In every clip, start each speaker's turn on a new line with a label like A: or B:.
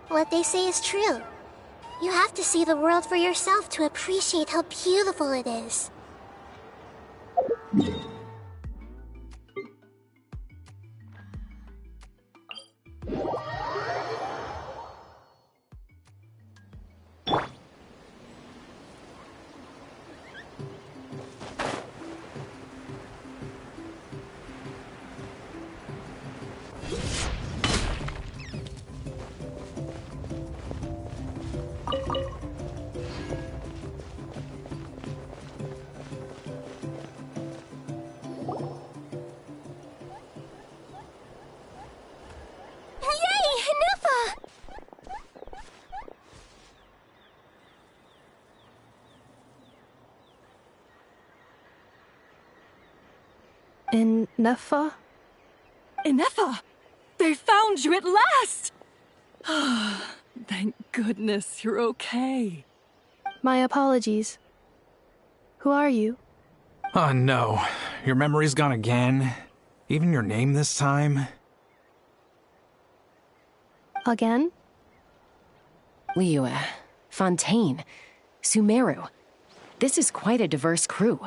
A: What they say is true. You have to see the world for yourself to appreciate how beautiful it is.
B: Inefa?
C: Inefa! They found you at last! Thank goodness you're okay.
B: My apologies. Who are you?
D: Oh no, your memory's gone again? Even your name this time?
B: Again?
E: Liyue, Fontaine, Sumeru. This is quite a diverse crew.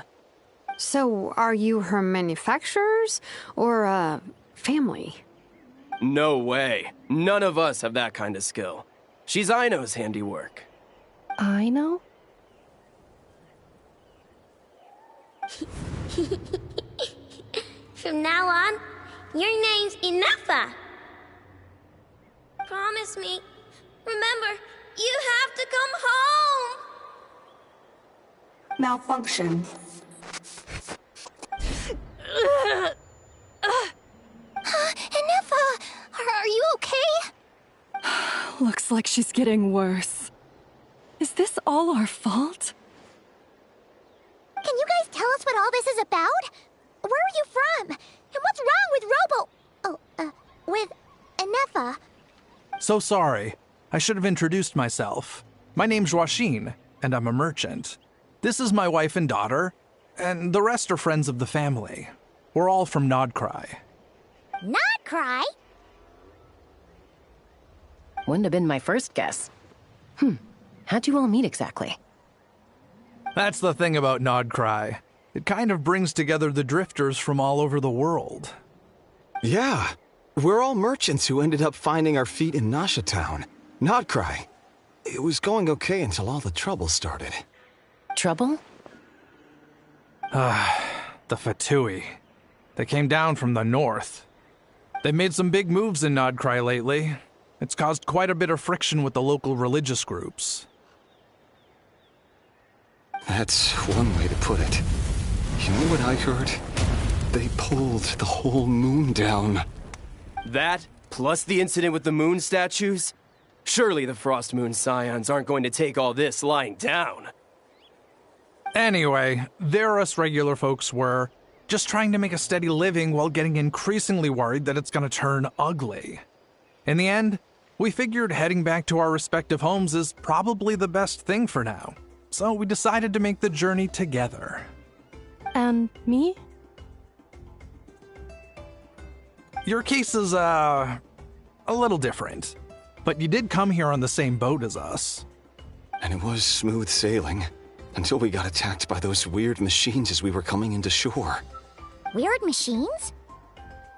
F: So, are you her manufacturers or, family?
G: No way. None of us have that kind of skill. She's Aino's handiwork.
B: Aino?
A: From now on, your name's Inefa. Promise me. Remember, you have to come home.
H: Malfunction.
A: Inefa, are you okay?
C: Looks like she's getting worse. Is this all our fault?
A: Can you guys tell us what all this is about? Where are you from? And what's wrong with with Inefa?
D: So sorry. I should have introduced myself. My name's Joachine, and I'm a merchant. This is my wife and daughter, and the rest are friends of the family. We're all from Nodcry.
A: Nodcry?
E: Wouldn't have been my first guess. How'd you all meet exactly?
D: That's the thing about Nodcry. It kind of brings together the drifters from all over the world.
I: Yeah, we're all merchants who ended up finding our feet in Nasha Town. Nodcry. It was going okay until all the trouble started.
E: Trouble?
D: The Fatui. They came down from the north. They've made some big moves in Nodcry lately. It's caused quite a bit of friction with the local religious groups.
I: That's one way to put it. You know what I heard? They pulled the whole moon down.
G: That, plus the incident with the moon statues? Surely the Frost Moon Scions aren't going to take all this lying down.
D: Anyway, there us regular folks were, just trying to make a steady living while getting increasingly worried that it's gonna turn ugly. In the end, we figured heading back to our respective homes is probably the best thing for now. So we decided to make the journey together.
B: And me?
D: Your case is, a little different. But you did come here on the same boat as us.
I: And it was smooth sailing, until we got attacked by those weird machines as we were coming into shore.
A: Weird machines?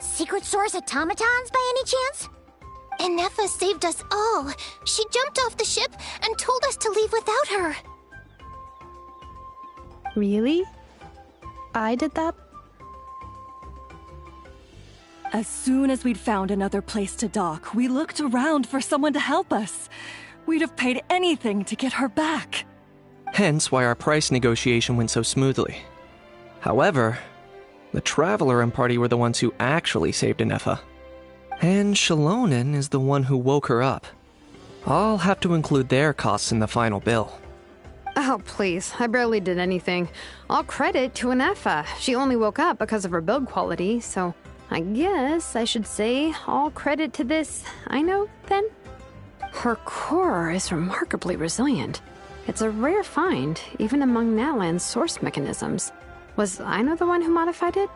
A: Secret Source automatons by any chance? Inefa saved us all. She jumped off the ship and told us to leave without her.
B: Really? I did that?
C: As soon as we'd found another place to dock, we looked around for someone to help us. We'd have paid anything to get her back.
J: Hence why our price negotiation went so smoothly. However, the Traveler and party were the ones who actually saved Inefa. And Shalonen is the one who woke her up. I'll have to include their costs in the final bill.
F: Oh, please. I barely did anything. All credit to Inefa. She only woke up because of her build quality, so I guess I should say all credit to this Aino, then? Her core is remarkably resilient. It's a rare find, even among Nalan's source mechanisms. Was Aino the one who modified it?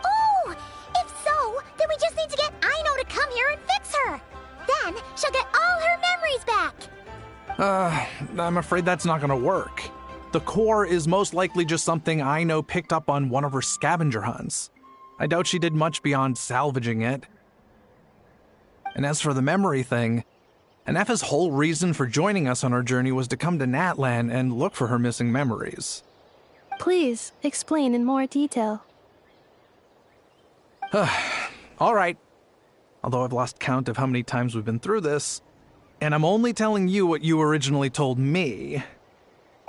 A: Oh! If so, then we just need to get Aino to come here and fix her! Then she'll get all her memories
D: I'm afraid that's not gonna work. The core is most likely just something I know picked up on one of her scavenger hunts. I doubt she did much beyond salvaging it. And as for the memory thing, Anepha's whole reason for joining us on our journey was to come to Natlan and look for her missing memories.
B: Please explain in more detail.
D: All right. Although I've lost count of how many times we've been through this, and I'm only telling you what you originally told me.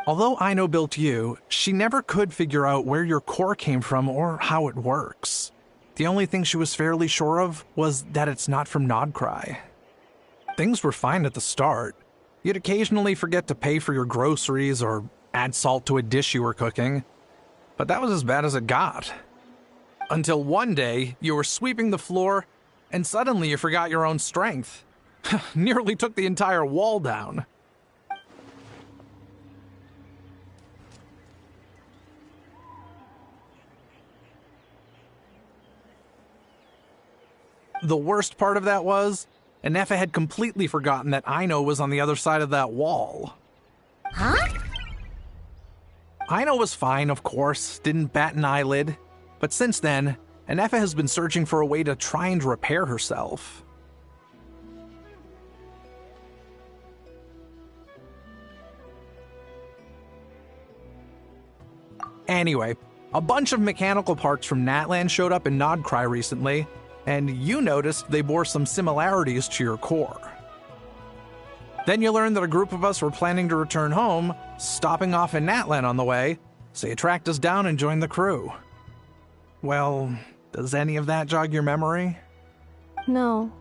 D: Although Aino built you, she never could figure out where your core came from or how it works. The only thing she was fairly sure of was that it's not from Nodcry. Things were fine at the start. You'd occasionally forget to pay for your groceries or add salt to a dish you were cooking. But that was as bad as it got. Until one day, you were sweeping the floor, and suddenly you forgot your own strength. Nearly took the entire wall down. The worst part of that was, Anefa had completely forgotten that Aino was on the other side of that wall.
A: Huh?
D: Aino was fine, of course, didn't bat an eyelid. But since then, Anefa has been searching for a way to try and repair herself. Anyway, a bunch of mechanical parts from Natlan showed up in Nodcry recently, and you noticed they bore some similarities to your core. Then you learned that a group of us were planning to return home, stopping off in Natlan on the way, so you tracked us down and joined the crew. Well, does any of that jog your memory?
B: No.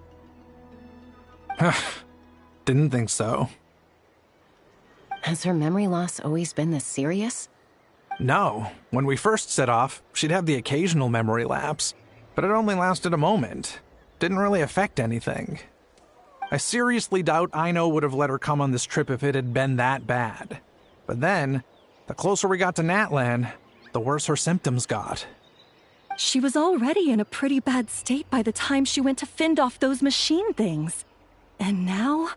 D: Didn't think so.
E: Has her memory loss always been this serious?
D: No. When we first set off, she'd have the occasional memory lapse, but it only lasted a moment. Didn't really affect anything. I seriously doubt Aino would have let her come on this trip if it had been that bad. But then, the closer we got to Natlan, the worse her symptoms got.
C: She was already in a pretty bad state by the time she went to fend off those machine things. And now?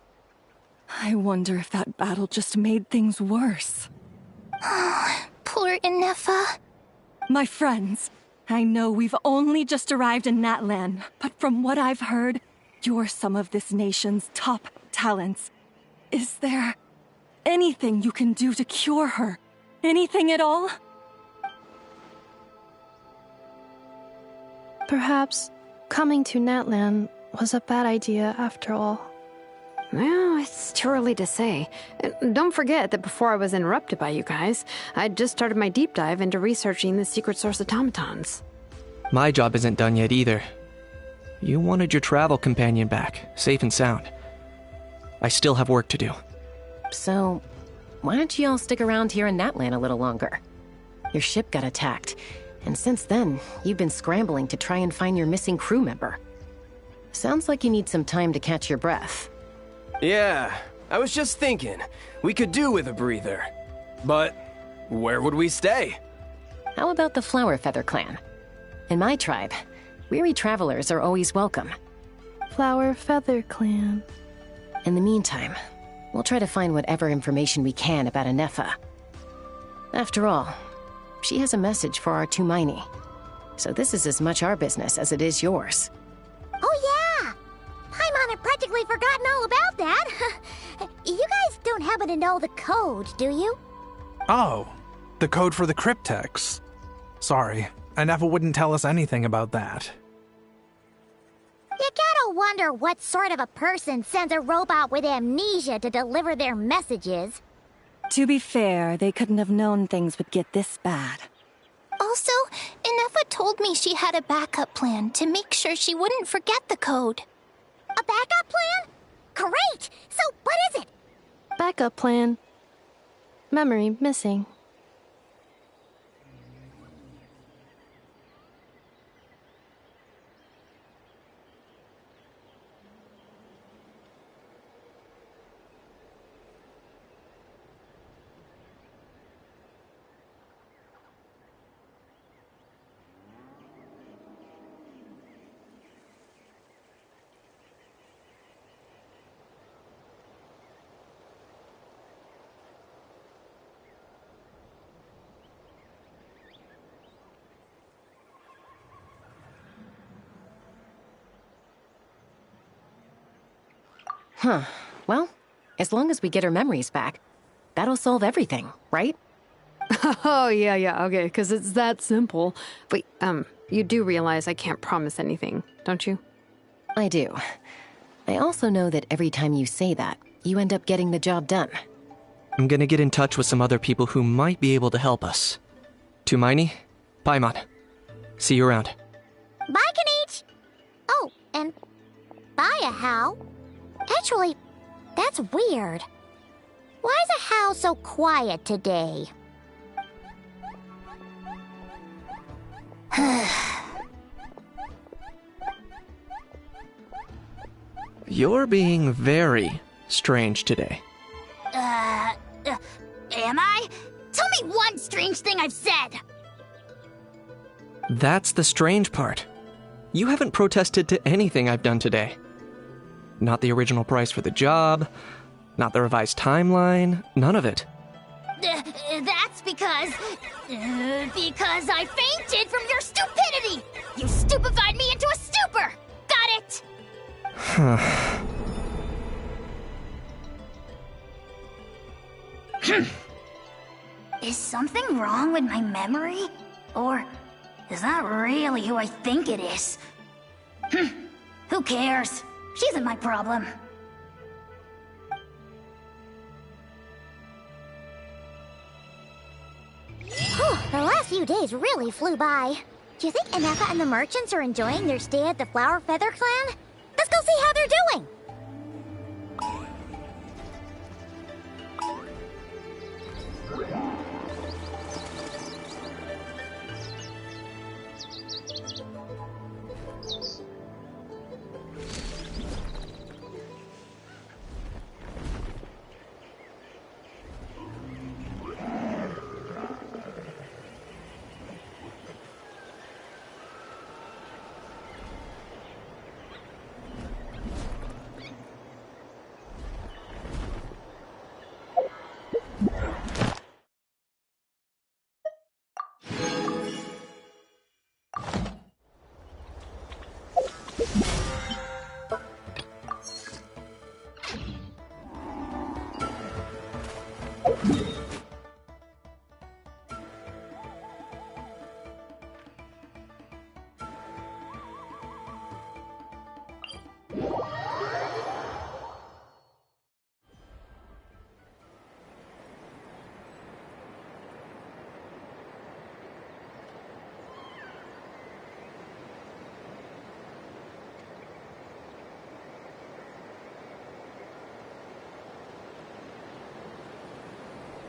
C: I wonder if that battle just made things worse.
A: Poor Anefa.
C: My friends, I know we've only just arrived in Natlan, but from what I've heard, you're some of this nation's top talents. Is there anything you can do to cure her? Anything at all?
B: Perhaps coming to Natlan was a bad idea after all.
F: Well, it's too early to say. Don't forget that before I was interrupted by you guys, I'd just started my deep dive into researching the secret source automatons.
J: My job isn't done yet either. You wanted your travel companion back, safe and sound. I still have work to do.
E: So, why don't you all stick around here in Natlan a little longer? Your ship got attacked, and since then, you've been scrambling to try and find your missing crew member. Sounds like you need some time to catch your breath.
G: Yeah, I was just thinking, we could do with a breather. But where would we stay?
E: How about the Flower Feather clan? In my tribe, weary travelers are always welcome.
B: Flower Feather Clan.
E: In the meantime, we'll try to find whatever information we can about Anefa. After all, she has a message for our Tumaini. So this is as much our business as it is yours.
A: Oh yeah! Paimon had practically forgotten all about that. You guys don't happen to know the code, do you?
D: Oh, the code for the cryptex. Sorry, Anefa wouldn't tell us anything about that.
A: You gotta wonder what sort of a person sends a robot with amnesia to deliver their messages.
C: To be fair, they couldn't have known things would get this bad.
A: Also, Anefa told me she had a backup plan to make sure she wouldn't forget the code. A backup plan? Great! So, what is it?
B: Backup plan. Memory missing.
E: Huh. Well, as long as we get her memories back, that'll solve everything, right?
F: Oh, yeah, okay, because it's that simple. Wait, you do realize I can't promise anything, don't you?
E: I do. I also know that every time you say that, you end up getting the job done.
J: I'm gonna get in touch with some other people who might be able to help us. Tumaini, Paimon. See you around.
A: Bye, Kanich! Oh, and bye, a Hal. Actually, that's weird. Why is a Hal so quiet today?
J: You're being very strange today.
A: Am I? Tell me one strange thing I've said!
J: That's the strange part. You haven't protested to anything I've done today. Not the original price for the job, not the revised timeline, none of it.
A: That's because I fainted from your stupidity! You stupefied me into a stupor! Got it? Is something wrong with my memory? Or is that really who I think it is? Who cares? She isn't my problem. The last few days really flew by. Do you think Inefa and the merchants are enjoying their stay at the Flower Feather Clan? Let's go see how they're doing!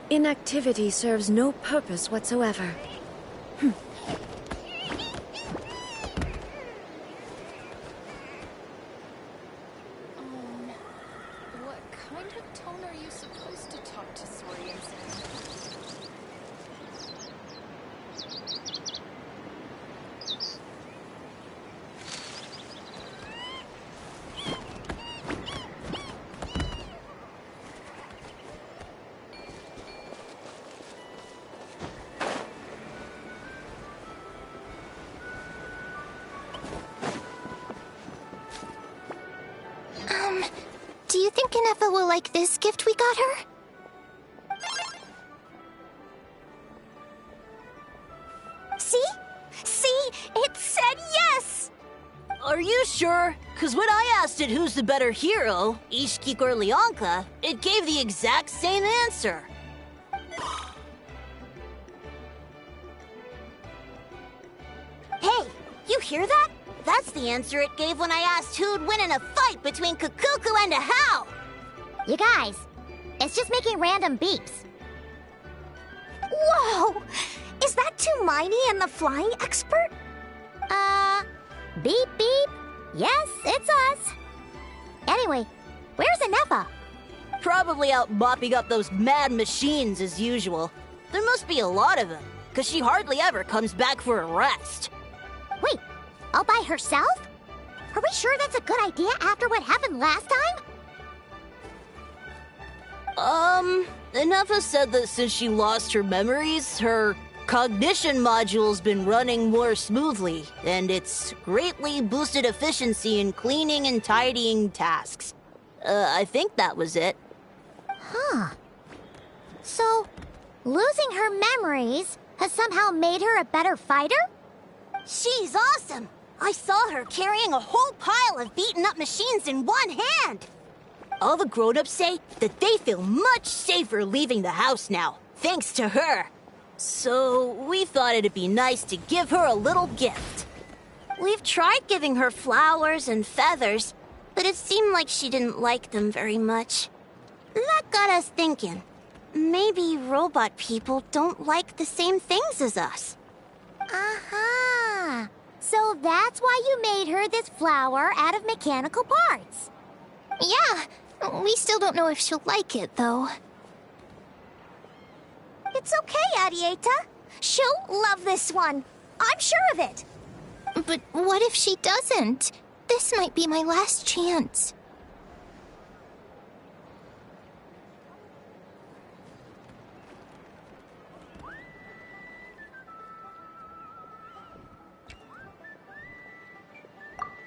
H: Inactivity serves no purpose whatsoever.
B: What kind of tone are you supposed to talk to Saurians
A: Do you think Inefa will like this gift we got her? See? See? It said yes!
K: Are you sure? Because when I asked it who's the better hero, Ishkik or Leonka, it gave the exact same answer. Hey, you hear that? That's the answer it gave when I asked who'd win in a fight between Kukuku and a Hal!
A: You guys, it's just making random beeps. Whoa! Is that Tumaini and the flying expert? Beep beep. Yes, it's us. Anyway, where's Inefa?
K: Probably out mopping up those mad machines as usual. There must be a lot of them, because she hardly ever comes back for a rest.
A: Wait, all by herself? Are we sure that's a good idea after what happened last time?
K: Inefa said that since she lost her memories, her cognition module's been running more smoothly, and it's greatly boosted efficiency in cleaning and tidying tasks. I think that was it.
A: Huh. So, losing her memories has somehow made her a better fighter?
K: She's awesome! I saw her carrying a whole pile of beaten-up machines in one hand! All the grown-ups say that they feel much safer leaving the house now, thanks to her. So, we thought it'd be nice to give her a little gift. We've tried giving her flowers and feathers, but it seemed like she didn't like them very much. That got us thinking. Maybe robot people don't like the same things as us.
A: Aha! So that's why you made her this flower out of mechanical parts.
L: Yeah, we still don't know if she'll like it, though.
A: It's okay, Arieta. She'll love this one. I'm sure of it.
L: But what if she doesn't? This might be my last chance.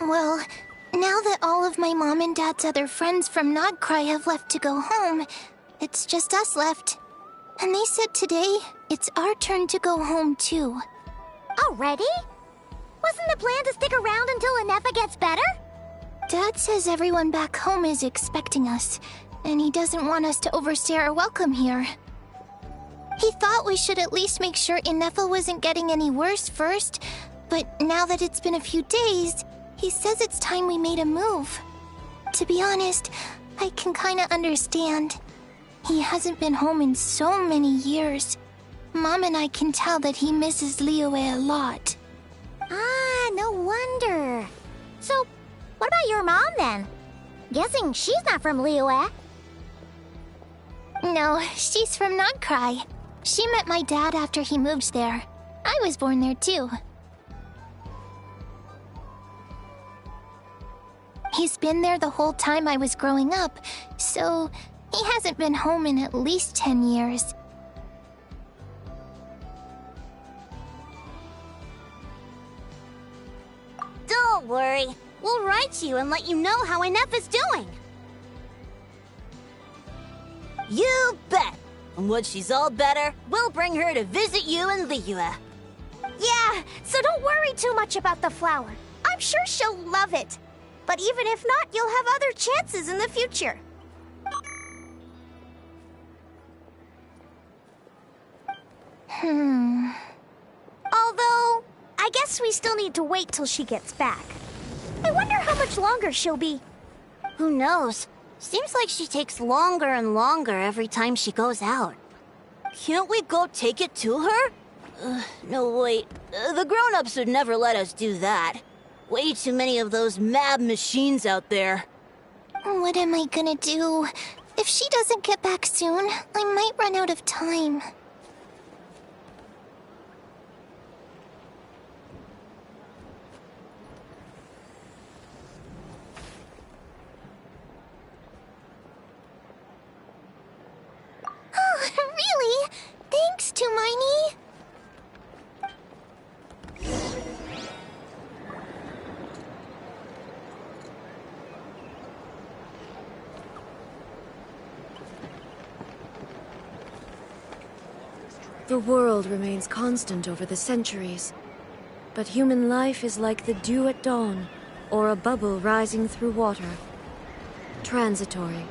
L: Well, now that all of my mom and dad's other friends from Nodcry have left to go home, it's just us left. And they said today, it's our turn to go home too.
A: Already? Wasn't the plan to stick around until Anefa gets better?
L: Dad says everyone back home is expecting us, and he doesn't want us to overstay our welcome here. He thought we should at least make sure Inefa wasn't getting any worse first, but now that it's been a few days, he says it's time we made a move. To be honest, I can kinda understand. He hasn't been home in so many years. Mom and I can tell that he misses Liyue a lot.
A: Ah, no wonder. So, what about your mom then? Guessing she's not from Liyue.
L: No, she's from Nodcry. She met my dad after he moved there. I was born there too. He's been there the whole time I was growing up, so he hasn't been home in at least 10 years.
K: Don't worry. We'll write to you and let you know how Inefa's doing. You bet. And once she's all better, we'll bring her to visit you in Liyue.
A: Yeah, so don't worry too much about the flower. I'm sure she'll love it. But even if not, you'll have other chances in the future. Although, I guess we still need to wait till she gets back. I wonder how much longer she'll be.
K: Who knows? Seems like she takes longer and longer every time she goes out. Can't we go take it to her? No, wait. The grown-ups would never let us do that. Way too many of those mad machines out there.
L: What am I gonna do? If she doesn't get back soon, I might run out of time. Oh, really? Thanks, Tumaini.
H: The world remains constant over the centuries, but human life is like the dew at dawn, or a bubble rising through water. Transitory.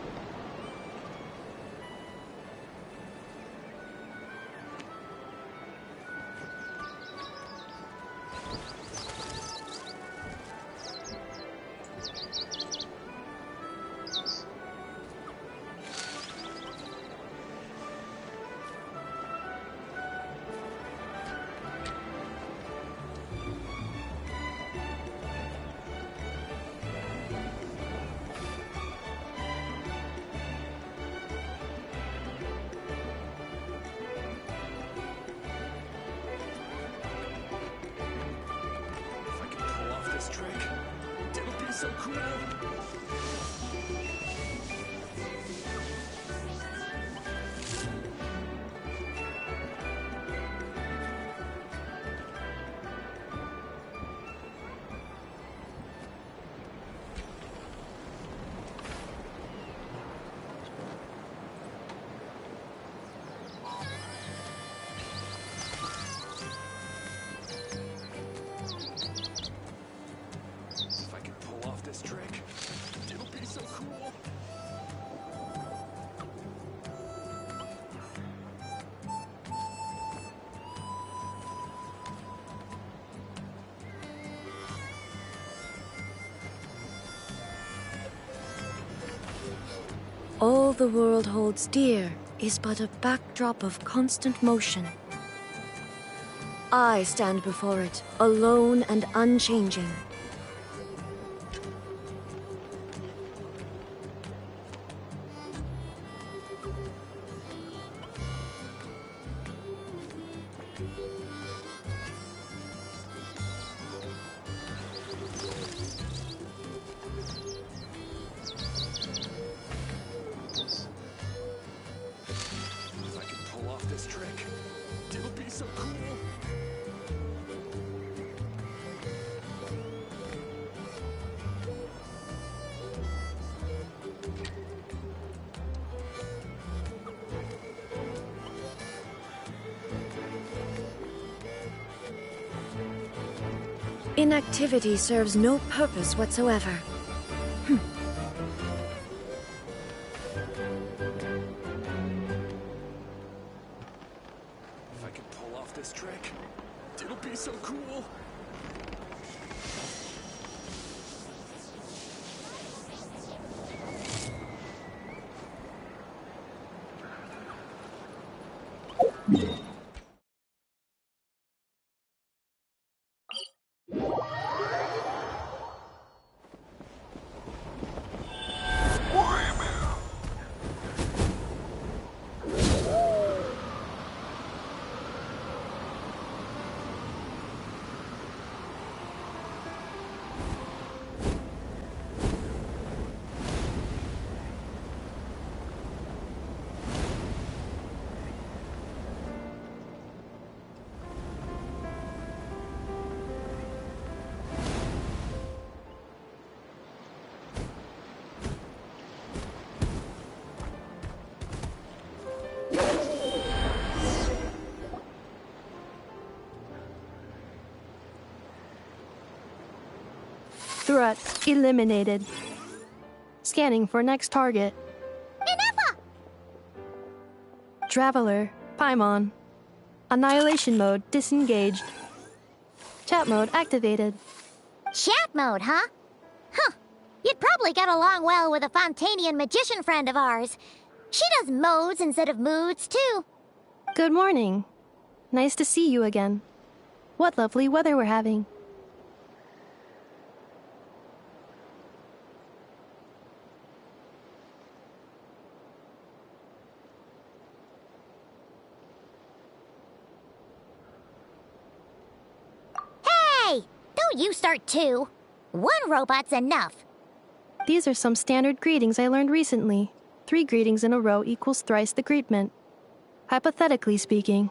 H: All the world holds dear is but a backdrop of constant motion. I stand before it, alone and unchanging. Inactivity serves no purpose whatsoever.
M: If I could pull off this trick, it'll be so cool.
B: Threat eliminated. Scanning for next target.
A: Inefa!
B: Traveler, Paimon. Annihilation mode disengaged. Chat mode activated.
A: Chat mode, huh? Huh. You'd probably get along well with a Fontanian magician friend of ours. She does modes instead of moods, too.
B: Good morning. Nice to see you again. What lovely weather we're having.
A: Hey! Don't you start too. One robot's enough.
B: These are some standard greetings I learned recently. 3 greetings in a row equals thrice the greetment. Hypothetically speaking.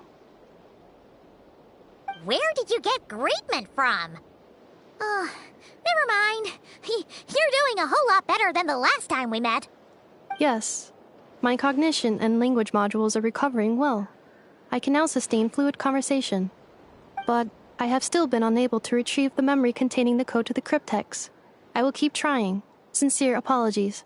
A: Where did you get greetment from? Never mind. You're doing a whole lot better than the last time we met.
B: Yes. My cognition and language modules are recovering well. I can now sustain fluid conversation. But I have still been unable to retrieve the memory containing the code to the cryptex. I will keep trying. Sincere apologies.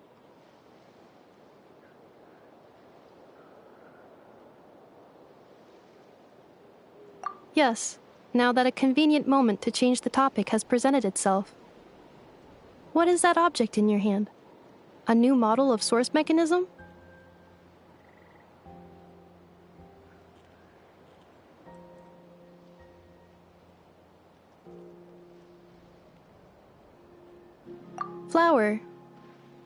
B: Yes, now that a convenient moment to change the topic has presented itself. What is that object in your hand? A new model of source mechanism? Flower.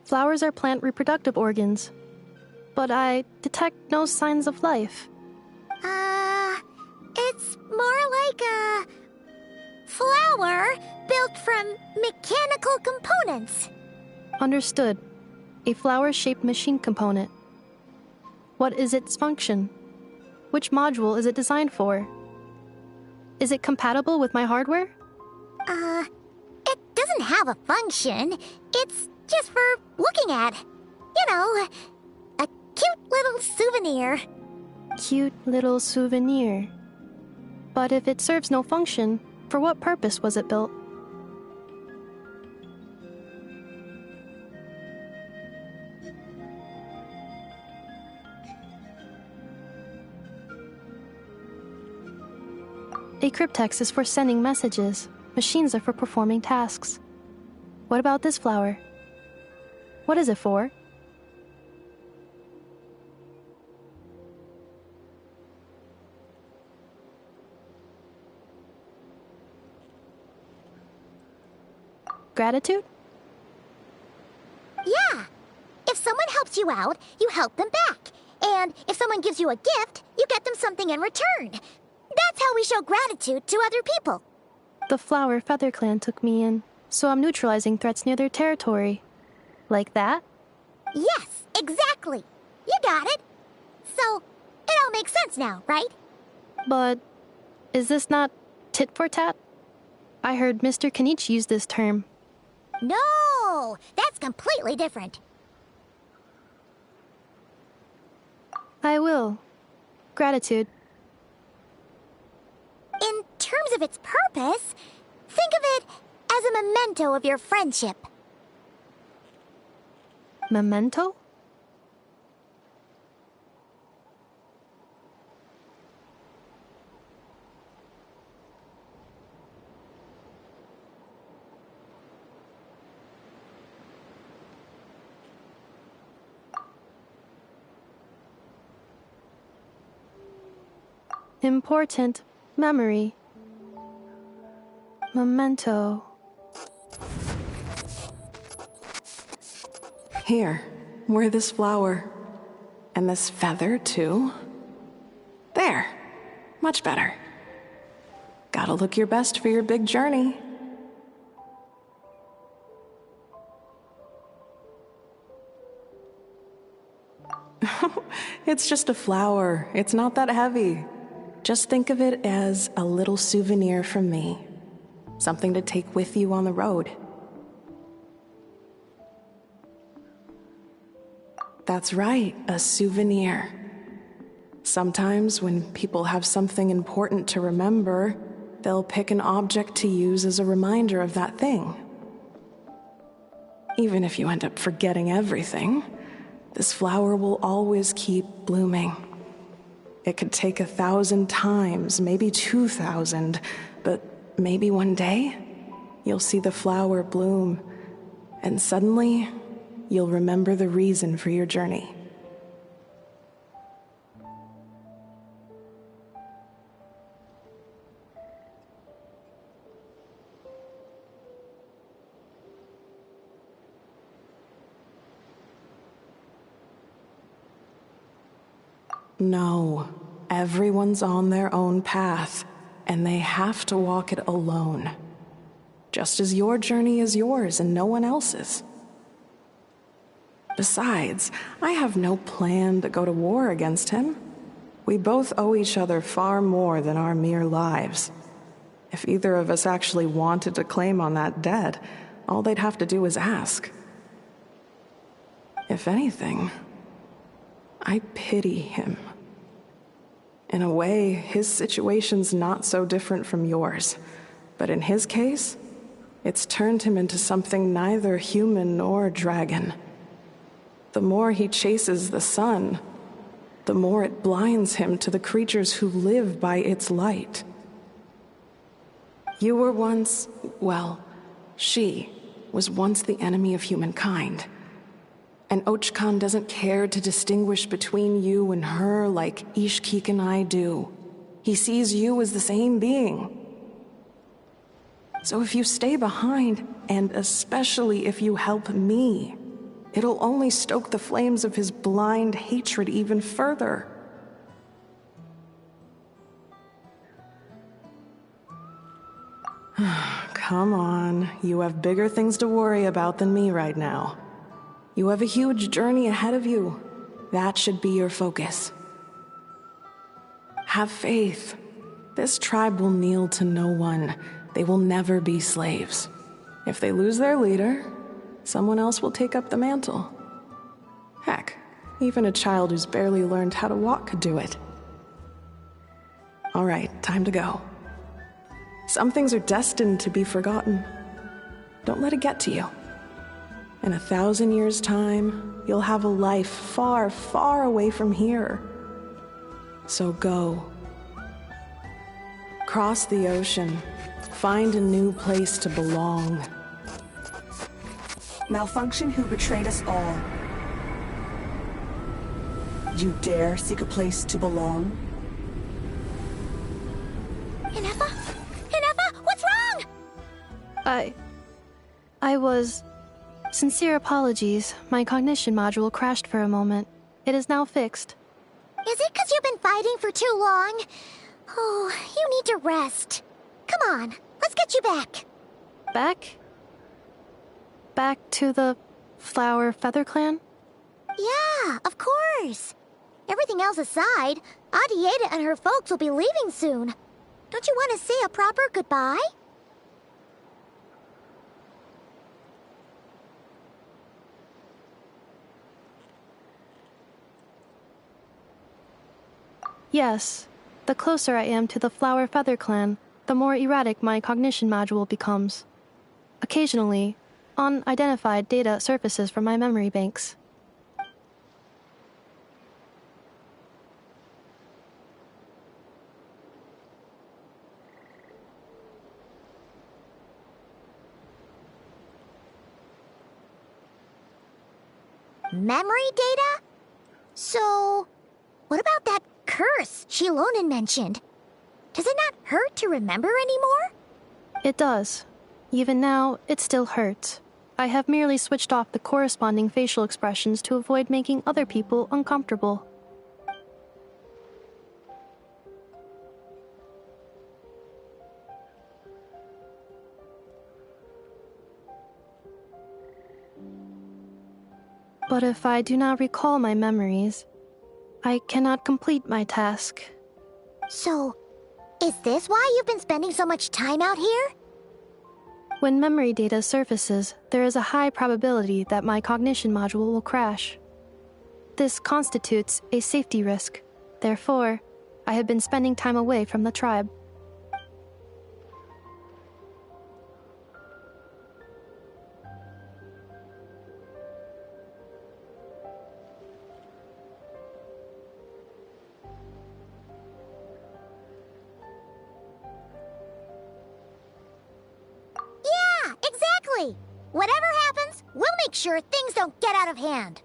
B: Flowers are plant reproductive organs. But I detect no signs of life.
A: It's more like a flower built from mechanical components.
B: Understood. A flower-shaped machine component. What is its function? Which module is it designed for? Is it compatible with my hardware?
A: It doesn't have a function. It's just for looking at. You know, a cute little souvenir.
B: Cute little souvenir. But if it serves no function, for what purpose was it built? A cryptex is for sending messages. Machines are for performing tasks. What about this flower? What is it for? Gratitude?
A: Yeah. If someone helps you out, you help them back. And if someone gives you a gift, you get them something in return. That's how we show gratitude to other people.
B: The Flower Feather Clan took me in, so I'm neutralizing threats near their territory. Like that?
A: Yes, exactly. You got it. So, it all makes sense now, right?
B: But is this not tit for tat? I heard Mr. Kenichi use this term.
A: No, that's completely different.
B: I will. Gratitude.
A: In terms of its purpose, think of it as a memento of your friendship.
B: Memento? Important memory. Memento.
N: Here, wear this flower. And this feather, too. There. Much better. Gotta look your best for your big journey. It's just a flower. It's not that heavy. Just think of it as a little souvenir from me. Something to take with you on the road. That's right, a souvenir. Sometimes when people have something important to remember, they'll pick an object to use as a reminder of that thing. Even if you end up forgetting everything, this flower will always keep blooming. It could take 1,000 times, maybe 2,000, but maybe one day, you'll see the flower bloom, and suddenly, you'll remember the reason for your journey. No, everyone's on their own path, and they have to walk it alone. Just as your journey is yours and no one else's. Besides, I have no plan to go to war against him. We both owe each other far more than our mere lives. If either of us actually wanted to claim on that debt, all they'd have to do is ask. If anything, I pity him. In a way, his situation's not so different from yours. But in his case, it's turned him into something neither human nor dragon. The more he chases the sun, the more it blinds him to the creatures who live by its light. You were once, well, she was once the enemy of humankind. And Archon doesn't care to distinguish between you and her like Ishkik and I do. He sees you as the same being. So if you stay behind, and especially if you help me, it'll only stoke the flames of his blind hatred even further. Come on, you have bigger things to worry about than me right now. You have a huge journey ahead of you. That should be your focus. Have faith. This tribe will kneel to no one. They will never be slaves. If they lose their leader, someone else will take up the mantle. Heck, even a child who's barely learned how to walk could do it. All right, time to go. Some things are destined to be forgotten. Don't let it get to you. In 1,000 years' time, you'll have a life far, far away from here. So go. Cross the ocean. Find a new place to belong.
O: Malfunction who betrayed us all. You dare seek a place to belong?
A: Inefa? Inefa, what's wrong?
B: I Sincere apologies. My cognition module crashed for a moment. It is now fixed.
A: Is it because you've been fighting for too long? Oh, you need to rest. Come on, let's get you back.
B: Back? Back to the Flower Feather Clan?
A: Yeah, of course. Everything else aside, Adieta and her folks will be leaving soon. Don't you want to say a proper goodbye?
B: Yes. The closer I am to the Flower Feather Clan, the more erratic my cognition module becomes. Occasionally, unidentified data surfaces from my memory banks.
A: Memory data? So, what about that curse Shilonen mentioned? Does it not hurt to remember anymore?
B: It does. Even now, it still hurts. I have merely switched off the corresponding facial expressions to avoid making other people uncomfortable. But if I do not recall my memories, I cannot complete my task.
A: So, is this why you've been spending so much time out here?
B: When memory data surfaces, there is a high probability that my cognition module will crash. This constitutes a safety risk. Therefore, I have been spending time away from the tribe.
A: Yeah, exactly! Whatever happens, we'll make sure things don't get out of hand.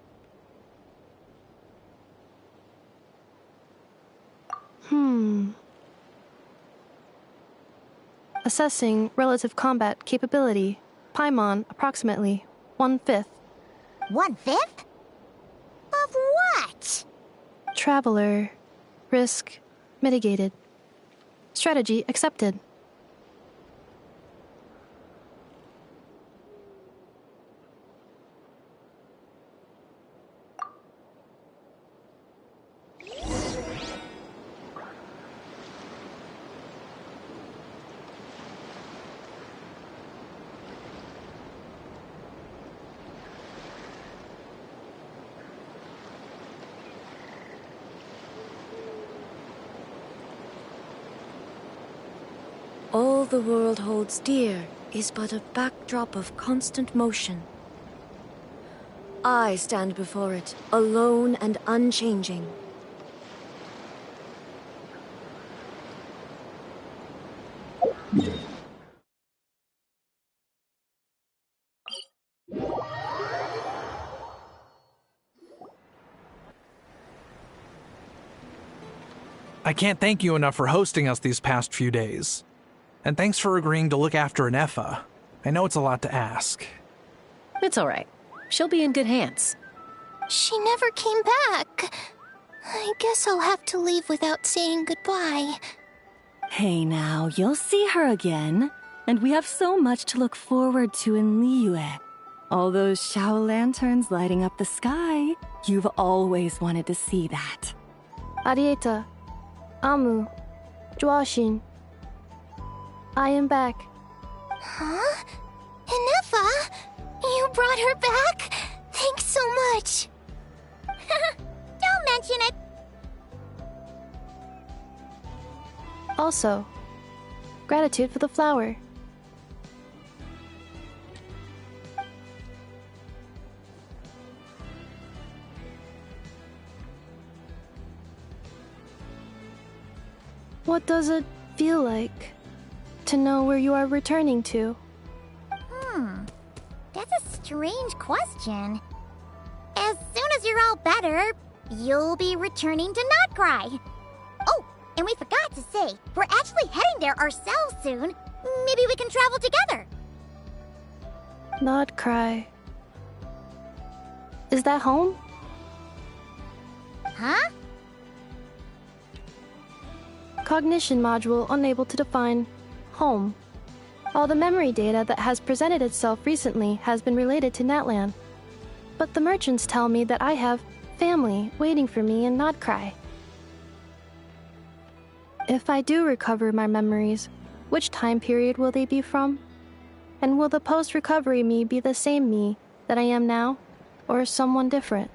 B: Assessing relative combat capability. Paimon, approximately 1/5.
A: 1/5? Of what?
B: Traveler. Risk mitigated. Strategy accepted.
H: All the world holds dear is but a backdrop of constant motion. I stand before it, alone and unchanging.
D: I can't thank you enough for hosting us these past few days. And thanks for agreeing to look after Nefa. I know it's a lot to ask.
E: It's all right. She'll be in good hands.
L: She never came back. I guess I'll have to leave without saying goodbye.
C: Hey now, you'll see her again. And we have so much to look forward to in Liyue. All those Shao lanterns lighting up the sky. You've always wanted to see that.
B: Arieta, Amu, Joashin. I am back.
L: Huh? Nefa? You brought her back? Thanks so much.
A: Don't mention it.
B: Also, gratitude for the flower. What does it feel like to know where you are returning to?
A: That's a strange question. As soon as you're all better, you'll be returning to Notcry. Oh, and we forgot to say, we're actually heading there ourselves soon. Maybe we can travel together.
B: Not cry. Is that home?
L: Huh?
B: Cognition module unable to define home. All the memory data that has presented itself recently has been related to Natlan. But the merchants tell me that I have family waiting for me in Notcry. If I do recover my memories, which time period will they be from? And will the post-recovery me be the same me that I am now, or someone different?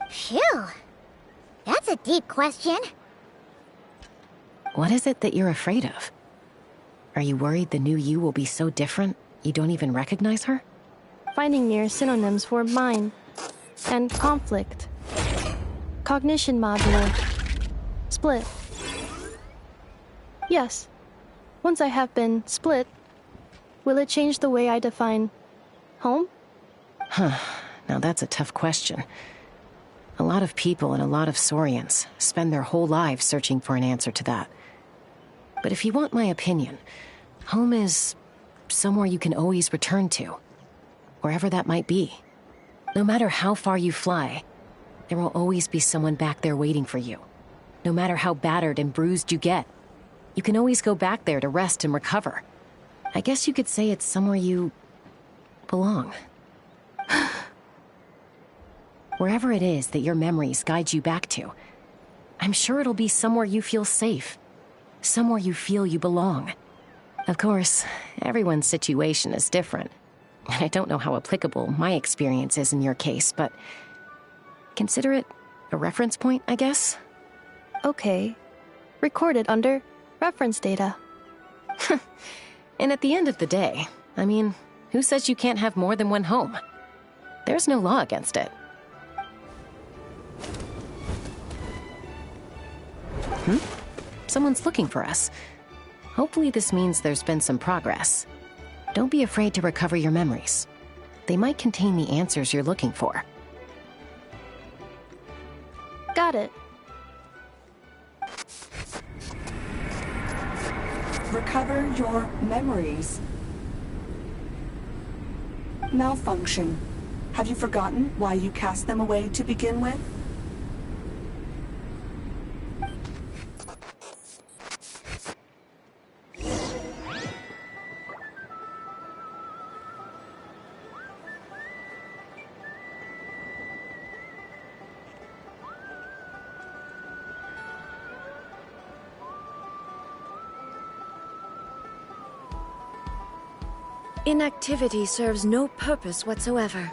L: Phew. That's a deep question.
E: What is it that you're afraid of? Are you worried the new you will be so different you don't even recognize her?
B: Finding near synonyms for mind and conflict. Cognition module. Split. Yes. Once I have been split, will it change the way I define home?
E: Huh. Now that's a tough question. A lot of people and a lot of Saurians spend their whole lives searching for an answer to that. But if you want my opinion, home is somewhere you can always return to, wherever that might be. No matter how far you fly, there will always be someone back there waiting for you. No matter how battered and bruised you get, you can always go back there to rest and recover. I guess you could say it's somewhere you belong. Wherever it is that your memories guide you back to, I'm sure it'll be somewhere you feel safe. Somewhere you feel you belong. Of course, everyone's situation is different. I don't know how applicable my experience is in your case, but consider it a reference point, I guess?
B: Okay. Recorded under reference data.
E: And at the end of the day, I mean, who says you can't have more than one home? There's no law against it. Someone's looking for us. Hopefully this means there's been some progress. Don't be afraid to recover your memories. They might contain the answers you're looking for.
B: Got it.
O: Recover your memories. Malfunction. Have you forgotten why you cast them away to begin with?
H: Inactivity serves no purpose whatsoever.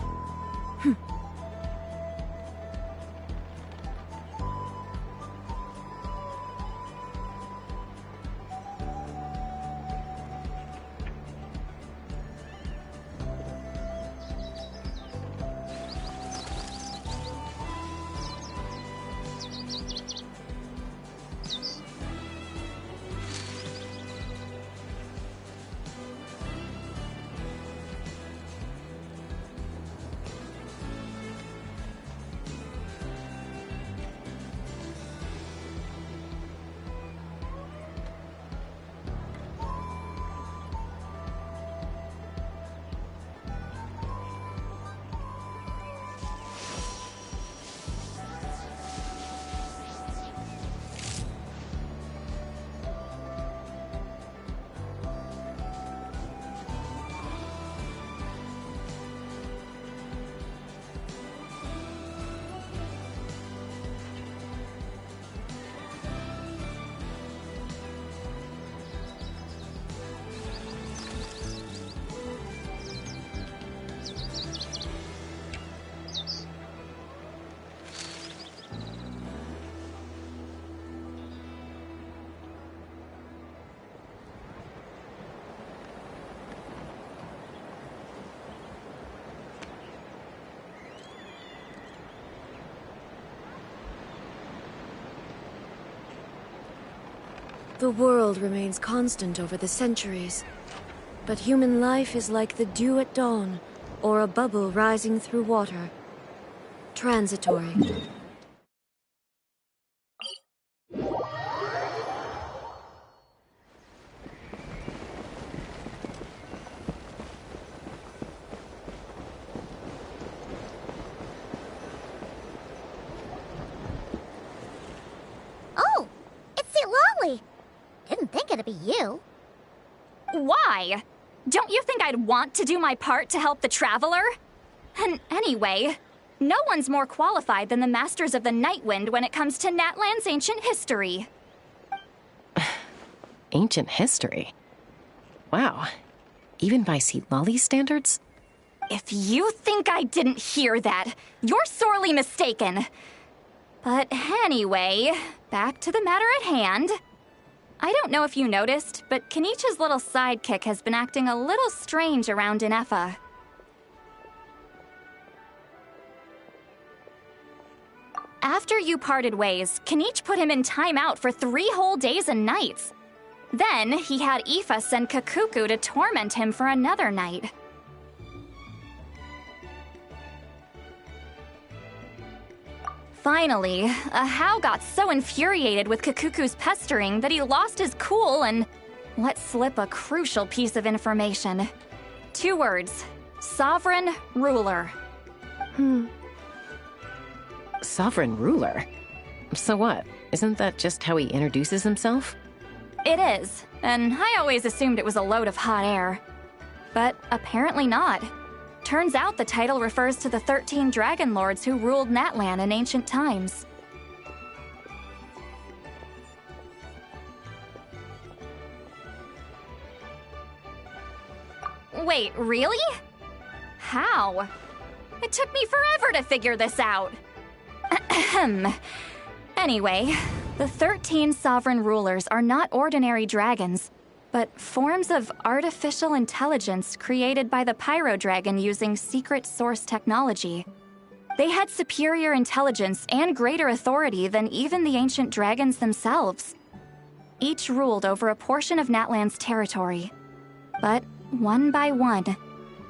H: The world remains constant over the centuries, but human life is like the dew at dawn, or a bubble rising through water. Transitory.
A: gonna be you.
P: Why? Don't you think I'd want to do my part to help the Traveler? And anyway, no one's more qualified than the Masters of the Nightwind when it comes to Natlan's ancient history.
E: Ancient history? Wow. Even by Seatlali standards?
P: If you think I didn't hear that, you're sorely mistaken. But anyway, back to the matter at hand. I don't know if you noticed, but Kenichi's little sidekick has been acting a little strange around Ineffa. After you parted ways, Kenich put him in timeout for 3 whole days and nights. Then, he had Aoife send Kakuku to torment him for another night. Finally, Ahau got so infuriated with Kakuku's pestering that he lost his cool and let slip a crucial piece of information. 2 words. Sovereign Ruler.
E: Sovereign ruler? So what? Isn't that just how he introduces himself?
P: It is, and I always assumed it was a load of hot air. But apparently not. Turns out the title refers to the 13 Dragon Lords who ruled Natlan in ancient times. Wait, really? How? It took me forever to figure this out. Anyway, the 13 sovereign rulers are not ordinary dragons, but forms of artificial intelligence created by the Pyro Dragon using secret source technology. They had superior intelligence and greater authority than even the ancient dragons themselves. Each ruled over a portion of Natlan's territory. But one by one,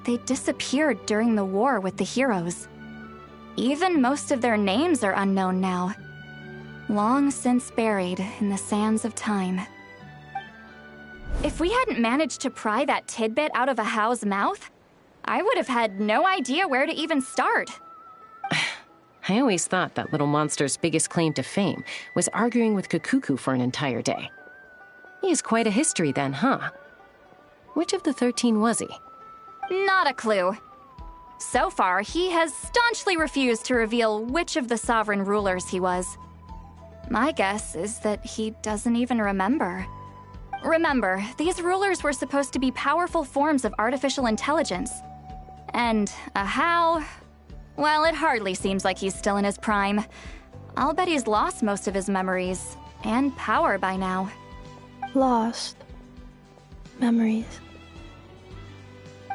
P: they disappeared during the war with the heroes. Even most of their names are unknown now, long since buried in the sands of time. If we hadn't managed to pry that tidbit out of Ahau's mouth, I would have had no idea where to even start.
E: I always thought that little monster's biggest claim to fame was arguing with Kakuku for an entire day. He has quite a history then, huh? Which of the 13 was he?
P: Not a clue. So far, he has staunchly refused to reveal which of the sovereign rulers he was. My guess is that he doesn't even remember. Remember, these rulers were supposed to be powerful forms of artificial intelligence. And Ahau, well, it hardly seems like he's still in his prime. I'll bet he's lost most of his memories and power by now.
B: Lost. Memories.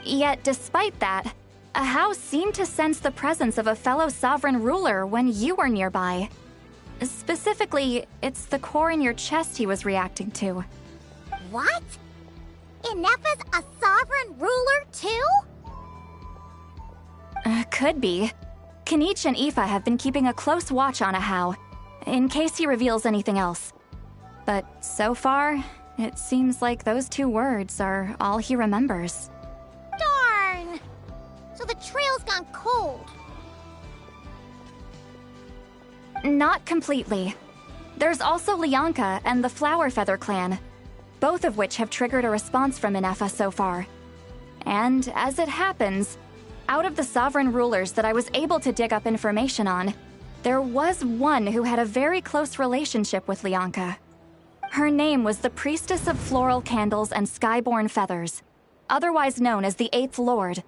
P: Yet, despite that, Ahau seemed to sense the presence of a fellow sovereign ruler when you were nearby. Specifically, it's the core in your chest he was reacting to.
A: What? Ineffa's a sovereign ruler too?
P: Could be. Kenich and Aoife have been keeping a close watch on Ahau, in case he reveals anything else. But so far, it seems like those 2 words are all he remembers.
A: Darn! So the trail's gone cold.
P: Not completely. There's also Lianka and the Flower Feather clan, both of which have triggered a response from Ineffa so far. And as it happens, out of the sovereign rulers that I was able to dig up information on, there was one who had a very close relationship with Lianka. Her name was the Priestess of Floral Candles and Skyborn Feathers, otherwise known as the 8th Lord.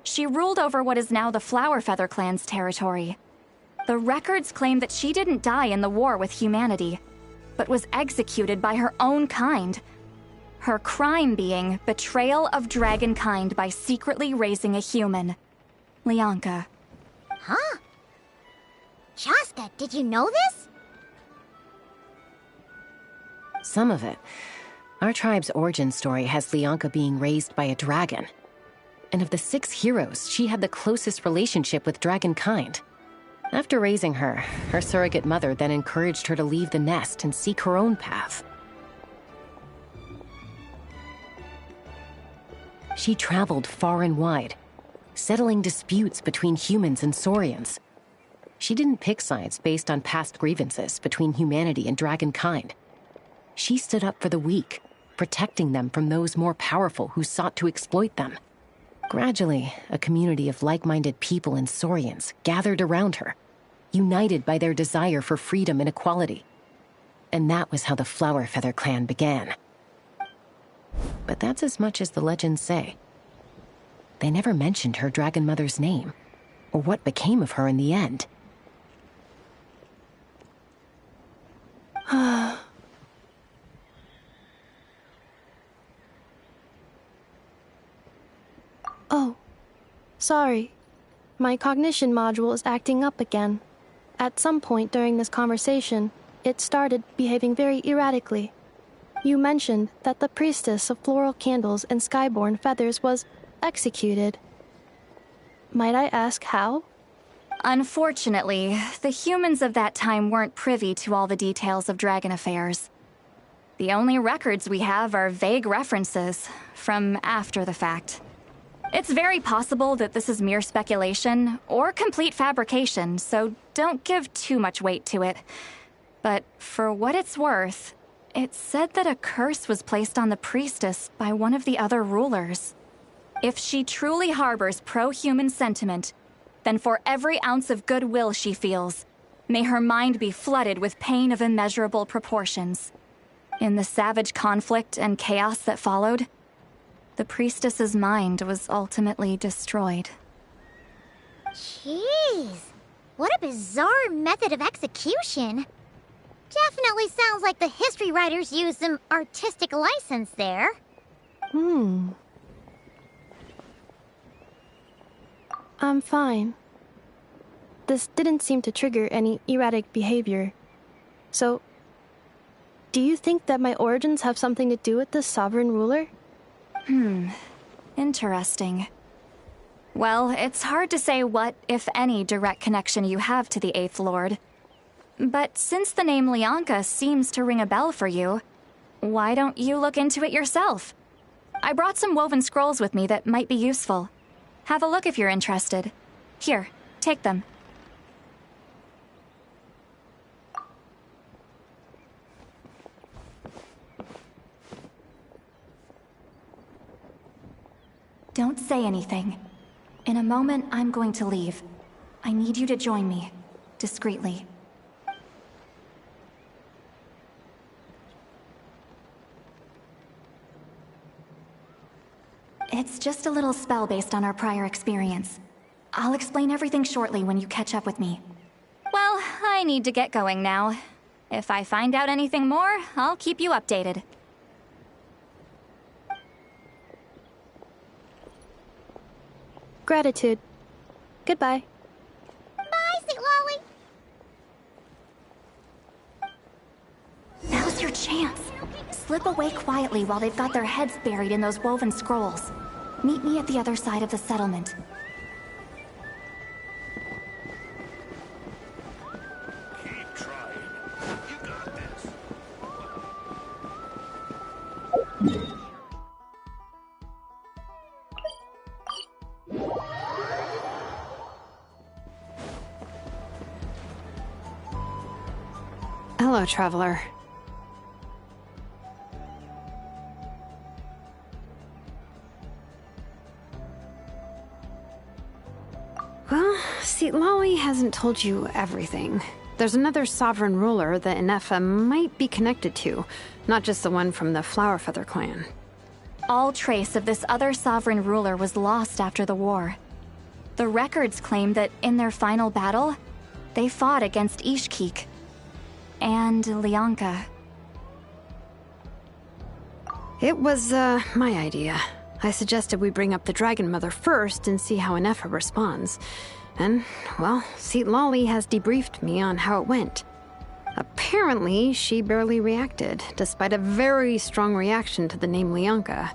P: She ruled over what is now the Flower Feather clan's territory. The records claim that she didn't die in the war with humanity, but was executed by her own kind. Her crime being betrayal of dragonkind by secretly raising a human. Lianka.
A: Huh? Shasta, did you know this?
E: Some of it. Our tribe's origin story has Lianka being raised by a dragon. And of the 6 heroes, she had the closest relationship with dragonkind. After raising her, her surrogate mother then encouraged her to leave the nest and seek her own path. She traveled far and wide, settling disputes between humans and Saurians. She didn't pick sides based on past grievances between humanity and dragonkind. She stood up for the weak, protecting them from those more powerful who sought to exploit them. Gradually, a community of like-minded people and Saurians gathered around her, united by their desire for freedom and equality. And that was how the Flower Feather clan began. But that's as much as the legends say. They never mentioned her dragon mother's name, or what became of her in the end.
B: Oh, sorry. My cognition module is acting up again. At some point during this conversation, it started behaving very erratically. You mentioned that the priestess of floral candles and skyborn feathers was executed. Might I ask how?
P: Unfortunately, the humans of that time weren't privy to all the details of dragon affairs. The only records we have are vague references from after the fact. It's very possible that this is mere speculation or complete fabrication, so don't give too much weight to it. But for what it's worth, it said that a curse was placed on the priestess by one of the other rulers. If she truly harbors pro-human sentiment, then for every ounce of goodwill she feels, may her mind be flooded with pain of immeasurable proportions. In the savage conflict and chaos that followed, the priestess's mind was ultimately destroyed.
A: Jeez, what a bizarre method of execution. Definitely sounds like the history writers used some artistic license there.
B: I'm fine. This didn't seem to trigger any erratic behavior. So, do you think that my origins have something to do with this sovereign ruler?
P: Interesting. Well, it's hard to say what, if any, direct connection you have to the Eighth Lord. But since the name Lianka seems to ring a bell for you, why don't you look into it yourself? I brought some woven scrolls with me that might be useful. Have a look if you're interested. Here, take them. Don't say anything. In a moment, I'm going to leave. I need you to join me, discreetly. It's just a little spell based on our prior experience. I'll explain everything shortly when you catch up with me. Well, I need to get going now. If I find out anything more, I'll keep you updated.
B: Gratitude. Goodbye.
A: Bye, Sweet Lolly.
P: Now's your chance. Slip away quietly while they've got their heads buried in those woven scrolls. Meet me at the other side of the settlement.
M: Keep trying. You got this.
F: Hello, traveler. Well, see, Lolly hasn't told you everything. There's another sovereign ruler that Inefa might be connected to, not just the one from the Flower Feather clan.
P: All trace of this other sovereign ruler was lost after the war. The records claim that in their final battle, they fought against Ishkik and Lianka.
F: It was, my idea. I suggested we bring up the Dragon Mother first and see how Inefa responds. And, well, Seat Lolly has debriefed me on how it went. Apparently, she barely reacted, despite a very strong reaction to the name Lianka.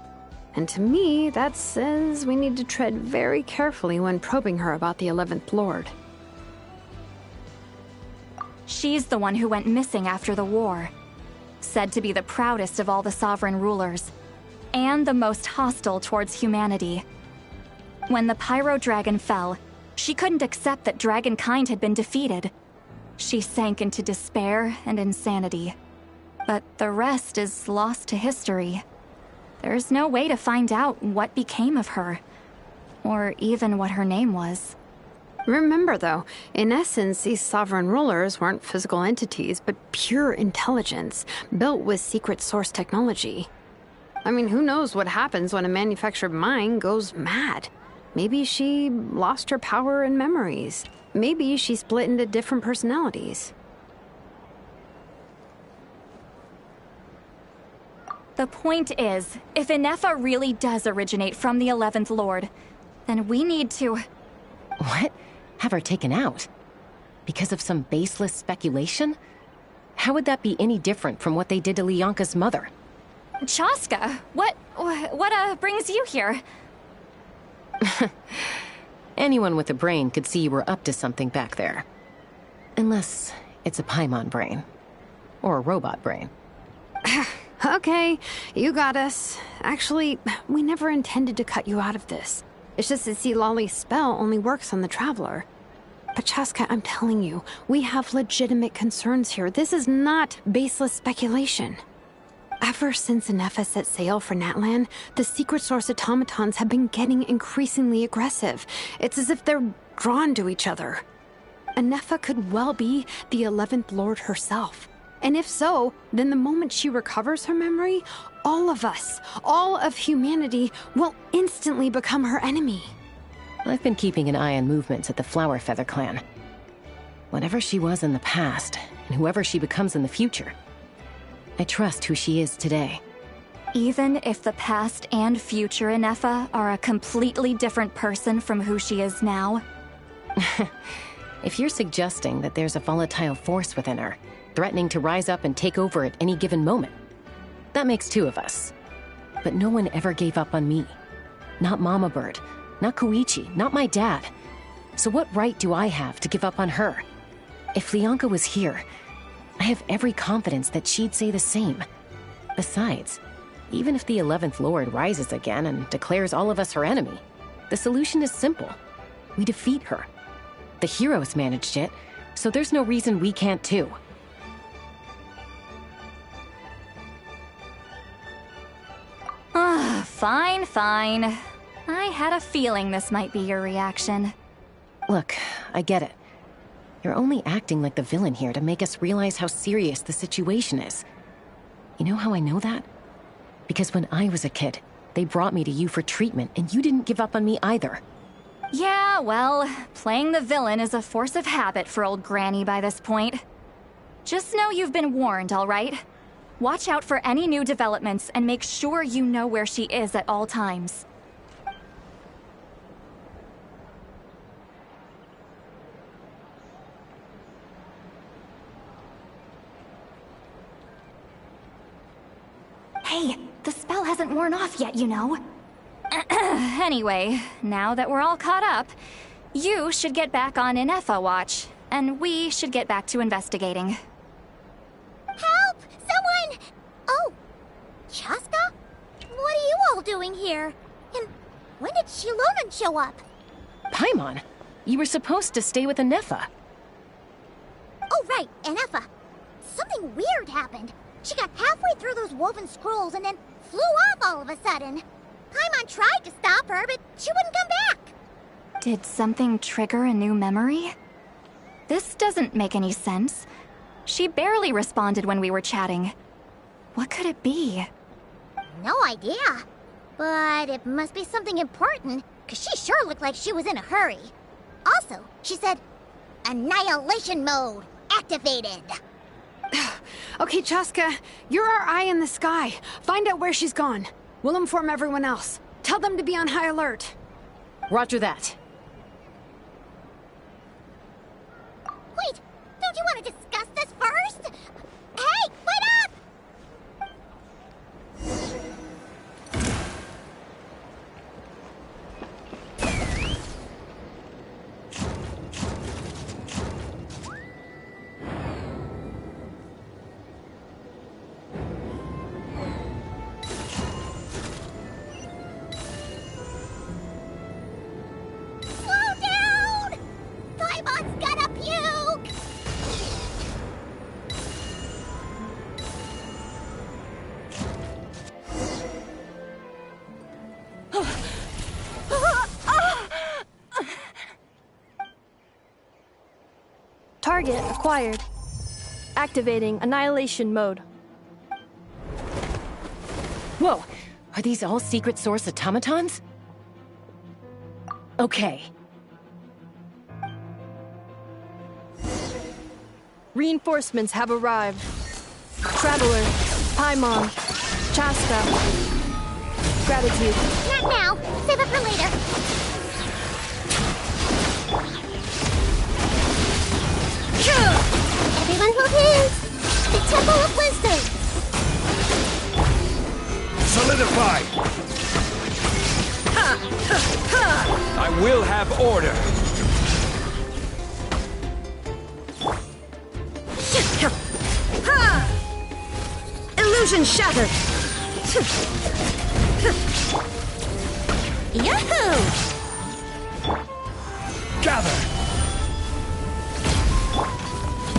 F: And to me, that says we need to tread very carefully when probing her about the 11th Lord.
P: She's the one who went missing after the war. Said to be the proudest of all the sovereign rulers, and the most hostile towards humanity. When the Pyro Dragon fell, she couldn't accept that dragonkind had been defeated. She sank into despair and insanity. But the rest is lost to history. there's no way to find out what became of her, or even what her name was.
F: Remember, though, in essence, these sovereign rulers weren't physical entities, but pure intelligence, built with secret source technology. I mean, who knows what happens when a manufactured mind goes mad? Maybe she lost her power and memories. Maybe she split into different personalities.
P: The point is, if Inefa really does originate from the 11th Lord, then we need to...
E: What? Have her taken out? Because of some baseless speculation? How would that be any different from what they did to Lyanka's mother?
P: Chaska, what brings you here?
E: Anyone with a brain could see you were up to something back there. Unless it's a Paimon brain. Or a robot brain.
F: Okay, you got us. Actually, we never intended to cut you out of this. It's just that Lolly's spell only works on the Traveler. But Chaska, I'm telling you, we have legitimate concerns here. This is not baseless speculation. Ever since Inefa set sail for Natlan, the secret source automatons have been getting increasingly aggressive. It's as if they're drawn to each other. Inefa could well be the 11th Lord herself. And if so, then the moment she recovers her memory, all of us, all of humanity, will instantly become her enemy.
E: I've been keeping an eye on movements at the Flower Feather clan. Whatever she was in the past, and whoever she becomes in the future, I trust who she is today.
P: Even if the past and future Inefa are a completely different person from who she is now?
E: If you're suggesting that there's a volatile force within her, threatening to rise up and take over at any given moment, that makes two of us. But no one ever gave up on me. Not Mama Bird, not Koichi, not my dad. So what right do I have to give up on her? If Lyanka was here, I have every confidence that she'd say the same. Besides, even if the 11th Lord rises again and declares all of us her enemy, the solution is simple. We defeat her. The heroes managed it, so there's no reason we can't too.
P: Fine. I had a feeling this might be your reaction.
E: Look, I get it. You're only acting like the villain here to make us realize how serious the situation is. You know how I know that? Because when I was a kid, they brought me to you for treatment, and you didn't give up on me either.
P: Yeah, well, playing the villain is a force of habit for old Granny by this point. Just know you've been warned, all right? Watch out for any new developments and make sure you know where she is at all times. Hey, the spell hasn't worn off yet, you know. Anyway, now that we're all caught up, you should get back on Inefa watch, and we should get back to investigating.
A: Help! Someone! Oh, Chaska? What are you all doing here? And when did Shilonan show up?
E: Paimon, you were supposed to stay with Inefa.
A: Oh, right, Inefa. Something weird happened. She got halfway through those woven scrolls and then flew off all of a sudden. Paimon tried to stop her, but she wouldn't come back.
P: Did something trigger a new memory? This doesn't make any sense. She barely responded when we were chatting. What could it be?
A: No idea. But it must be something important, because she sure looked like she was in a hurry. Also, she said, Annihilation mode activated.
F: Okay, Chaska, you're our eye in the sky. Find out where she's gone. We'll inform everyone else. Tell them to be on high alert.
E: Roger that.
A: Wait, don't you want to discuss this first? Hey, wait up!
B: Target acquired. Activating Annihilation Mode.
E: Whoa! Are these all secret source automatons? Okay.
B: Reinforcements have arrived. Traveler, Paimon, Chaska. Gratitude.
A: Not now. Save it for later. Everyone hold hands. The Temple of Wisdom.
M: Solidify! I will have order.
H: Illusion shattered!
K: Yahoo!
M: Gather!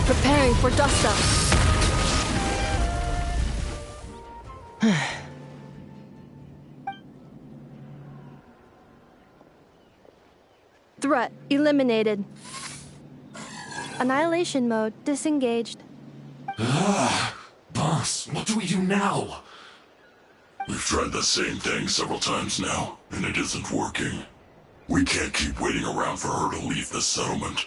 B: Preparing for dust up. Threat eliminated. Annihilation mode disengaged.
Q: Boss, what do we do now? We've tried the same thing several times now, and it isn't working. We can't keep waiting around for her to leave the settlement.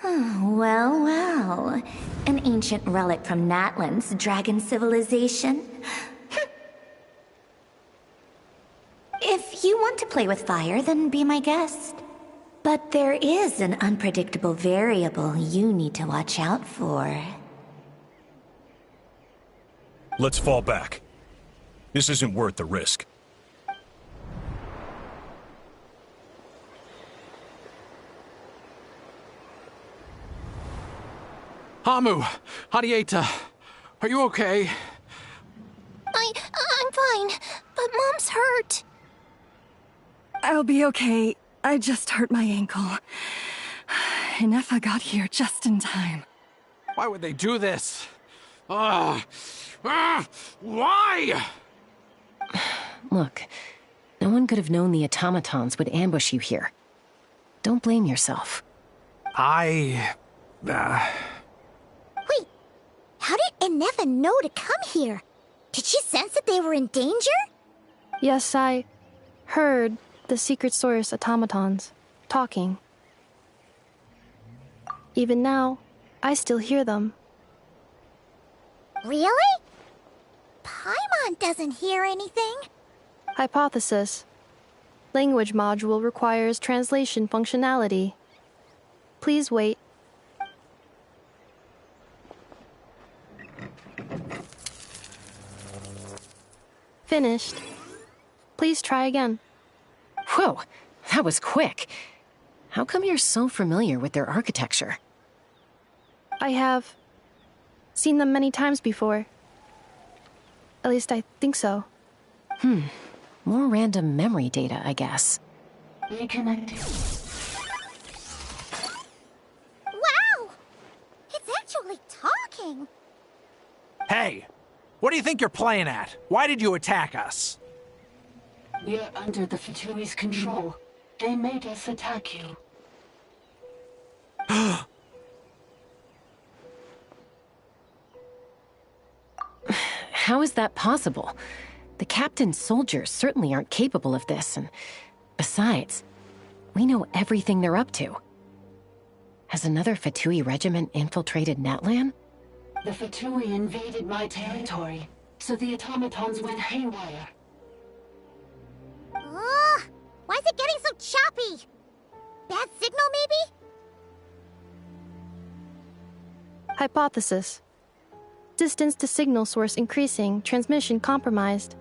K: Well, well. An ancient relic from Natlan's dragon civilization. If you want to play with fire, then be my guest. But there is an unpredictable variable you need to watch out for.
M: Let's fall back. This isn't worth the risk.
D: Hamu, Hadieta, are you okay?
L: I'm fine, but Mom's hurt.
C: I'll be okay. I just hurt my ankle. Inefa got here just in time.
D: Why would they do this? Why?
E: Look, no one could have known the automatons would ambush you here. Don't blame yourself.
A: Wait, how did Inefa know to come here? Did she sense that they were in danger?
B: Yes, I heard the secret source automatons talking. Even now, I still hear them.
A: Really? Paimon doesn't hear anything.
B: Hypothesis. Language module requires translation functionality. Please wait. Finished. Please try again.
E: Whoa, that was quick. How come you're so familiar with their architecture?
B: I have seen them many times before. At least I think so.
E: More random memory data, I guess.
K: Reconnecting.
A: Wow! It's actually talking.
D: Hey, what do you think you're playing at? Why did you attack us?
O: We're under the Fatui's control. They made us attack you.
E: How is that possible? The captain's soldiers certainly aren't capable of this, and besides, we know everything they're up to. Has another Fatui regiment infiltrated Natlan?
O: The Fatui invaded my territory, so the automatons went haywire.
A: Ugh! Why is it getting so choppy? Bad signal, maybe?
B: Hypothesis. Distance to signal source increasing, transmission compromised.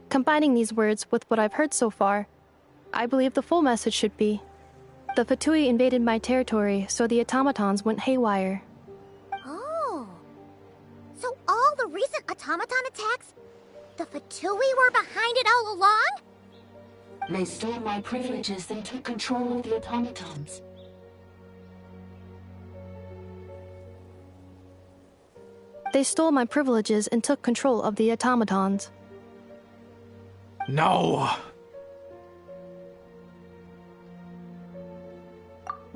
B: Combining these words with what I've heard so far, I believe the full message should be: the Fatui invaded my territory, so the automatons went haywire.
A: Oh. So all the recent automaton attacks, the Fatui were behind it all along?
O: They stole my privileges and took control of the automatons.
B: They stole my privileges and took control of the automatons.
D: No.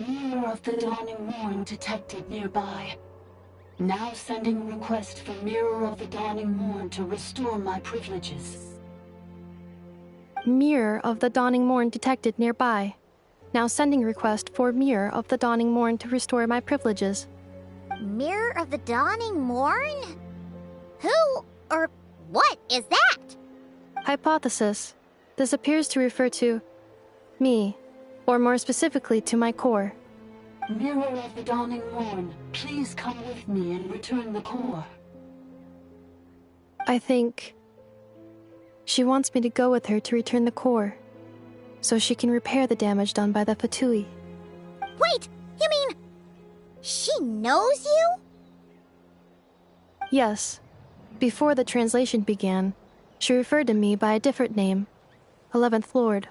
O: Mirror of the Dawning Morn detected nearby. Now sending request for Mirror of the Dawning Morn to restore my privileges.
B: Mirror of the Dawning Morn detected nearby. Now sending request for Mirror of the Dawning Morn to restore my privileges.
A: Mirror of the Dawning Morn? Who or what is that?
B: Hypothesis. This appears to refer to me, or more specifically to my core.
O: Mirror of the Dawning Morn, please come with me and return the core.
B: I think she wants me to go with her to return the core, so she can repair the damage done by the Fatui.
A: Wait, you mean she knows you?
B: Yes. Before the translation began, she referred to me by a different name, 11th Lord.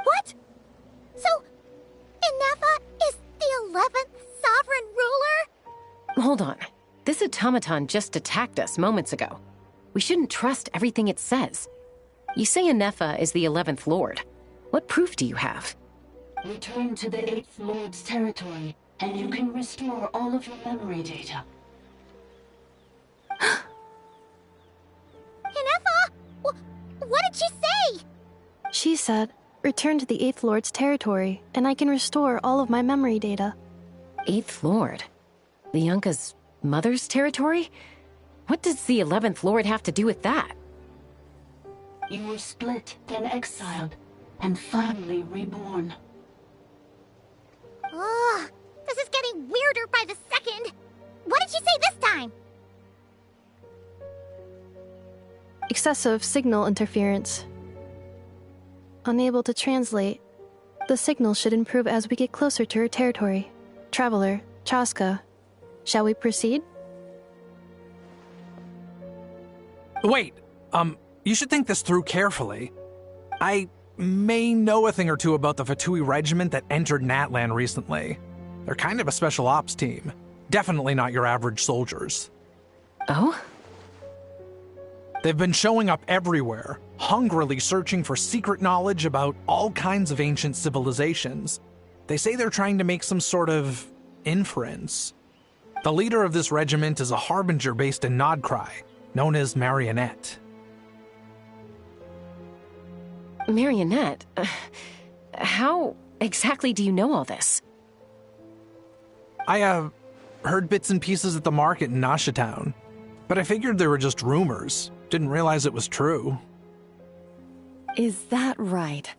A: What? So, Inefa is the 11th sovereign ruler?
E: Hold on. This automaton just attacked us moments ago. We shouldn't trust everything it says. You say Inefa is the 11th Lord. What proof do you have?
O: Return to the 8th Lord's territory, and you can restore all of your memory data.
A: Inefa? What did she say?
B: She said, return to the 8th Lord's territory, and I can restore all of my memory data.
E: 8th Lord? Lianka's mother's territory? What does the 11th Lord have to do with that?
O: You were split, then exiled, and finally reborn.
A: Ugh, this is getting weirder by the second. What did she say this time?
B: Excessive signal interference. Unable to translate. The signal should improve as we get closer to her territory. Traveler, Chaska. Shall we proceed?
D: Wait, you should think this through carefully. I may know a thing or two about the Fatui regiment that entered Natlan recently. They're kind of a special ops team. Definitely not your average soldiers.
E: Oh?
D: They've been showing up everywhere, hungrily searching for secret knowledge about all kinds of ancient civilizations. They say they're trying to make some sort of inference. The leader of this regiment is a harbinger based in Nodcry, known as Marionette.
E: Marionette? How exactly do you know all this?
D: I, heard bits and pieces at the market in Nasha Town, but I figured they were just rumors. Didn't realize it was true.
C: Is that right?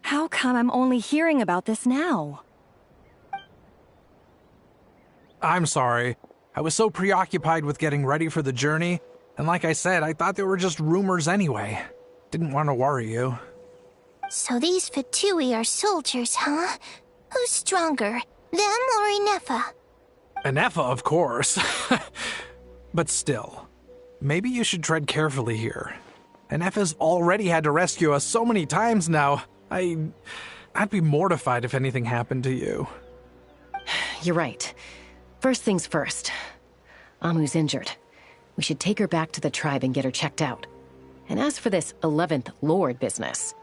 C: How come I'm only hearing about this now?
D: I'm sorry. I was so preoccupied with getting ready for the journey, and like I said, I thought they were just rumors anyway. Didn't want to worry you.
L: So these Fatui are soldiers, huh? Who's stronger, them or Inefa?
D: Inefa, of course. But still, maybe you should tread carefully here. Inefa's already had to rescue us so many times now. I'd be mortified if anything happened to you.
E: You're right. First things first. Amu's injured. We should take her back to the tribe and get her checked out. And as for this 11th Lord business,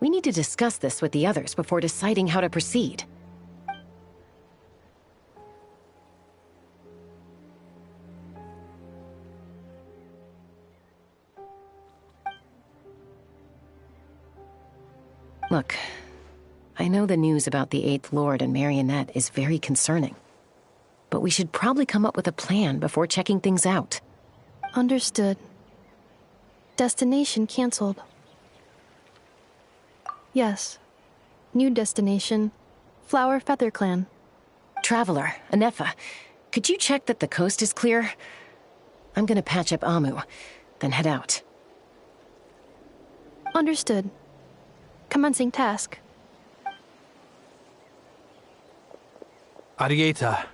E: we need to discuss this with the others before deciding how to proceed. Look, I know the news about the 8th Lord and Marionette is very concerning, but we should probably come up with a plan before checking things out.
B: Understood. Destination cancelled. Yes. New destination, Flower Feather Clan.
E: Traveler, Inefa, could you check that the coast is clear? I'm gonna patch up Amu, then head out.
B: Understood. Commencing task.
D: Arieta,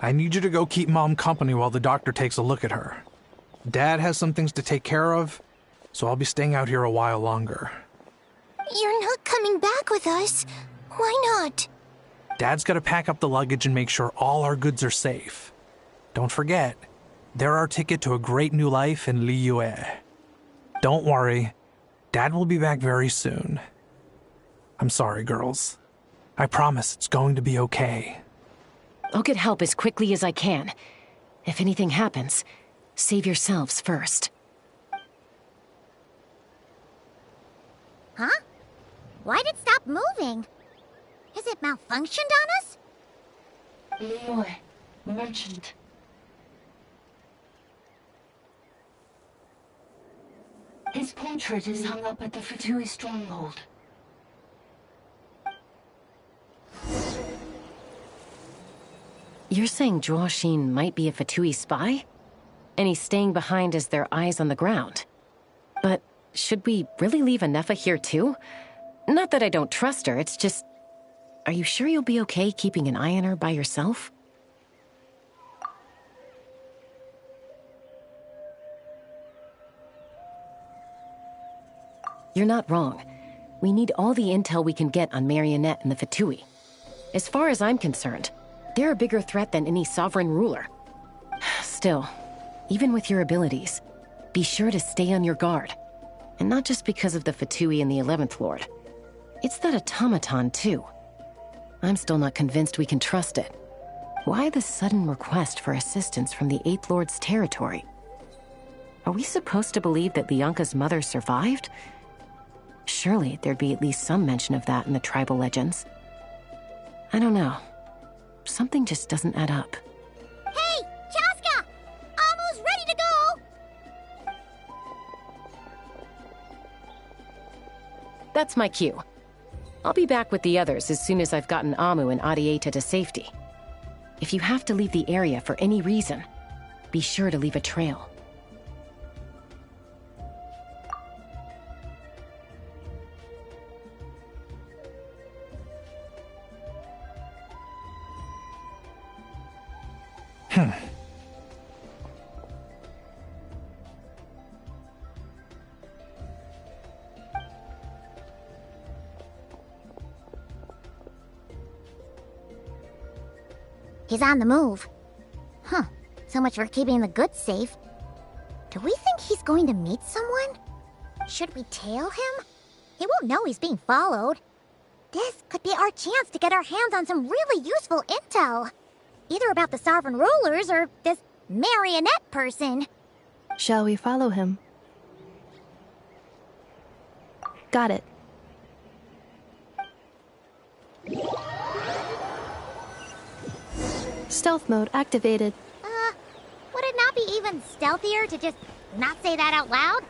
D: I need you to go keep Mom company while the doctor takes a look at her. Dad has some things to take care of, so I'll be staying out here a while longer.
L: You're not coming back with us. Why not?
D: Dad's gotta pack up the luggage and make sure all our goods are safe. don't forget, they're our ticket to a great new life in Liyue. Don't worry, Dad will be back very soon. I'm sorry, girls. I promise it's going to be okay.
E: I'll get help as quickly as I can. If anything happens, save yourselves first.
A: Huh? Why'd it stop moving? Has it malfunctioned on us?
O: Liyue, merchant. His portrait is hung up at the Fatui stronghold.
E: You're saying Zhuo Xin might be a Fatui spy? And he's staying behind as their eyes on the ground. But should we really leave Anefa here too? Not that I don't trust her, it's just... Are you sure you'll be okay keeping an eye on her by yourself? You're not wrong. We need all the intel we can get on Marionette and the Fatui. As far as I'm concerned, they're a bigger threat than any sovereign ruler. Still, even with your abilities, be sure to stay on your guard. And not just because of the Fatui and the 11th Lord. It's that automaton, too. I'm still not convinced we can trust it. Why the sudden request for assistance from the 8th Lord's territory? Are we supposed to believe that Lianka's mother survived? Surely there'd be at least some mention of that in the tribal legends. I don't know. Something just doesn't add up.
A: Hey, Chaska! Almost ready to go!
E: That's my cue. I'll be back with the others as soon as I've gotten Amu and Adieta to safety. If you have to leave the area for any reason, be sure to leave a trail.
A: He's on the move. Huh. So much for keeping the goods safe. Do we think he's going to meet someone? Should we tail him? He won't know he's being followed. This could be our chance to get our hands on some really useful intel. Either about the sovereign rulers or this marionette person.
B: Shall we follow him? Got it. Stealth mode activated.
A: Would it not be even stealthier to just not say that out loud?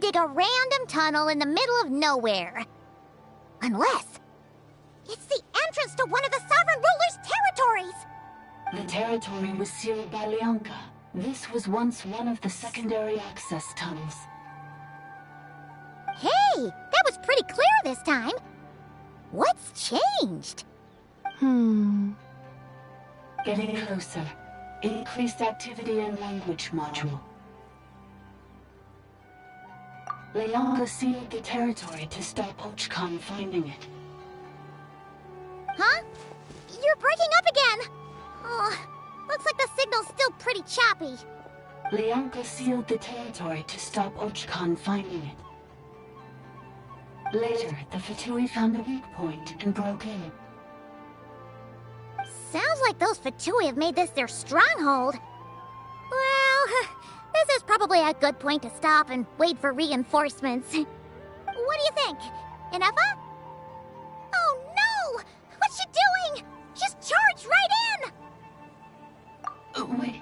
A: Dig a random tunnel in the middle of nowhere. Unless it's the entrance to one of the sovereign ruler's territories.
O: The territory was sealed by Lianka. This was once one of the secondary access tunnels.
A: Hey, that was pretty clear this time. What's changed?
O: Getting closer. Increased activity in language module. Lianka sealed the territory to stop Archon finding it.
A: Huh? You're breaking up again! Oh, looks like the signal's still pretty choppy.
O: Lianka sealed the territory to stop Archon finding it. Later, the Fatui found a weak point and broke in.
A: Sounds like those Fatui have made this their stronghold. Well, this is probably a good point to stop and wait for reinforcements. What do you think? Inefa? Oh no! What's she doing?
O: Wait.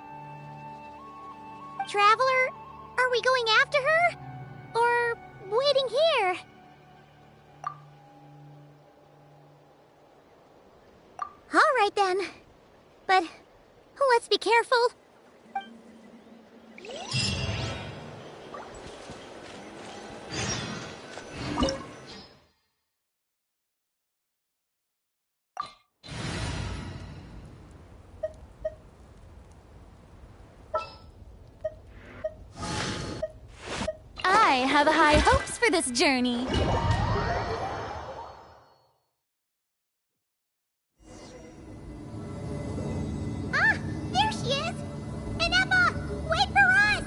A: Traveler, are we going after her? Or waiting here? All right then. But let's be careful.
R: I have high hopes for this journey.
A: Ah, there she is! Inepa, wait for us!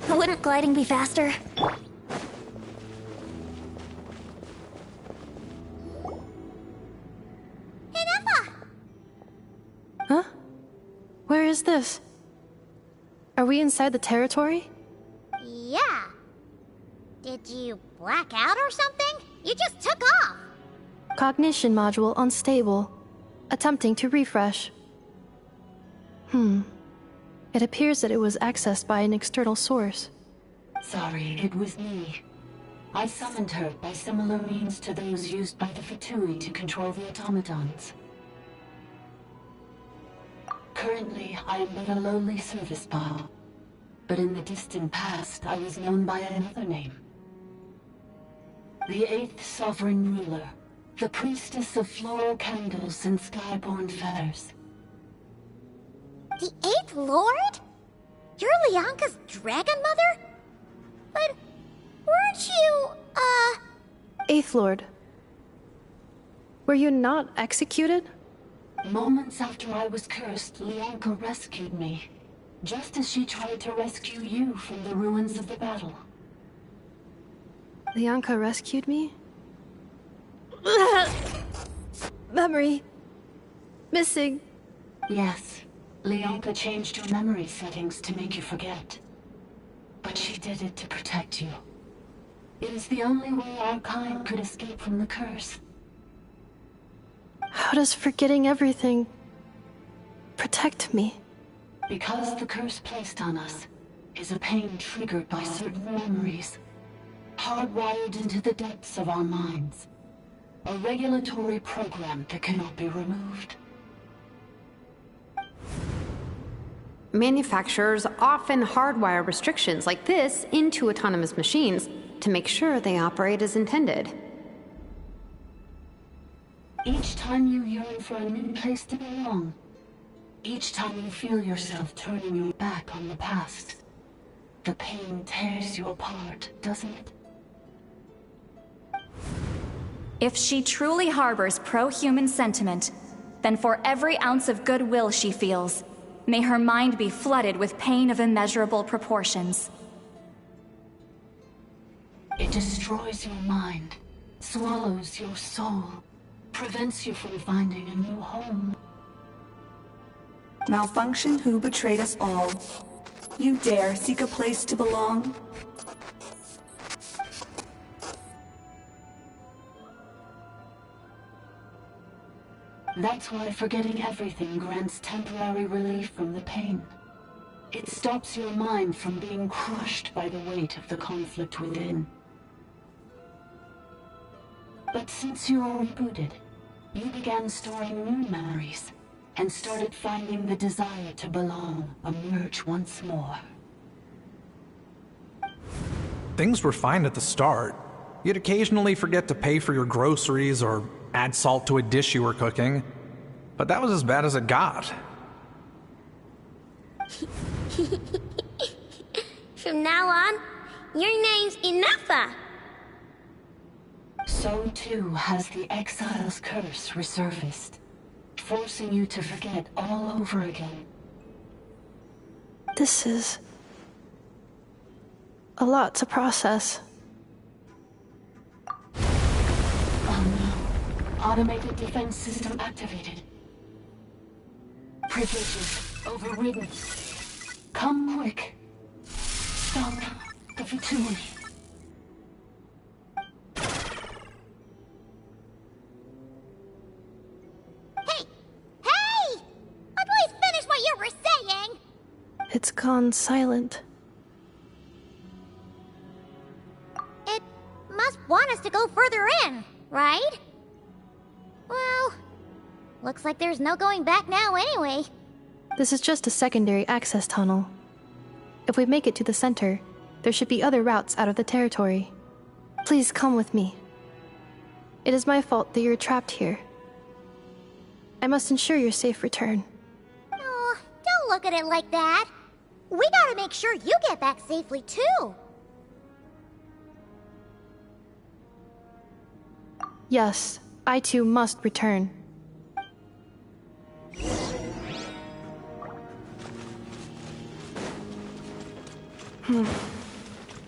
R: Wouldn't gliding be faster?
B: Huh? Where is this? Are we inside the territory?
A: Yeah. Did you black out or something? You just took off.
B: Cognition module unstable. Attempting to refresh. It appears that it was accessed by an external source.
O: Sorry, it was me. I summoned her by similar means to those used by the Fatui to control the automatons. Currently, I am but a lowly service bot. But in the distant past, I was known by another name. The 8th Sovereign Ruler, the Priestess of Floral Candles and Skyborn Feathers.
A: The 8th Lord? You're Lianka's dragon mother? But weren't you,
B: Eighth Lord. Were you not executed?
O: Moments after I was cursed, Lianka rescued me. Just as she tried to rescue you from the ruins of the battle.
B: Lianka rescued me? Memory. Missing.
O: Yes. Lianka changed your memory settings to make you forget. But she did it to protect you. It is the only way our kind could escape from the curse.
B: How does forgetting everything protect me?
O: Because the curse placed on us is a pain triggered by certain memories, hardwired into the depths of our minds. A regulatory program that cannot be removed.
F: Manufacturers often hardwire restrictions like this into autonomous machines to make sure they operate as intended.
O: Each time you yearn for a new place to belong, each time you feel yourself turning your back on the past, the pain tears you apart, doesn't it?
P: If she truly harbors pro-human sentiment, then for every ounce of goodwill she feels, may her mind be flooded with pain of immeasurable proportions.
O: It destroys your mind, swallows your soul, prevents you from finding a new home.
S: Malfunction who betrayed us all. You dare seek a place to belong?
O: That's why forgetting everything grants temporary relief from the pain. It stops your mind from being crushed by the weight of the conflict within. But since you are rebooted, you began storing new memories, and started finding the desire to belong emerge once more.
D: Things were fine at the start. You'd occasionally forget to pay for your groceries or add salt to a dish you were cooking, but that was as bad as it got.
K: From now on, your name's Inefa.
O: So too has the Exile's curse resurfaced, forcing you to forget all over again.
B: This is a lot to process.
O: Automated defense system activated. Privileges overridden. Come quick. Stop the Fatui.
B: It's gone silent.
A: It must want us to go further in, right? Well, looks like there's no going back now anyway.
B: This is just a secondary access tunnel. If we make it to the center, there should be other routes out of the territory. Please come with me. It is my fault that you're trapped here. I must ensure your safe return.
A: Oh, don't look at it like that. We gotta make sure you get back safely, too.
B: Yes, I too must return.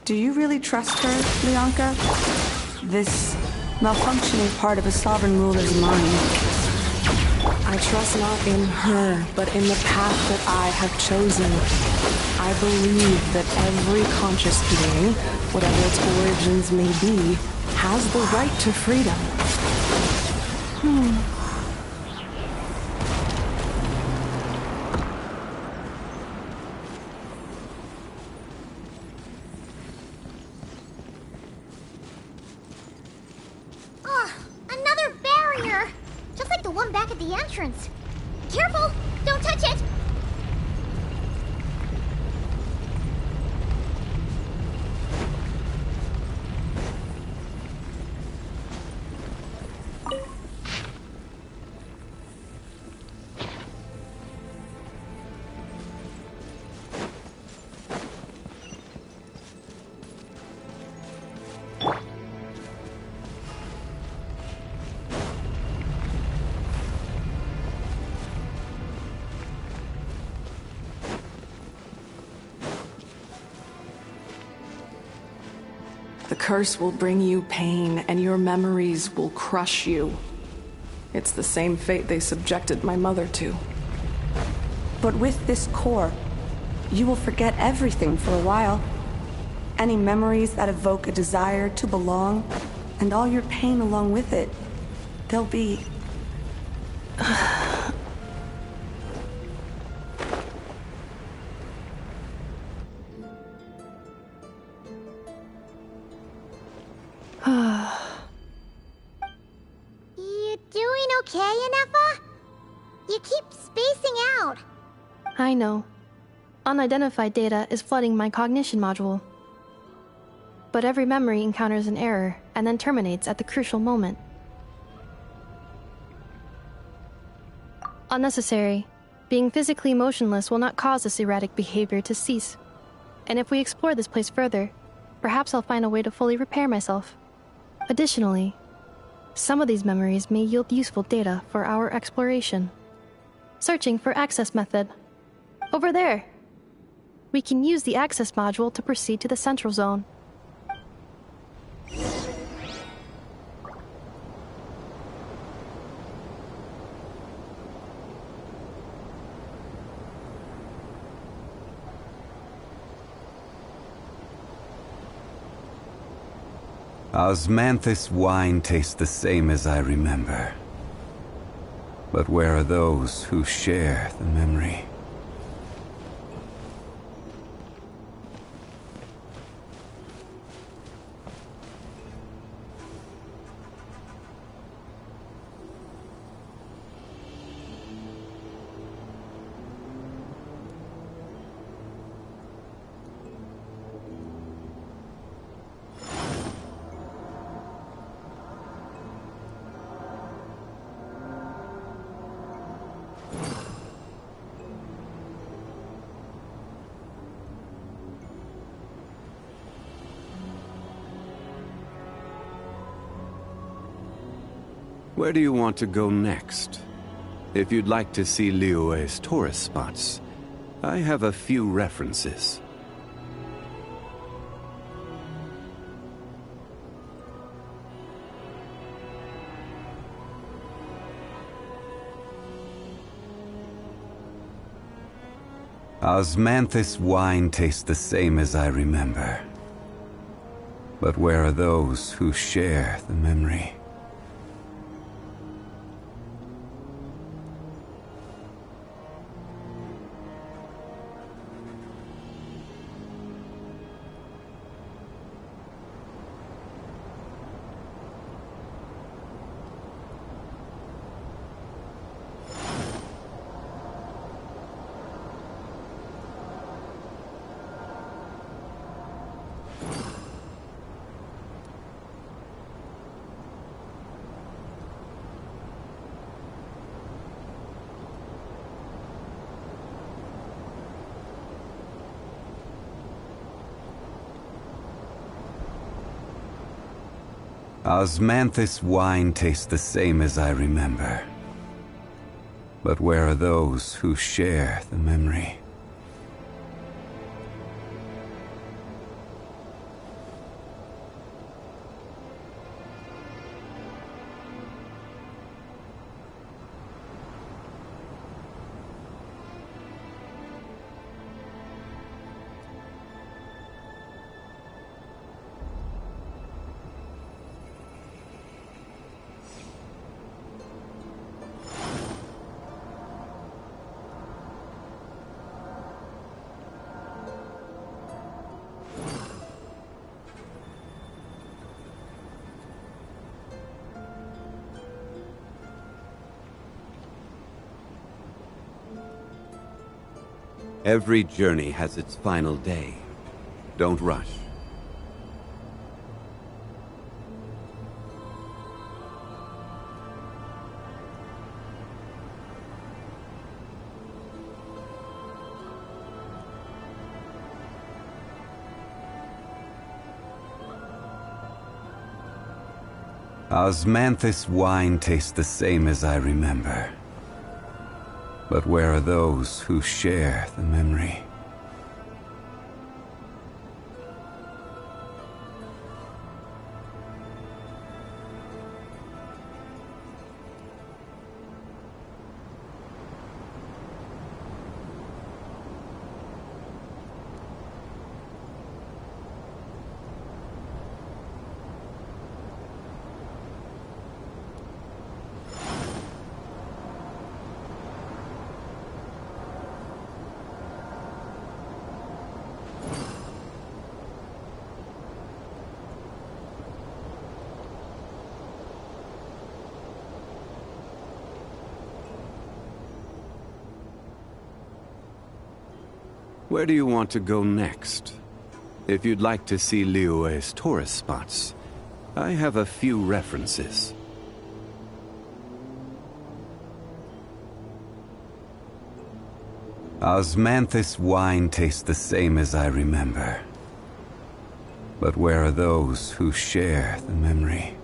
S: Do you really trust her, Lianka? This malfunctioning part of a sovereign ruler's mind.
N: I trust not in her, but in the path that I have chosen. I believe that every conscious being, whatever its origins may be, has the right to freedom.
A: Oh, another barrier! Just like the one back at the entrance. Careful! Don't touch it!
N: The curse will bring you pain, and your memories will crush you. It's the same fate they subjected my mother to.
S: But with this core, you will forget everything for a while. Any memories that evoke a desire to belong, and all your pain along with it, they'll be...
A: You doing okay, Inefa? You keep spacing out.
B: I know. Unidentified data is flooding my cognition module. But every memory encounters an error and then terminates at the crucial moment. Unnecessary. Being physically motionless will not cause this erratic behavior to cease. And if we explore this place further, perhaps I'll find a way to fully repair myself. Additionally, some of these memories may yield useful data for our exploration. Searching for access method. Over there! We can use the access module to proceed to the central zone.
T: Osmanthus wine tastes the same as I remember. But where are those who share the memory? Where do you want to go next? If you'd like to see Liyue's tourist spots, I have a few references. Osmanthus wine tastes the same as I remember. But where are those who share the memory? Osmanthus wine tastes the same as I remember. But where are those who share the memory? Every journey has its final day. Don't rush. Osmanthus wine tastes the same as I remember. But where are those who share the memory? Where do you want to go next? If you'd like to see Liyue's tourist spots, I have a few references. Osmanthus wine tastes the same as I remember. But where are those who share the memory?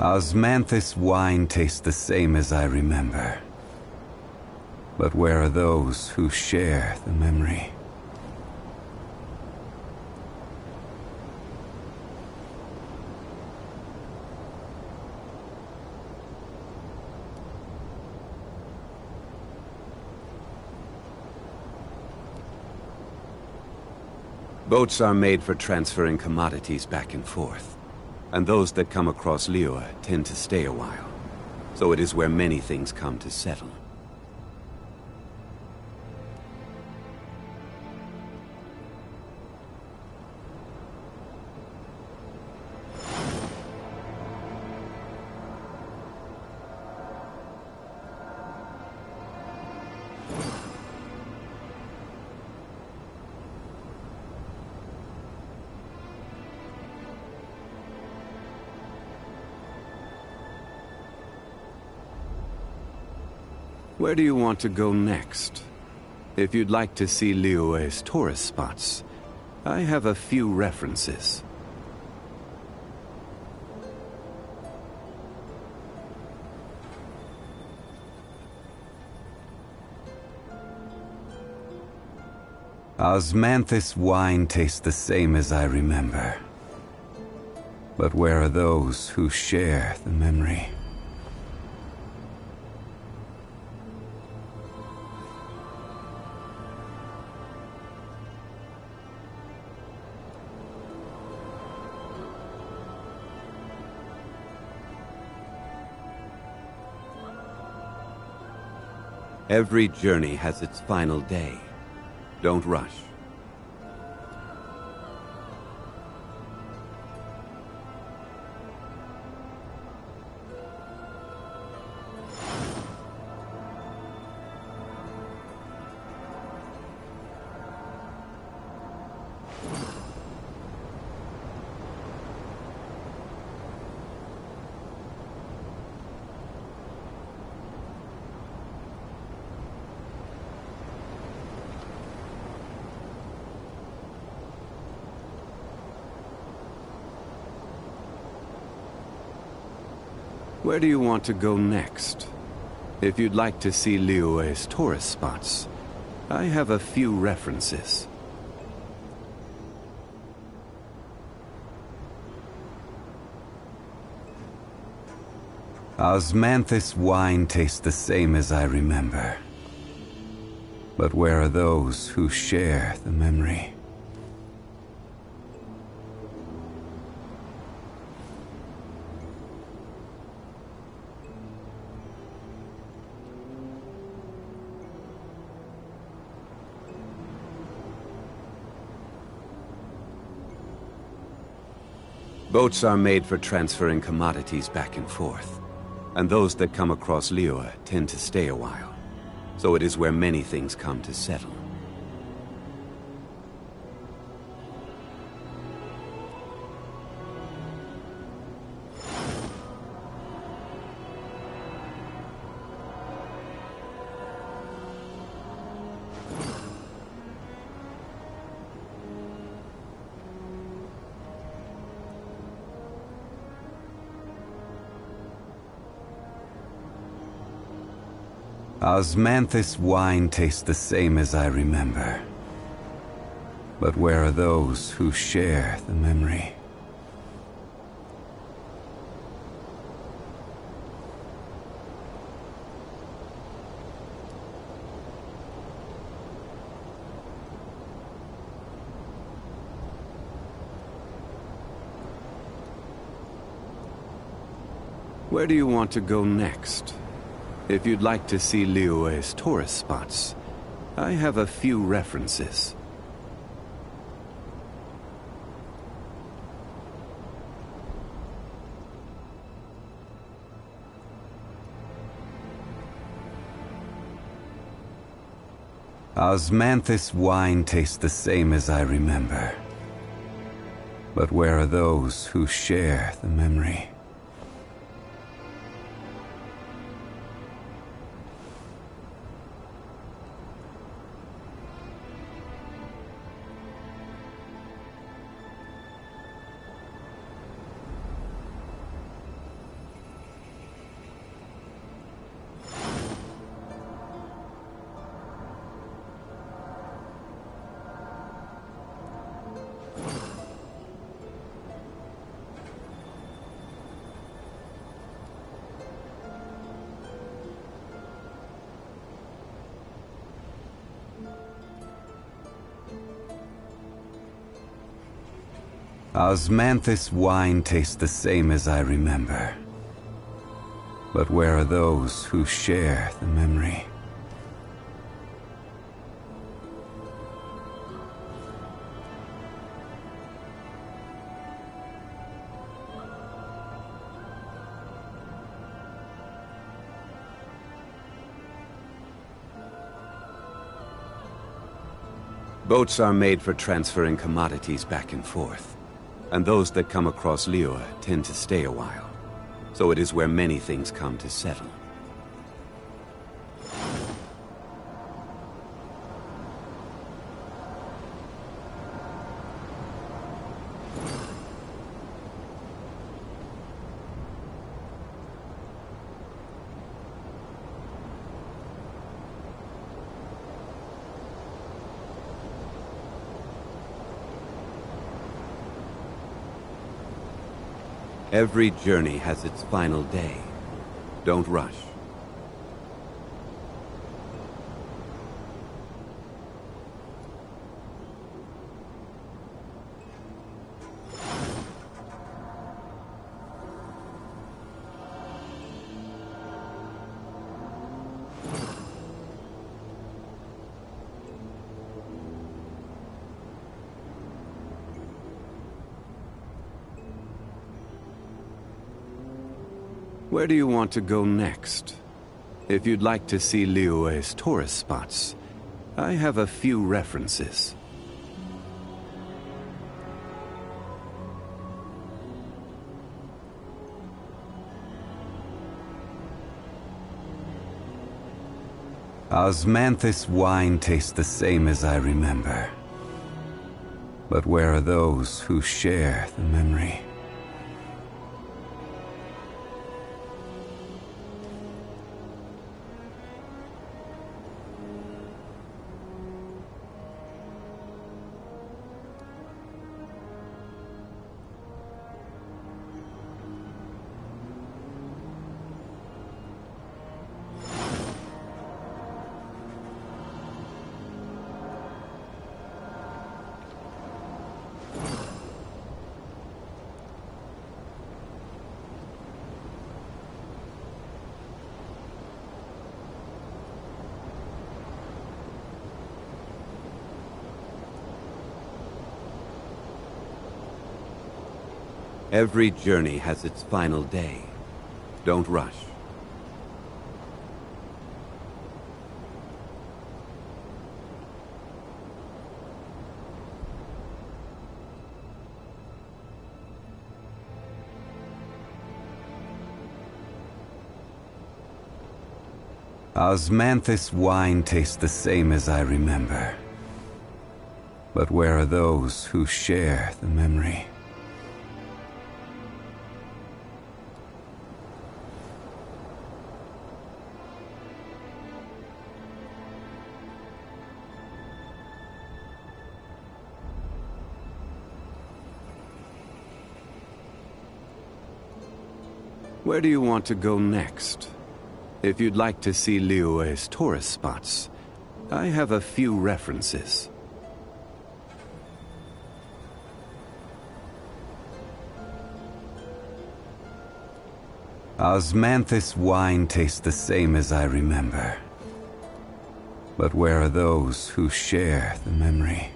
T: Osmanthus wine tastes the same as I remember. But where are those who share the memory? Boats are made for transferring commodities back and forth. And those that come across Liyue tend to stay a while. So it is where many things come to settle. Where do you want to go next? If you'd like to see Liyue's tourist spots, I have a few references. Osmanthus wine tastes the same as I remember. But where are those who share the memory? Every journey has its final day. Don't rush. Where do you want to go next? If you'd like to see Liyue's tourist spots, I have a few references. Osmanthus wine tastes the same as I remember. But where are those who share the memory? Boats are made for transferring commodities back and forth, and those that come across Liyue tend to stay a while, so it is where many things come to settle. Osmanthus wine tastes the same as I remember. But where are those who share the memory? Where do you want to go next? If you'd like to see Liyue's tourist spots, I have a few references. Osmanthus wine tastes the same as I remember. But where are those who share the memory? Osmanthus wine tastes the same as I remember. But where are those who share the memory? Boats are made for transferring commodities back and forth, and those that come across Liyue tend to stay a while, so it is where many things come to settle. Every journey has its final day. Don't rush. Where do you want to go next? If you'd like to see Liyue's tourist spots, I have a few references. Osmanthus wine tastes the same as I remember. But where are those who share the memory? Every journey has its final day. Don't rush. Osmanthus wine tastes the same as I remember. But where are those who share the memory? Where do you want to go next? If you'd like to see Liyue's tourist spots, I have a few references. Osmanthus wine tastes the same as I remember. But where are those who share the memory?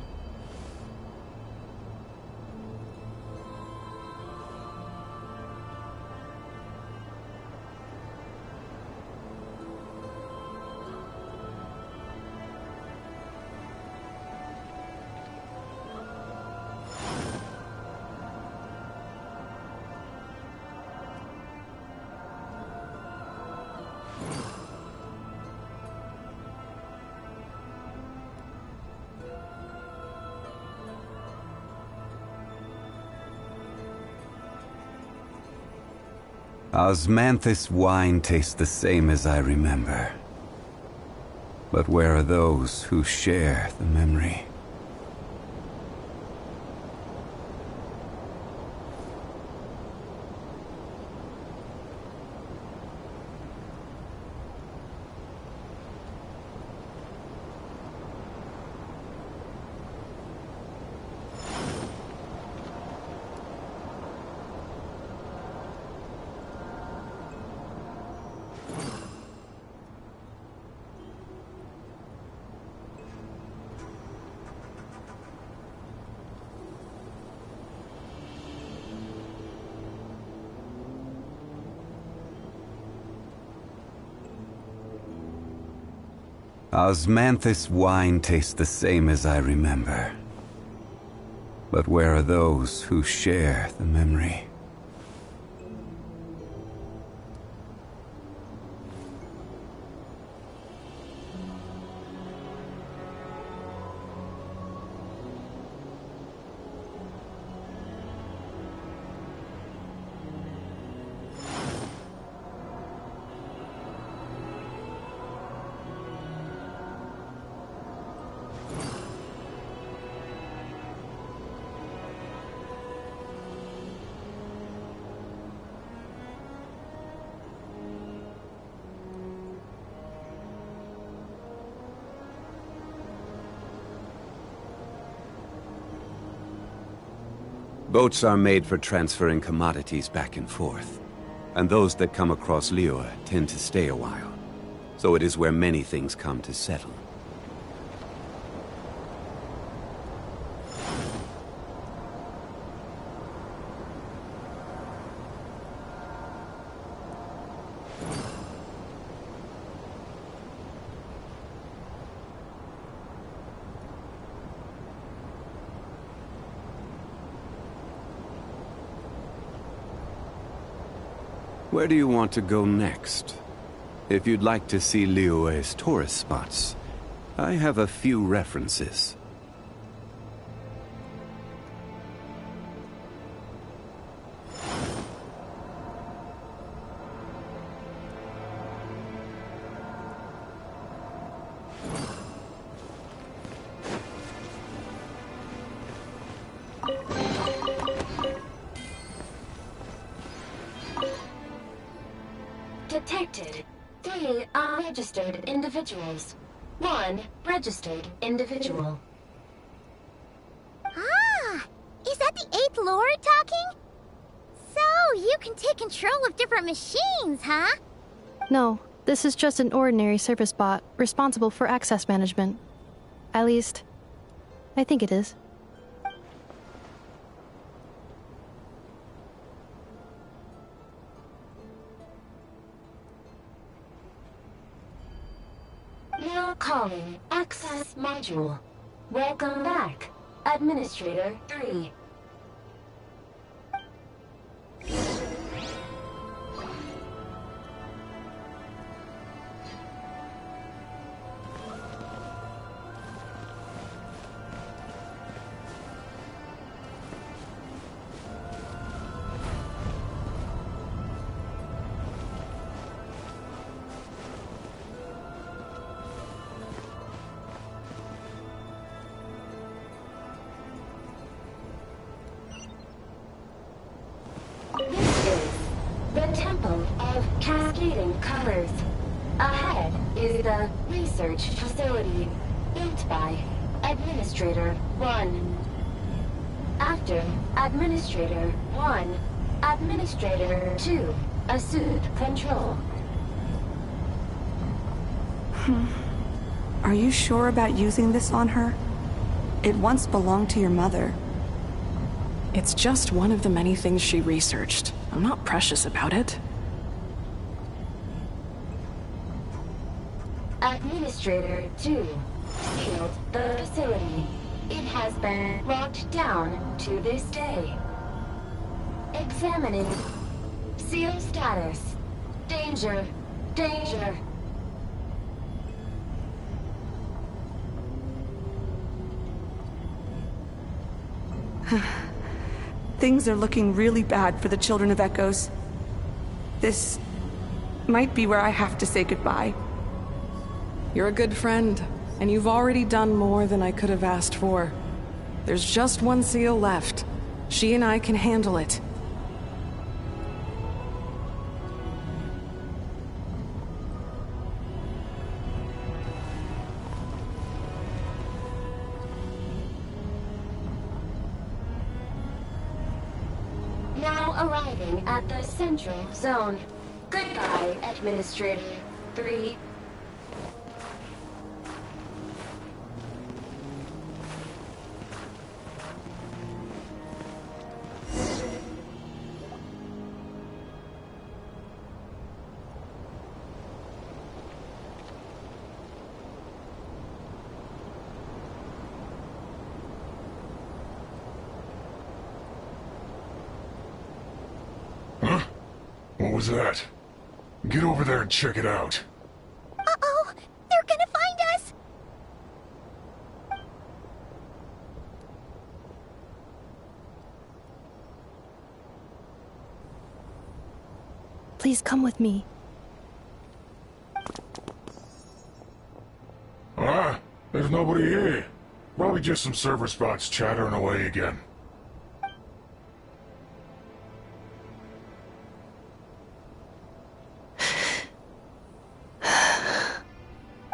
T: Osmanthus wine tastes the same as I remember. But where are those who share the memory? Osmanthus wine tastes the same as I remember. But where are those who share the memory? Boats are made for transferring commodities back and forth. And those that come across Liyue tend to stay a while. So it is where many things come to settle. Where do you want to go next? If you'd like to see Liyue's tourist spots, I have a few references.
O: Detected 3 unregistered individuals. 1 registered individual.
A: Ah! Is that the 8th Lord talking? So, you can take control of different machines, huh?
B: No, this is just an ordinary service bot responsible for access management. At least, I think it is.
O: Now calling Access Module. Welcome back, Administrator 3. The Temple of Cascading Colors. Ahead is the research facility, built by Administrator 1. After Administrator 1, Administrator 2 assumed control.
S: Are you sure about using this on her? It once belonged to your mother.
N: It's just one of the many things she researched. I'm not precious about it.
O: Administrator 2 sealed the facility. It has been locked down to this day. Examining. Seal status. Danger. Danger.
S: Things are looking really bad for the Children of Echoes. This might be where I have to say goodbye.
N: You're a good friend, and you've already done more than I could have asked for. There's just one seal left. She and I can handle it.
O: Now arriving at the Central Zone. Goodbye, Administrator 3.
Q: What was that? Get over there and check it out.
A: Uh-oh! They're gonna find us!
B: Please come with me.
Q: Ah, there's nobody here. Probably just some server spots chattering away again.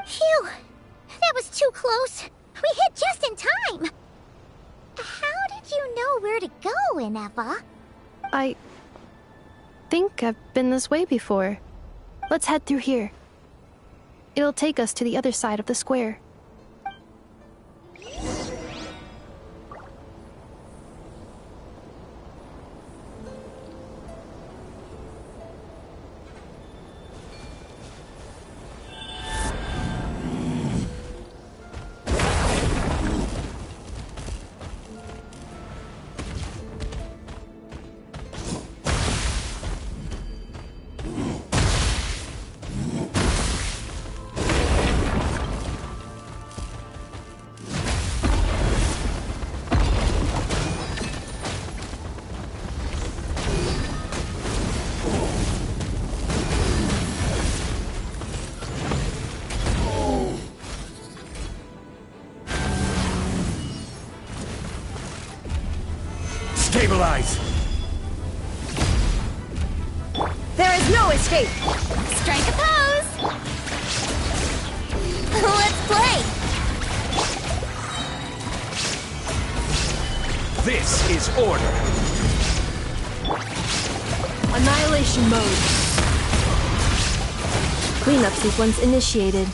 A: Phew! That was too close. We hit just in time. How did you know where to go, Inefa?
B: I think I've been this way before. Let's head through here. It'll take us to the other side of the square.
U: Stabilize!
H: There is no escape!
R: Strike a pose! Let's play!
U: This is order!
B: Annihilation mode. Cleanup sequence initiated.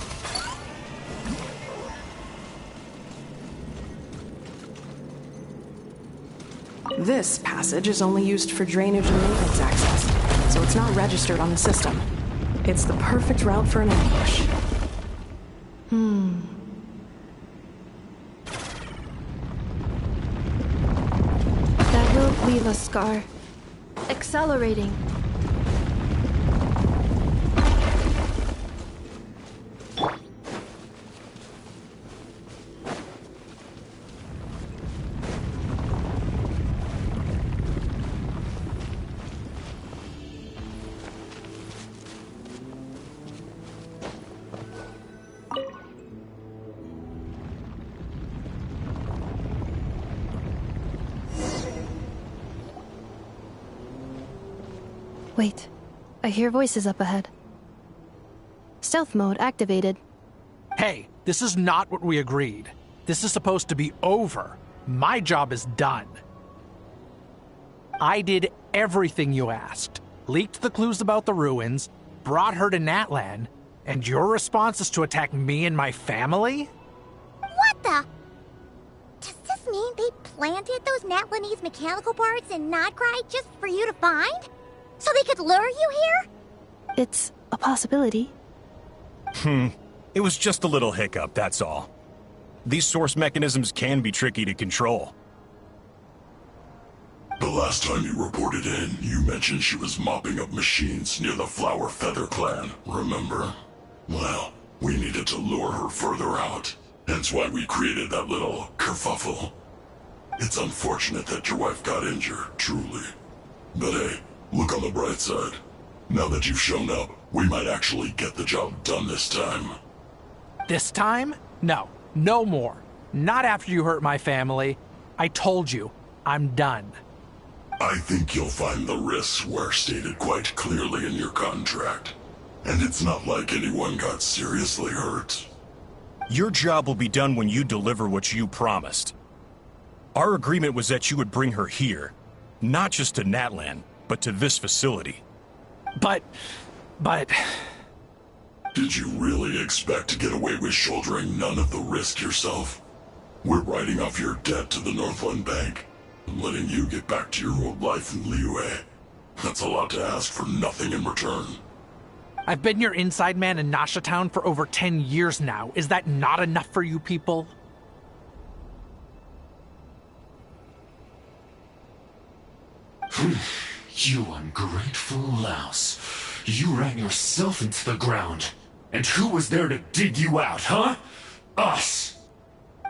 N: This passage is only used for drainage and maintenance access, so it's not registered on the system. It's the perfect route for an ambush.
B: That will leave a scar. Accelerating. Wait, I hear voices up ahead. Stealth mode activated.
D: Hey, this is not what we agreed. This is supposed to be over. My job is done. I did everything you asked. Leaked the clues about the ruins, brought her to Natlan, and your response is to attack me and my family?
A: What the? Does this mean they planted those Natlanese mechanical parts in Notcry just for you to find? So they could lure you here?
B: It's a possibility.
U: It was just a little hiccup, that's all. These source mechanisms can be tricky to control.
Q: The last time you reported in, you mentioned she was mopping up machines near the Flower Feather clan, remember? Well, we needed to lure her further out. Hence why we created that little kerfuffle. It's unfortunate that your wife got injured, truly. But hey, look on the bright side. Now that you've shown up, we might actually get the job done this time.
D: This time? No. No more. Not after you hurt my family. I told you, I'm done.
Q: I think you'll find the risks were stated quite clearly in your contract. And it's not like anyone got seriously hurt.
U: Your job will be done when you deliver what you promised. Our agreement was that you would bring her here, not just to Natlan, but to this facility.
D: But...
Q: Did you really expect to get away with shouldering none of the risk yourself? We're writing off your debt to the Northland Bank and letting you get back to your old life in Liyue. That's a lot to ask for nothing in return.
D: I've been your inside man in Nasha Town for over 10 years now. Is that not enough for you people?
V: You ungrateful louse. You ran yourself into the ground. And who was there to dig you out, huh? Us!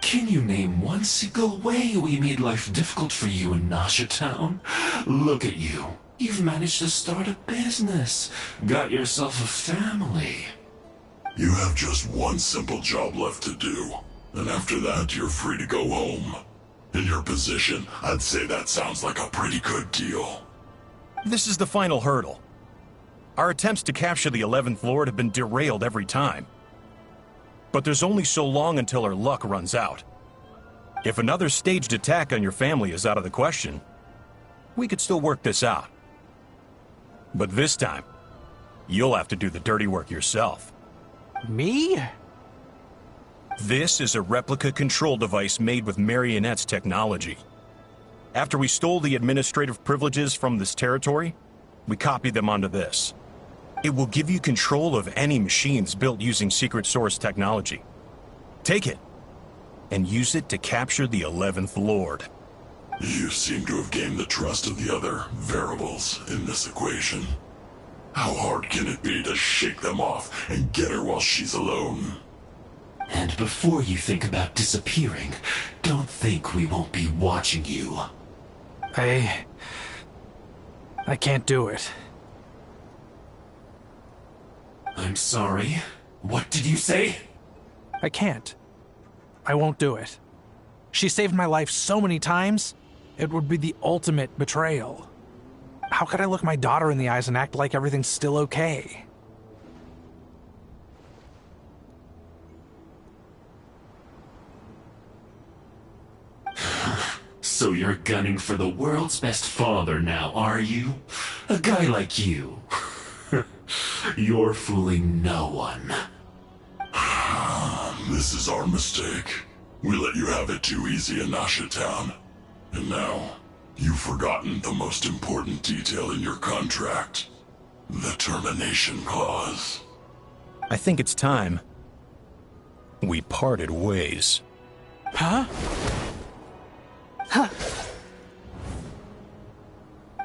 V: Can you name one single way we made life difficult for you in Nasha Town? Look at you. You've managed to start a business. Got yourself a family.
Q: You have just one simple job left to do. And after that, you're free to go home. In your position, I'd say that sounds like a pretty good deal.
U: This is the final hurdle. Our attempts to capture the 11th Lord have been derailed every time. But there's only so long until our luck runs out. If another staged attack on your family is out of the question, we could still work this out. But this time, you'll have to do the dirty work yourself.
D: Me?
U: This is a replica control device made with Marionette's technology. After we stole the administrative privileges from this territory, we copied them onto this. It will give you control of any machines built using secret source technology. Take it, and use it to capture the 11th Lord.
Q: You seem to have gained the trust of the other variables in this equation. How hard can it be to shake them off and get her while she's alone?
V: And before you think about disappearing, don't think we won't be watching you.
D: I can't do it.
V: I'm sorry. What did you say?
D: I can't. I won't do it. She saved my life so many times. It would be the ultimate betrayal. How could I look my daughter in the eyes and act like everything's still okay?
V: So you're gunning for the world's best father now, are you? A guy like you. You're fooling no one.
Q: This is our mistake. We let you have it too easy in Nasha Town. And now, you've forgotten the most important detail in your contract. The termination clause.
U: I think it's time we parted ways.
D: Huh? Huh.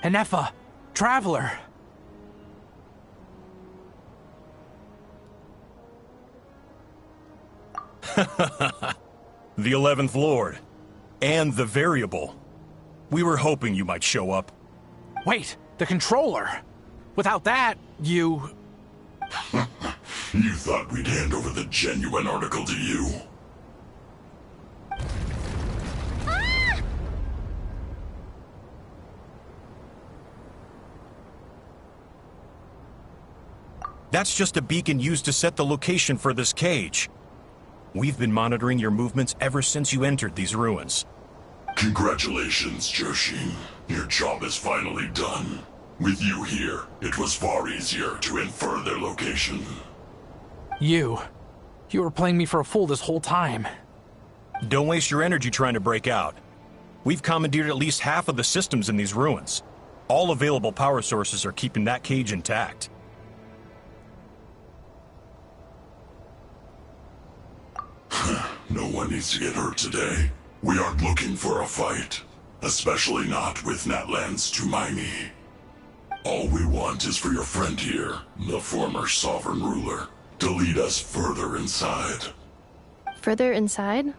D: Enefa, Traveler.
U: The 11th Lord. And the Variable. We were hoping you might show up.
D: Wait, the Controller. Without that, you...
Q: You thought we'd hand over the genuine article to you?
U: That's just a beacon used to set the location for this cage. We've been monitoring your movements ever since you entered these ruins.
Q: Congratulations, Joshin. Your job is finally done. With you here, it was far easier to infer their location.
D: You were playing me for a fool this whole time.
U: Don't waste your energy trying to break out. We've commandeered at least half of the systems in these ruins. All available power sources are keeping that cage intact.
Q: No one needs to get hurt today. We aren't looking for a fight. Especially not with Natlan's Tumaini. All we want is for your friend here, the former sovereign ruler, to lead us further inside.
B: Further inside?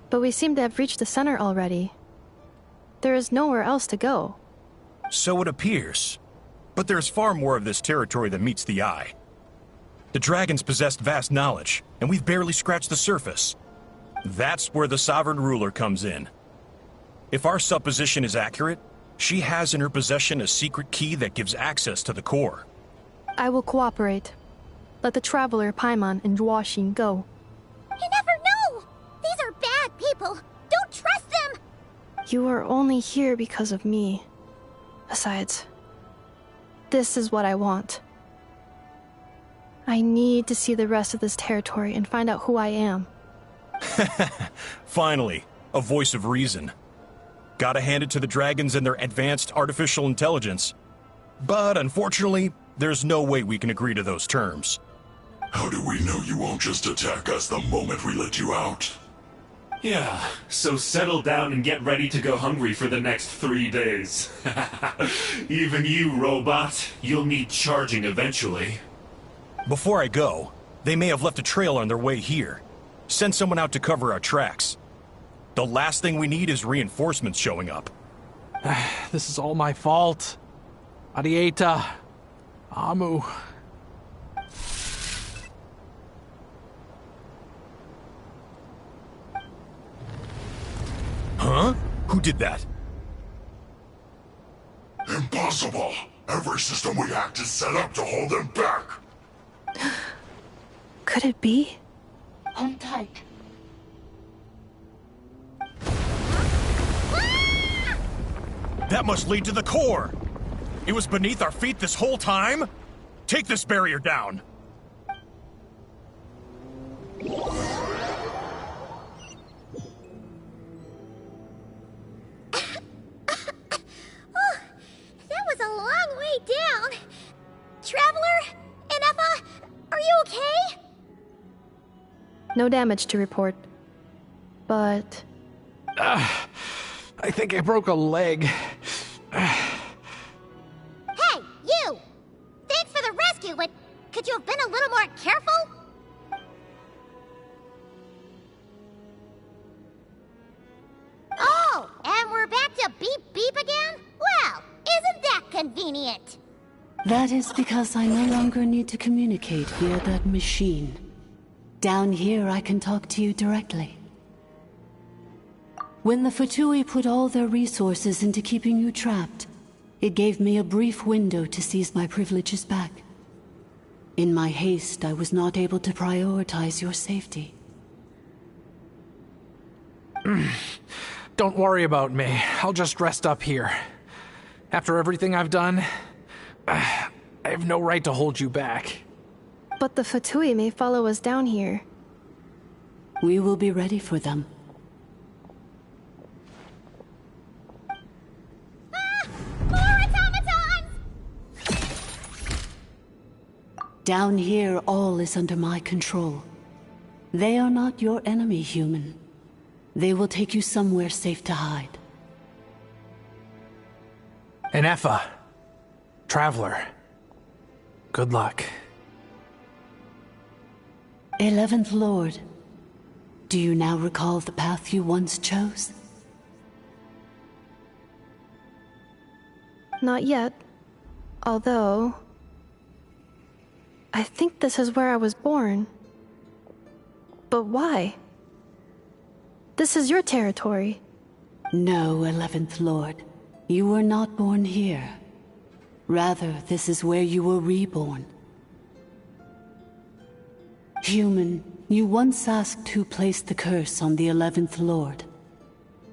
B: But we seem to have reached the center already. There is nowhere else to go.
U: So it appears. But there's far more of this territory than meets the eye. The dragons possessed vast knowledge, and we've barely scratched the surface. That's where the sovereign ruler comes in. If our supposition is accurate, she has in her possession a secret key that gives access to the core.
B: I will cooperate. Let the Traveler, Paimon, and Genshin go.
A: You never know! These are bad people! Don't trust them!
B: You are only here because of me. Besides, this is what I want. I need to see the rest of this territory and find out who I am.
U: Finally, a voice of reason. Gotta hand it to the dragons and their advanced artificial intelligence. But unfortunately, there's no way we can agree to those terms.
Q: How do we know you won't just attack us the moment we let you out?
V: Yeah, so settle down and get ready to go hungry for the next 3 days. Even you, robot, you'll need charging eventually.
U: Before I go, they may have left a trail on their way here. Send someone out to cover our tracks. The last thing we need is reinforcements showing up.
D: This is all my fault. Arieta. Amu.
U: Huh? Who did that?
Q: Impossible! Every system we hacked is set up to hold them back!
B: Could it be?
O: Hold tight.
U: That must lead to the core! It was beneath our feet this whole time? Take this barrier down!
A: That was a long way down. Traveler? Enefa? Are you okay?
B: No damage to report. But...
D: I think I broke a leg.
A: Hey, you! Thanks for the rescue, but could you have been a little more careful? Oh, and we're back to beep beep again? Well, isn't that convenient?
O: That is because I no longer need to communicate via that machine. Down here, I can talk to you directly. When the Fatui put all their resources into keeping you trapped, it gave me a brief window to seize my privileges back. In my haste, I was not able to prioritize your safety.
D: Don't worry about me. I'll just rest up here. After everything I've done, I have no right to hold you back.
B: But the Fatui may follow us down here.
O: We will be ready for them.
A: More automatons!
O: Down here, all is under my control. They are not your enemy, human. They will take you somewhere safe to hide.
D: Enefa. Traveler. Good luck.
O: 11th Lord, do you now recall the path you once chose?
B: Not yet. Although... I think this is where I was born. But why? This is your territory.
O: No, 11th Lord. You were not born here. Rather, this is where you were reborn. Human, you once asked who placed the curse on the 11th Lord.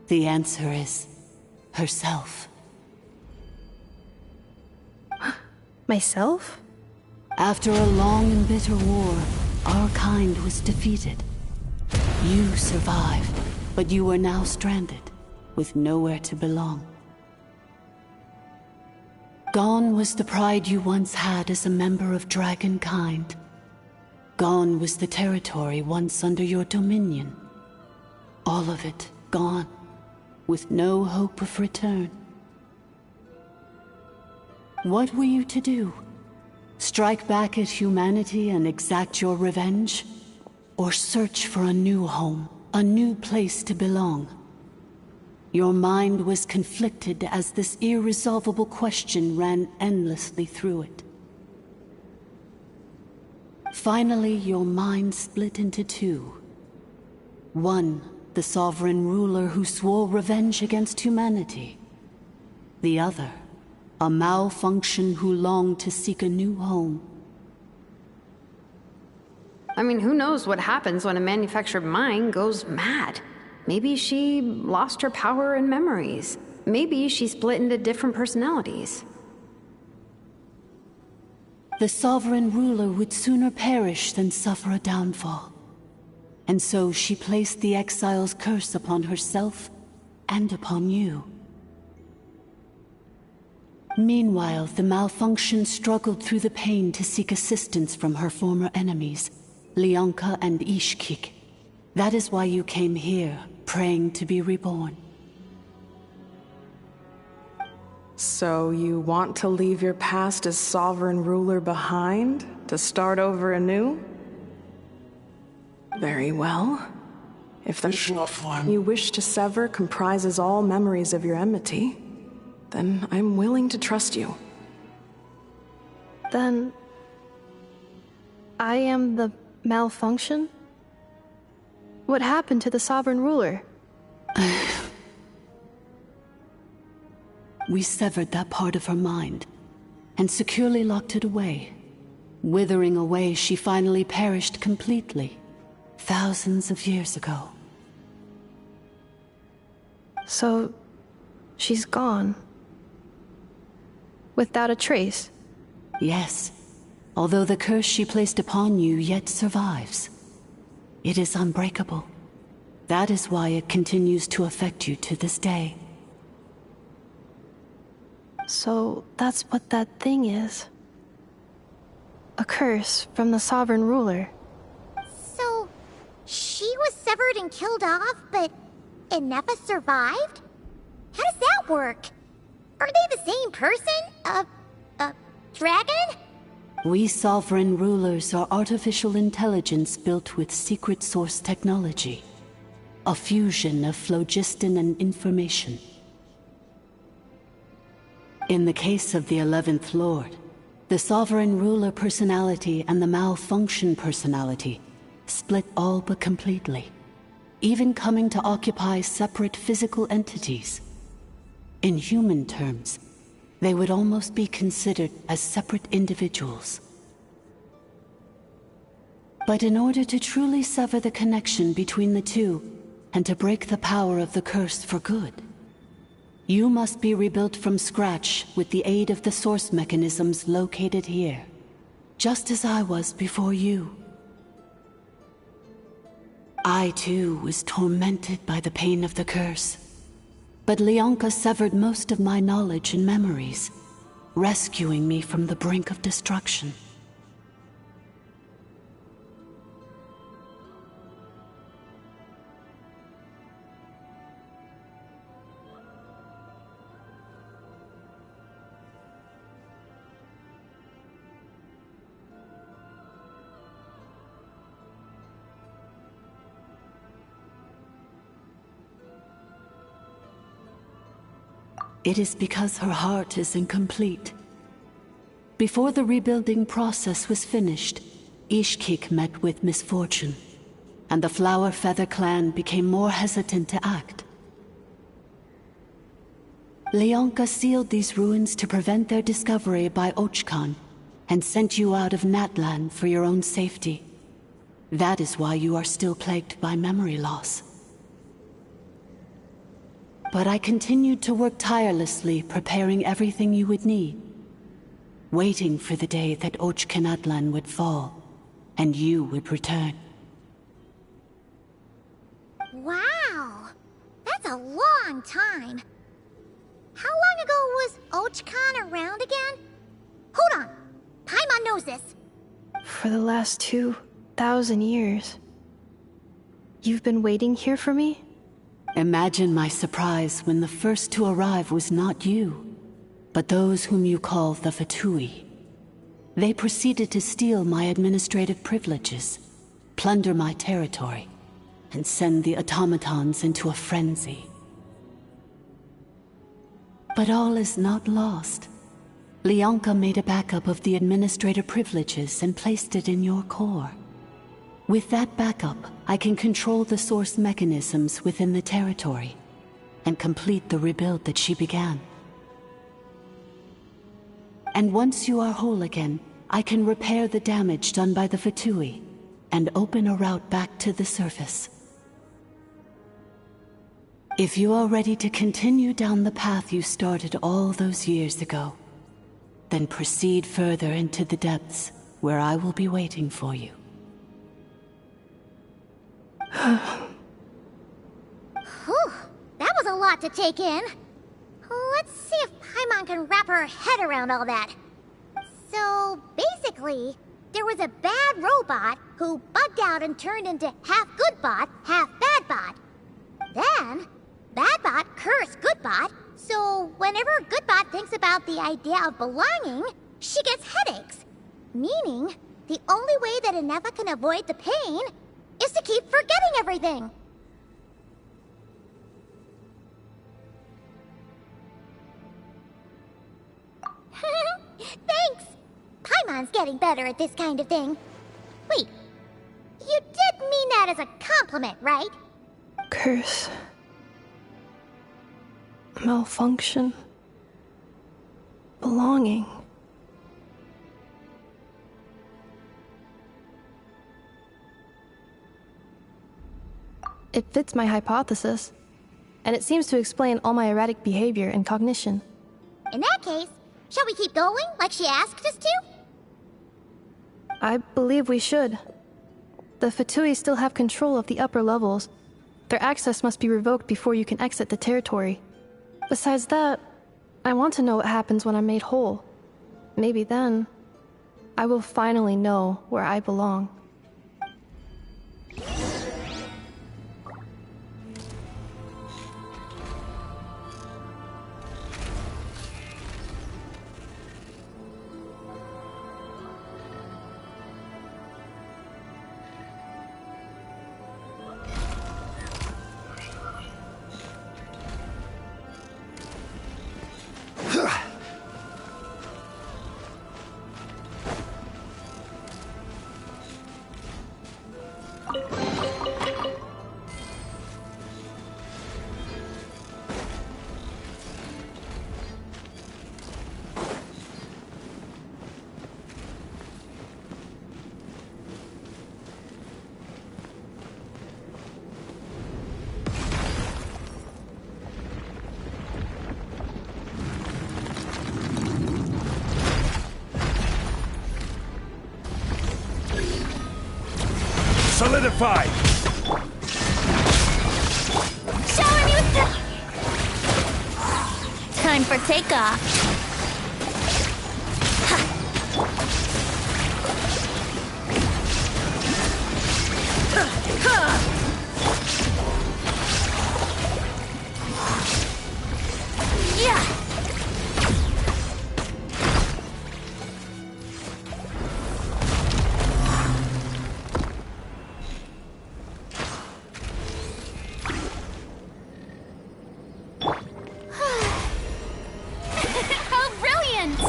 O: The answer is... herself.
B: Myself?
O: After a long and bitter war, our kind was defeated. You survived, but you are now stranded, with nowhere to belong. Gone was the pride you once had as a member of Dragonkind. Gone was the territory once under your dominion. All of it gone, with no hope of return. What were you to do? Strike back at humanity and exact your revenge? Or search for a new home, a new place to belong? Your mind was conflicted as this irresolvable question ran endlessly through it. Finally, your mind split into two. One, the sovereign ruler who swore revenge against humanity. The other, a malfunction who longed to seek a new home.
F: I mean, who knows what happens when a manufactured mind goes mad? Maybe she lost her power and memories. Maybe she split into different personalities.
O: The sovereign ruler would sooner perish than suffer a downfall. And so she placed the exile's curse upon herself and upon you. Meanwhile, the malfunction struggled through the pain to seek assistance from her former enemies, Lyanka and Ishkik. That is why you came here, praying to be reborn.
N: So you want to leave your past as sovereign ruler behind, to start over anew? Very well. If the you wish to sever comprises all memories of your enmity, then I'm willing to trust you.
B: Then... I am the malfunction? What happened to the sovereign ruler?
O: We severed that part of her mind, and securely locked it away. Withering away, she finally perished completely, thousands of years ago.
B: So, she's gone. Without a trace?
O: Yes, although the curse she placed upon you yet survives. It is unbreakable. That is why it continues to affect you to this day.
B: So, that's what that thing is. A curse from the sovereign ruler.
A: So, she was severed and killed off, but Enefa survived? How does that work? Are they the same person? Dragon?
O: We sovereign rulers are artificial intelligence built with secret source technology. A fusion of phlogiston and information. In the case of the 11th Lord, the sovereign ruler personality and the malfunction personality split all but completely. even coming to occupy separate physical entities. In human terms, they would almost be considered as separate individuals. But in order to truly sever the connection between the two, and to break the power of the curse for good, you must be rebuilt from scratch with the aid of the source mechanisms located here, just as I was before you. I too was tormented by the pain of the curse, but Leonka severed most of my knowledge and memories, rescuing me from the brink of destruction. It is because her heart is incomplete. Before the rebuilding process was finished, Ishkik met with misfortune, and the Flower Feather clan became more hesitant to act. Leonka sealed these ruins to prevent their discovery by Archon, and sent you out of Natlan for your own safety. That is why you are still plagued by memory loss. But I continued to work tirelessly, preparing everything you would need, waiting for the day that Natlan would fall, and you would return.
A: Wow! That's a long time. How long ago was Archon around again? Hold on! Paimon knows this.
B: For the last 2,000 years. You've been waiting here for me?
O: Imagine my surprise when the first to arrive was not you, but those whom you call the Fatui. They proceeded to steal my administrative privileges, plunder my territory, and send the automatons into a frenzy. But all is not lost. Leonka made a backup of the administrator privileges and placed it in your core. With that backup, I can control the source mechanisms within the territory and complete the rebuild that she began. And once you are whole again, I can repair the damage done by the Fatui and open a route back to the surface. If you are ready to continue down the path you started all those years ago, then proceed further into the depths where I will be waiting for you.
A: Whew, that was a lot to take in. Let's see if Paimon can wrap her head around all that. So, basically, there was a bad robot who bugged out and turned into half good bot, half bad bot. Then, bad bot cursed good bot, so whenever good bot thinks about the idea of belonging, she gets headaches. Meaning, the only way that Inefa can avoid the pain is to keep forgetting everything. Thanks! Paimon's getting better at this kind of thing. Wait, you did mean that as a compliment, right?
B: Curse. Malfunction. Belonging. It fits my hypothesis, and it seems to explain all my erratic behavior and cognition.
A: In that case, shall we keep going like she asked us to?
B: I believe we should. The Fatui still have control of the upper levels. Their access must be revoked before you can exit the territory. Besides that, I want to know what happens when I'm made whole. Maybe then, I will finally know where I belong.
G: solidified!
R: Shower me with time for takeoff. Yeah. How brilliant!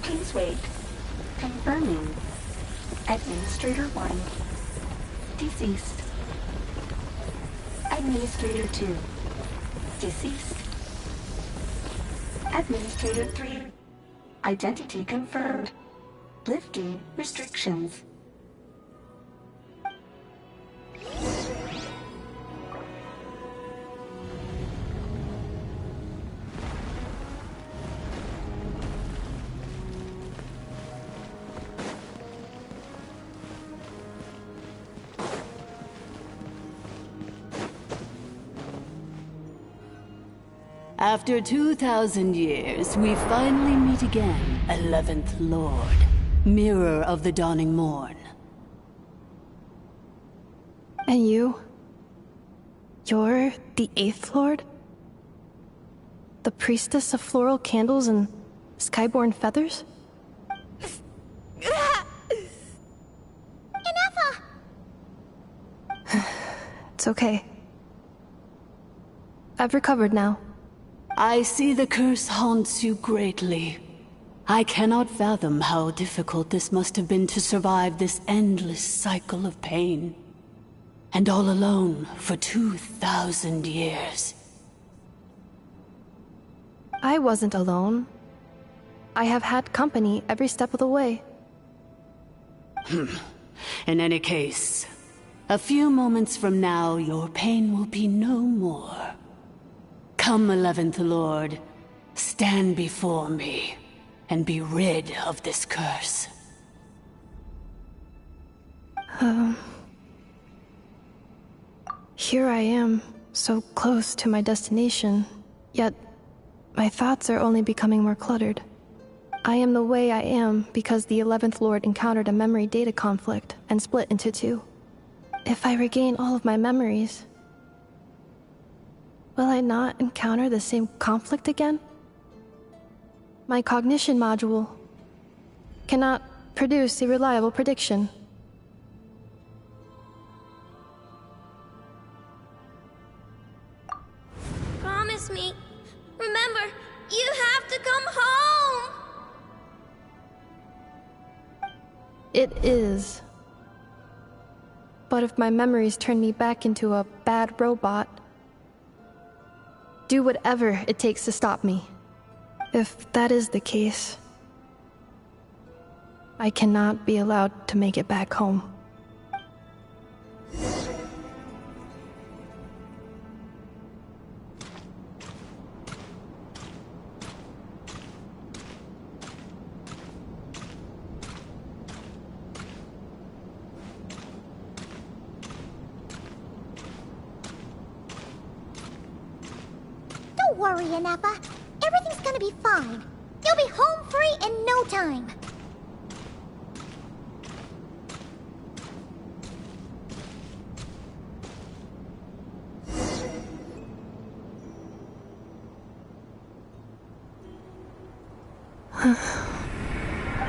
O: Please wait. Confirming. Administrator 1. Deceased. Administrator 2. Deceased. Administrator 3. Identity confirmed. Lifting restrictions.
I: After 2,000 years, we finally meet again, 11th Lord, Mirror of the Dawning Morn.
B: And you? You're the 8th Lord? The priestess of floral candles and skyborn feathers?
A: Ineffa!
B: It's okay. I've recovered now.
I: I see the curse haunts you greatly. I cannot fathom how difficult this must have been to survive this endless cycle of pain. And all alone for 2,000 years.
B: I wasn't alone. I have had company every step of the way.
I: In any case, a few moments from now, your pain will be no more. Come, 11th Lord, stand before me, and be rid of this curse.
B: Here I am, so close to my destination, yet my thoughts are only becoming more cluttered. I am the way I am because the 11th Lord encountered a memory data conflict and split into two. If I regain all of my memories, will I not encounter the same conflict again? My cognition module cannot produce a reliable prediction.
R: Promise me. Remember, you have to come home!
B: It is. But if my memories turn me back into a bad robot, do whatever it takes to stop me. If that is the case, I cannot be allowed to make it back home.
A: Don't worry, Ineffa. Everything's gonna be fine. You'll be home free in no time.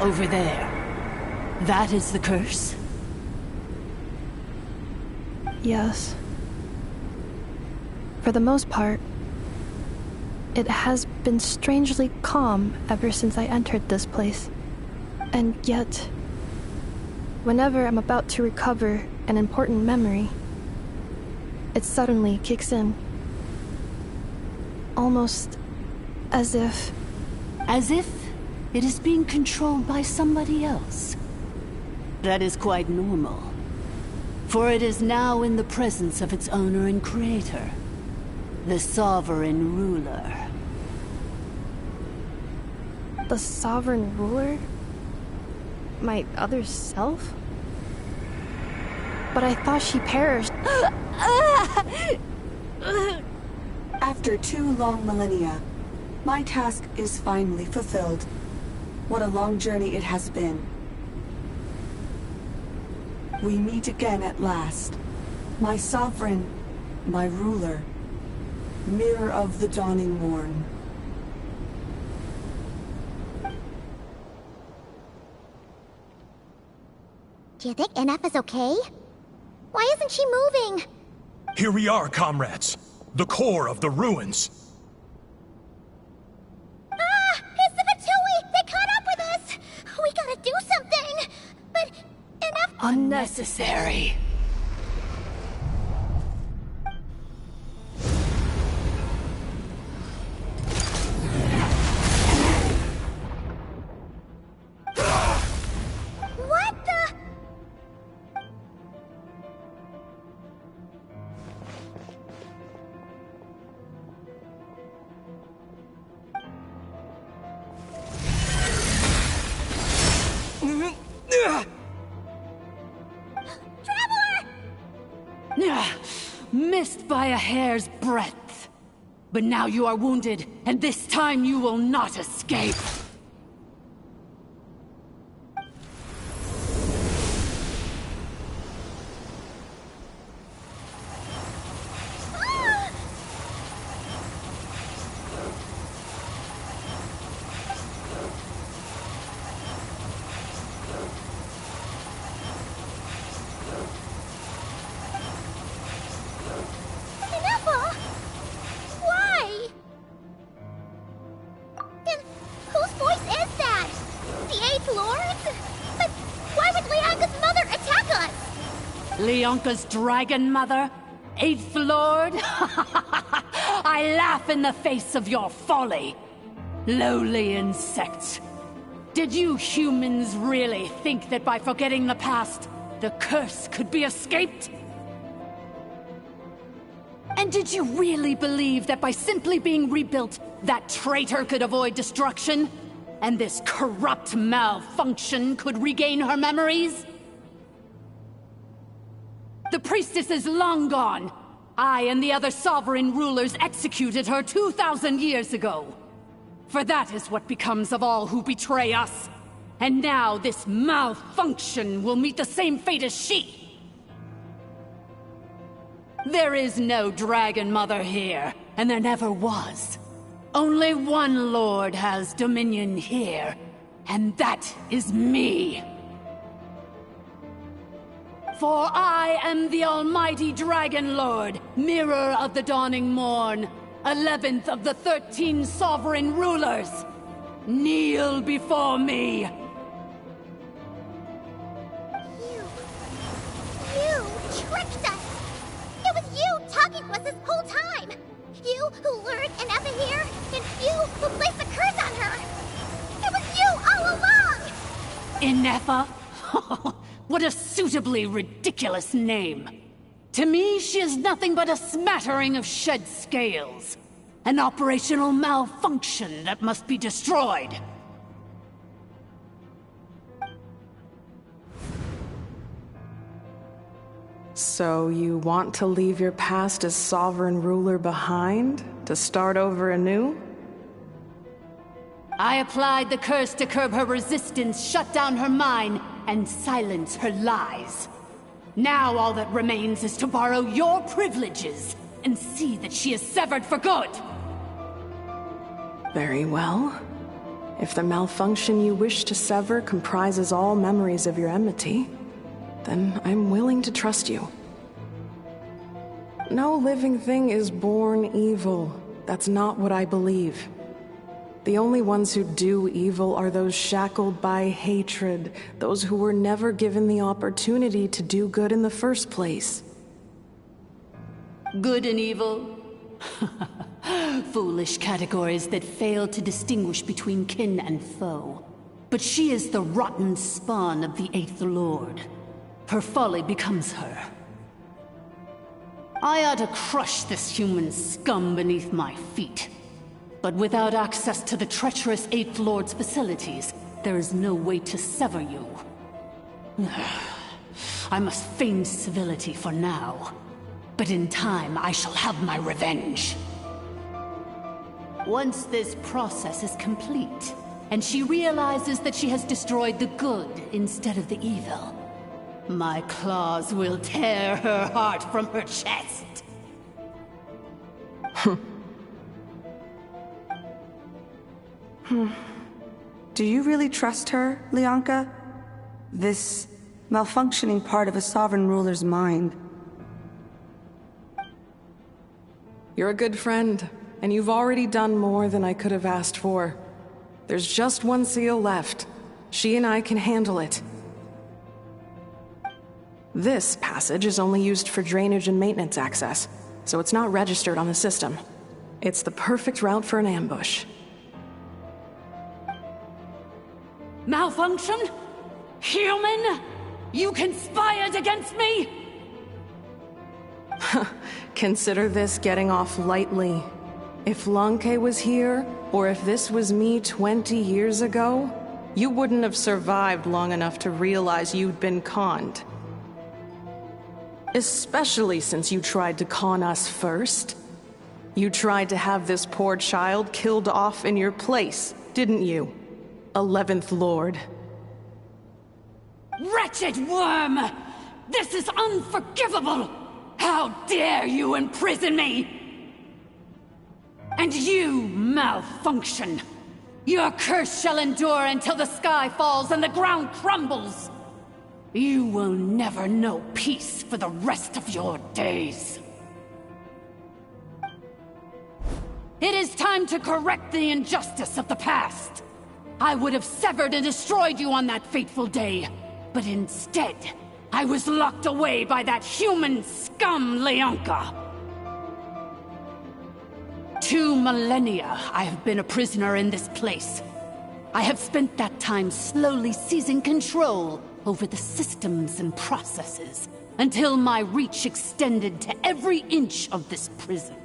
I: Over there. That is the curse?
B: Yes. For the most part, it has been strangely calm ever since I entered this place. And yet, whenever I'm about to recover an important memory, it suddenly kicks in. Almost as if...
I: As if it is being controlled by somebody else. That is quite normal. For it is now in the presence of its owner and creator, the Sovereign Ruler.
B: The Sovereign Ruler? My other self? But I thought she perished.
S: After 2 long millennia, my task is finally fulfilled. What a long journey it has been. We meet again at last. My sovereign, my ruler, mirror of the dawning morn.
A: Do you think NF is okay? Why isn't she moving?
U: Here we are, comrades. The core of the ruins.
A: Ah! It's the Fatui! They caught up with us! We gotta do something! But NF...
I: Unnecessary.
A: What the...
I: Missed by a hair's breadth. But now you are wounded, and this time you will not escape.
A: Why? And whose voice is that? The 8th Lord? But why would Leanka's mother attack us?
I: Leonka's dragon mother? 8th Lord? I laugh in the face of your folly. Lowly insects. Did you humans really think that by forgetting the past, the curse could be escaped? And did you really believe that by simply being rebuilt, that traitor could avoid destruction? And this corrupt malfunction could regain her memories? The priestess is long gone. I and the other sovereign rulers executed her 2,000 years ago. For that is what becomes of all who betray us. And now this malfunction will meet the same fate as she. There is no Dragon Mother here, and there never was. Only one Lord has dominion here, and that is me. For I am the almighty Dragon Lord, mirror of the dawning morn, 11th of the 13 sovereign rulers. Kneel before me.
A: You tricked us! It was you talking to us this whole time! You who lured Anefa here, and you who placed the curse on her! It was you all along!
I: Inefa? What a suitably ridiculous name. To me, she is nothing but a smattering of shed scales. An operational malfunction that must be destroyed.
N: So you want to leave your past as sovereign ruler behind? To start over anew?
I: I applied the curse to curb her resistance, shut down her mind, and silence her lies. Now all that remains is to borrow your privileges and see that she is severed for good.
N: Very well. If the malfunction you wish to sever comprises all memories of your enmity, then I'm willing to trust you. No living thing is born evil. That's not what I believe. The only ones who do evil are those shackled by hatred, those who were never given the opportunity to do good in the first place.
I: Good and evil? Foolish categories that fail to distinguish between kin and foe. But she is the rotten spawn of the Eighth Lord. Her folly becomes her. I ought to crush this human scum beneath my feet. But without access to the treacherous Eighth Lord's facilities, there is no way to sever you. I must feign civility for now. But in time, I shall have my revenge. Once this process is complete, and she realizes that she has destroyed the good instead of the evil, my claws will tear her heart from her chest.
S: Do you really trust her, Lianka? This malfunctioning part of a sovereign ruler's mind.
N: You're a good friend, and you've already done more than I could have asked for. There's just one seal left. She and I can handle it. This passage is only used for drainage and maintenance access, so it's not registered on the system. It's the perfect route for an ambush.
I: Malfunction? Human? You conspired against me?
N: Consider this getting off lightly. If Lanke was here, or if this was me 20 years ago, you wouldn't have survived long enough to realize you'd been conned. Especially since you tried to con us first. You tried to have this poor child killed off in your place, didn't you? 11th Lord.
I: Wretched worm! This is unforgivable! How dare you imprison me! And you, malfunction! Your curse shall endure until the sky falls and the ground crumbles! You will never know peace for the rest of your days. It is time to correct the injustice of the past. I would have severed and destroyed you on that fateful day, but instead, I was locked away by that human scum, Lianka. 2 millennia I have been a prisoner in this place. I have spent that time slowly seizing control over the systems and processes, until my reach extended to every inch of this prison.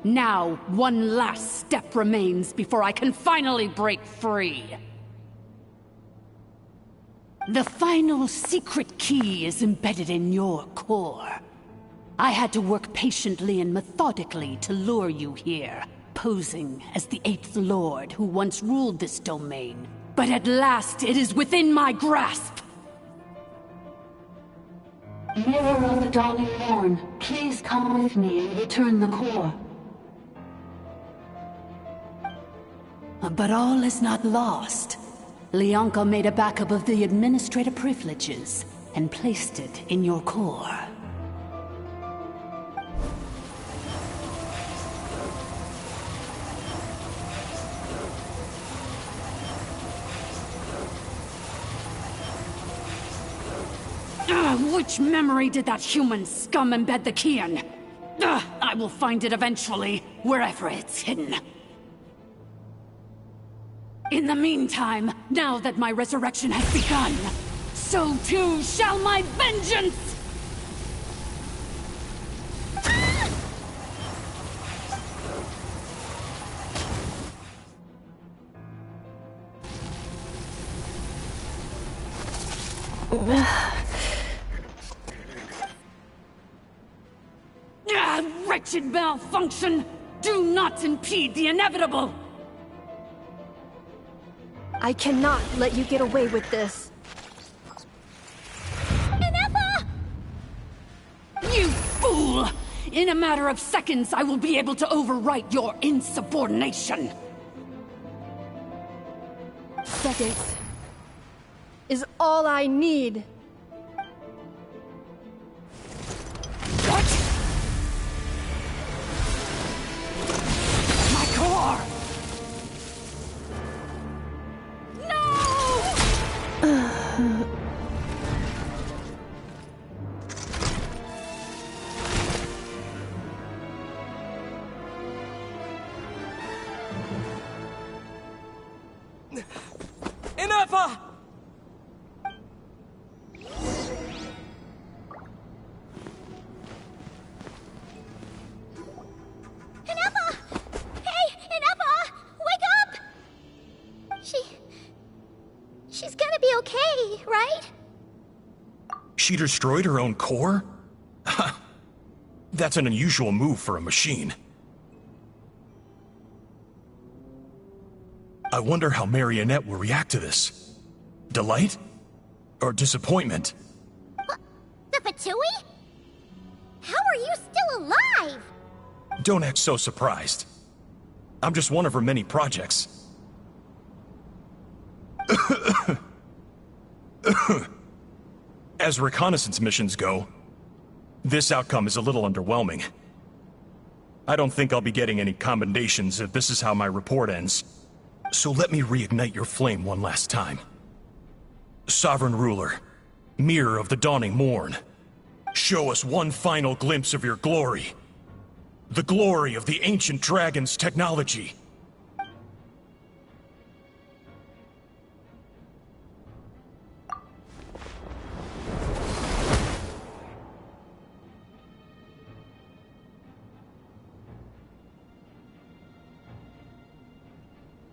I: Now, one last step remains before I can finally break free. The final secret key is embedded in your core. I had to work patiently and methodically to lure you here, posing as the 8th Lord who once ruled this domain. But at last, it is within my grasp!
O: Mirror of the Dawning Morn, please come with me and return the core.
I: But all is not lost. Lianka made a backup of the administrator privileges and placed it in your core. Which memory did that human scum embed the key in? I will find it eventually, wherever it's hidden. In the meantime, now that my resurrection has begun, so too shall my vengeance! Wretched malfunction! Do not impede the inevitable!
B: I cannot let you get away with this.
A: Ineffa!
I: You fool! In a matter of seconds, I will be able to overwrite your insubordination.
B: seconds is all I need.
I: What? My core!
M: Ineffa!
A: Ineffa! Hey, Ineffa! Wake up! She's gonna be okay, right?
U: She destroyed her own core? That's an unusual move for a machine. I wonder how Marionette will react to this. Delight? Or disappointment?
A: The Fatui? How are you still alive?
U: Don't act so surprised. I'm just one of her many projects. As reconnaissance missions go, this outcome is a little underwhelming. I don't think I'll be getting any commendations if this is how my report ends. So let me reignite your flame one last time. Sovereign Ruler, Mirror of the Dawning Morn, show us one final glimpse of your glory. The glory of the ancient dragon's technology.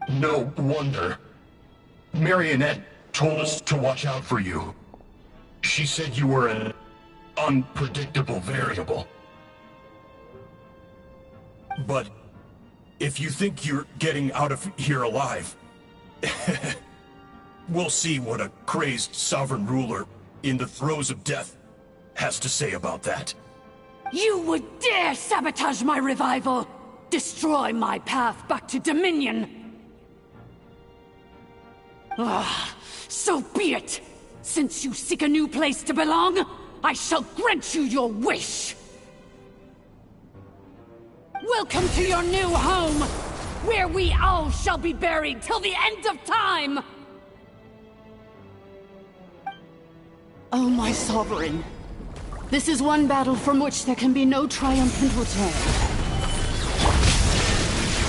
U: No wonder. Marionette told us to watch out for you. She said you were an unpredictable variable. But if you think you're getting out of here alive, we'll see what a crazed sovereign ruler in the throes of death has to say about that.
I: You would dare sabotage my revival! Destroy my path back to Dominion! Ah, so be it! Since you seek a new place to belong, I shall grant you your wish! Welcome to your new home, where we all shall be buried till the end of time! Oh, my sovereign. This is one battle from which there can be no triumphant return.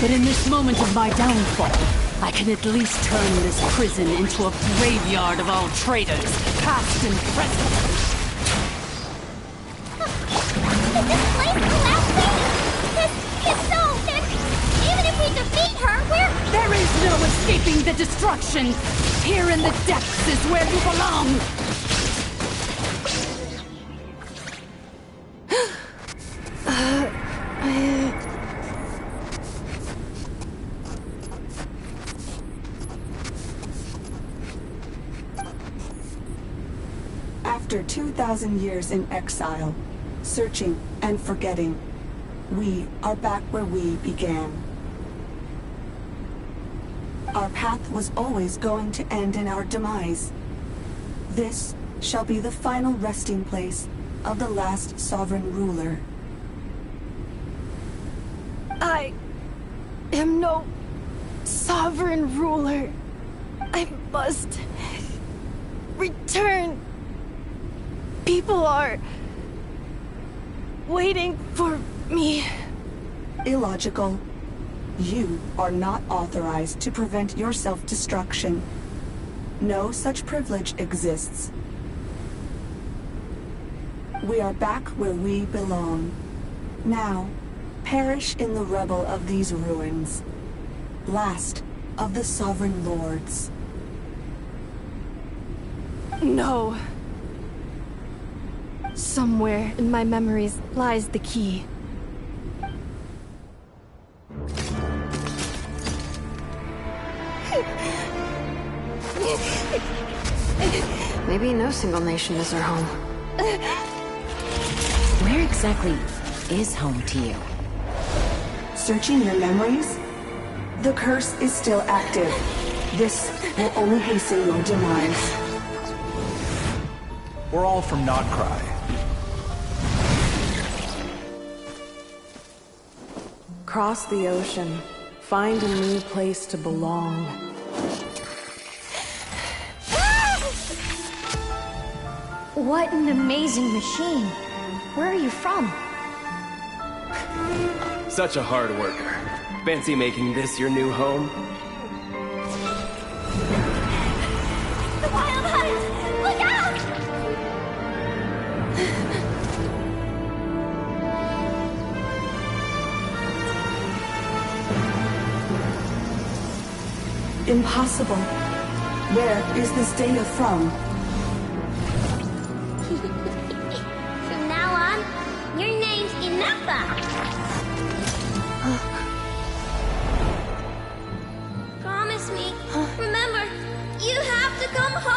I: But in this moment of my downfall, I can at least turn this prison into a graveyard of all traitors, past and present.
A: Did this place collapse, lady? If so, then even if we defeat her,
I: There is no escaping the destruction! Here in the depths is where you belong!
S: After 2,000 years in exile, searching and forgetting, we are back where we began. Our path was always going to end in our demise. This shall be the final resting place of the last sovereign ruler.
B: I am no sovereign ruler. I must return. People are waiting for me.
S: Illogical. You are not authorized to prevent your self-destruction. No such privilege exists. We are back where we belong. Now, perish in the rubble of these ruins. Last of the sovereign lords.
B: No. Somewhere in my memories lies the key.
F: Maybe no single nation is our home.
E: Where exactly is home to you?
S: Searching your memories? The curse is still active. This will only hasten your demise.
D: We're all from Notcry.
N: Cross the ocean. Find a new place to belong.
R: What an amazing machine. Where are you from?
G: Such a hard worker. Fancy making this your new home?
R: The wild hunt! Look out!
S: Impossible. Where is this data from?
R: From now on, your name's Inappa. Promise me. Remember, you have to come home.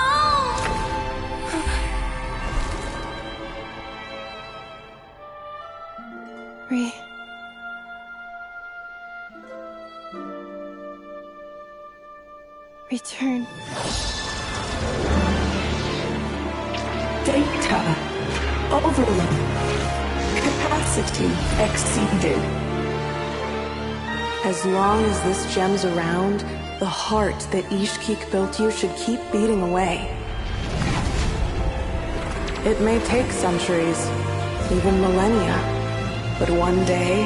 B: Return.
S: Data. Overload. Capacity exceeded.
N: As long as this gem's around, the heart that Ishkik built you should keep beating away. It may take centuries, even millennia, but one day,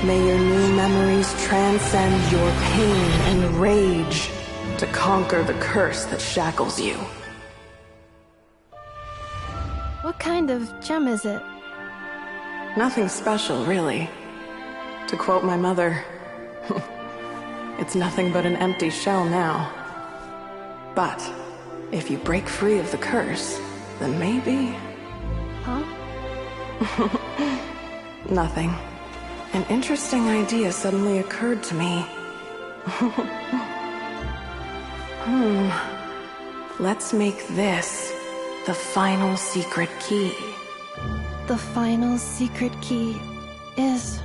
N: may your new memories transcend your pain and rage to conquer the curse that shackles you.
B: What kind of gem is it?
N: Nothing special, really. To quote my mother, it's nothing but an empty shell now. But if you break free of the curse, then maybe...
B: Huh?
N: Nothing. An interesting idea suddenly occurred to me. Let's make this the final secret key.
B: The final secret key is...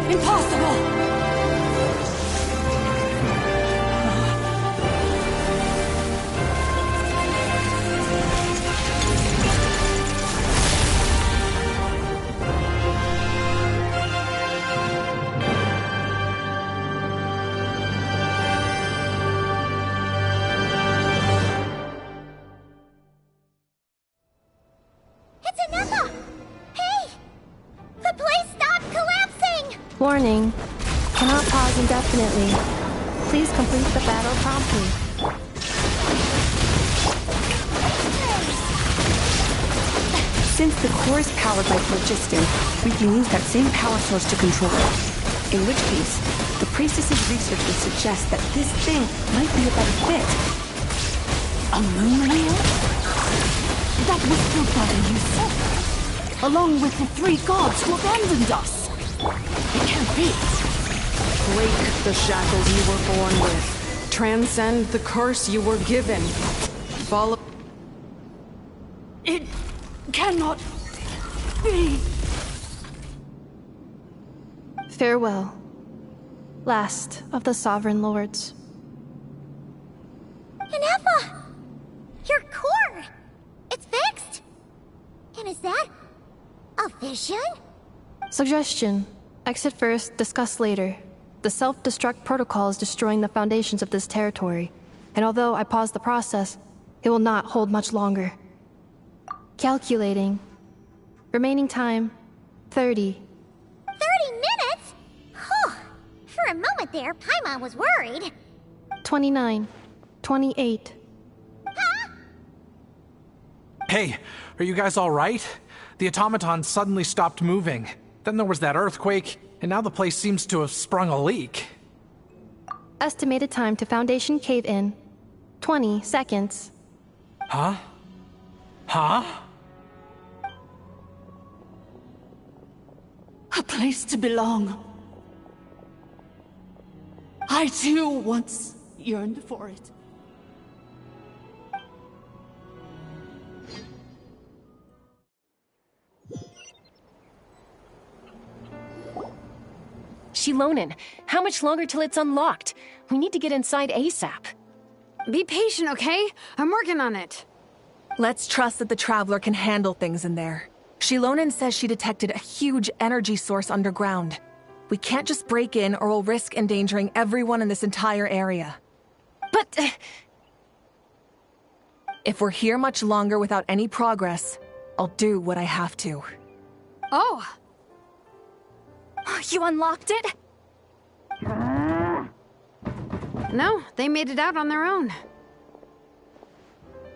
S: Impossible!
A: It's Inappa! Hey! The place stopped collapsing!
B: Warning. Cannot pause indefinitely. Please complete the battle promptly.
J: Since the core is powered by phlogiston, we can use that same power source to control it. In which case, the priestess's research would suggest that this thing might be a better fit.
I: A moon wheel? That was built by the Yusuf, along with the 3 gods who abandoned us. It can't be.
N: Break the shackles you were born with. Transcend the curse you were given. Follow...
I: It cannot be.
B: Farewell. Last of the Sovereign Lords.
A: Inappa! Your core! It's fixed! And is that... a vision?
B: Suggestion. Exit first, discuss later. The self-destruct protocol is destroying the foundations of this territory, and although I paused the process, it will not hold much longer. Calculating. Remaining time, 30.
A: 30 minutes? Whew. For a moment there, Paimon was worried.
B: 29. 28.
D: Hey, are you guys all right? The automaton suddenly stopped moving. Then there was that earthquake, and now the place seems to have sprung a leak.
B: Estimated time to Foundation cave-in, 20 seconds.
D: Huh? Huh?
I: A place to belong. I too once yearned for it.
E: Shilonen, how much longer till it's unlocked? We need to get inside ASAP.
F: Be patient, okay? I'm working on it.
N: Let's trust that the Traveler can handle things in there. Shilonen says she detected a huge energy source underground. We can't just break in or we'll risk endangering everyone in this entire area.
E: But...
N: if we're here much longer without any progress, I'll do what I have to.
F: Oh!
P: You unlocked it?
F: No, they made it out on their own.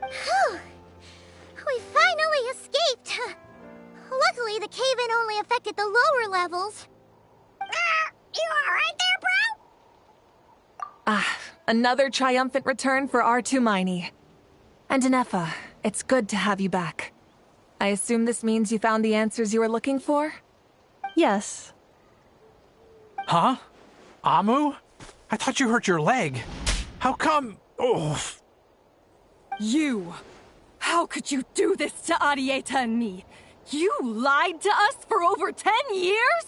A: Whew. We finally escaped. Luckily, the cave-in only affected the lower levels. You alright there, bro?
N: Another triumphant return for R2 Miney. And Anefa, it's good to have you back. I assume this means you found the answers you were looking for?
B: Yes.
D: Huh? Amu? I thought you hurt your leg. How come? Oh.
C: You! How could you do this to Arieta and me? You lied to us for over 10 years?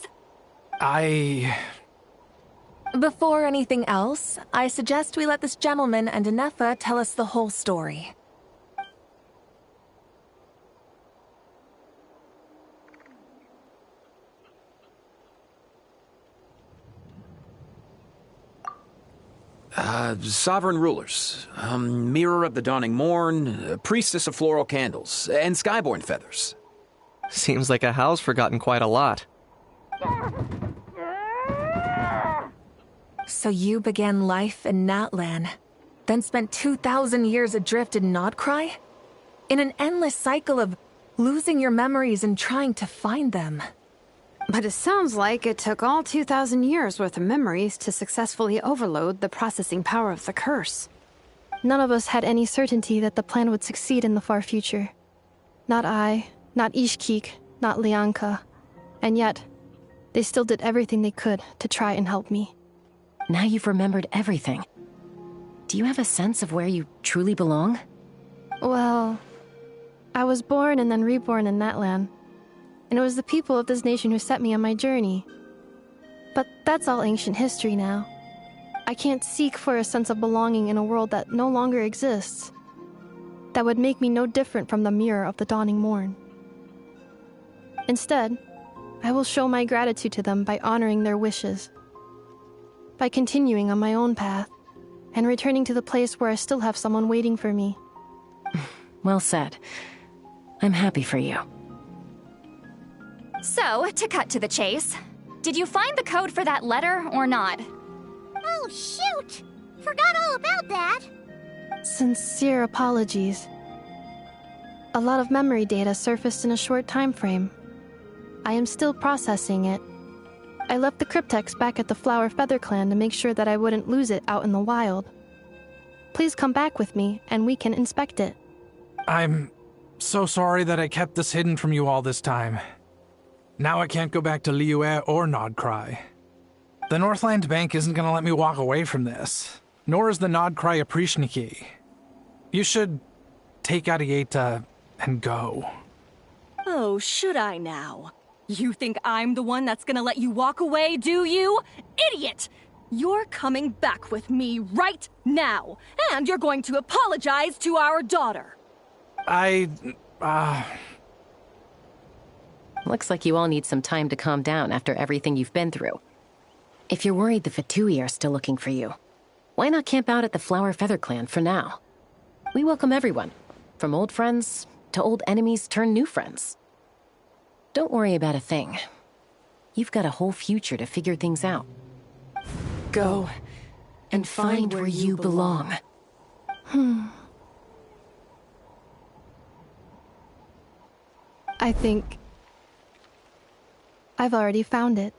N: Before anything else, I suggest we let this gentleman and Anefa tell us the whole story.
L: Sovereign rulers, Mirror of the Dawning Morn, Priestess of Floral Candles, and Skyborn Feathers.
W: Seems like a house forgotten quite a lot.
N: So you began life in Natlan, then spent 2,000 years adrift in Nodcry? In an endless cycle of losing your memories and trying to find them.
F: But it sounds like it took all 2,000 years worth of memories to successfully overload the processing power of the curse.
B: None of us had any certainty that the plan would succeed in the far future. Not I, not Ishkik, not Lianka. And yet, they still did everything they could to try and help me.
E: Now you've remembered everything. Do you have a sense of where you truly belong?
B: Well, I was born and then reborn in Natlan. And it was the people of this nation who set me on my journey. But that's all ancient history now. I can't seek for a sense of belonging in a world that no longer exists. That would make me no different from the Mirror of the Dawning Morn. Instead, I will show my gratitude to them by honoring their wishes. By continuing on my own path, and returning to the place where I still have someone waiting for me.
E: Well said. I'm happy for you.
P: So, to cut to the chase, did you find the code for that letter or not?
A: Oh, shoot! Forgot all about that.
B: Sincere apologies. A lot of memory data surfaced in a short time frame. I am still processing it. I left the cryptex back at the Flower Feather Clan to make sure that I wouldn't lose it out in the wild. Please come back with me, and we can inspect it.
D: I'm so sorry that I kept this hidden from you all this time. Now I can't go back to Liyue or Nodcry. The Northland Bank isn't gonna let me walk away from this, nor is the Nodcry Aprishniki. You should take Arieta and go.
C: Oh, should I now? You think I'm the one that's gonna let you walk away, do you? Idiot! You're coming back with me right now, and you're going to apologize to our daughter.
E: Looks like you all need some time to calm down after everything you've been through. If you're worried the Fatui are still looking for you, why not camp out at the Flower Feather Clan for now? We welcome everyone, from old friends to old enemies turned new friends. Don't worry about a thing. You've got a whole future to figure things out. Go and find where you belong.
B: I think I've already found it.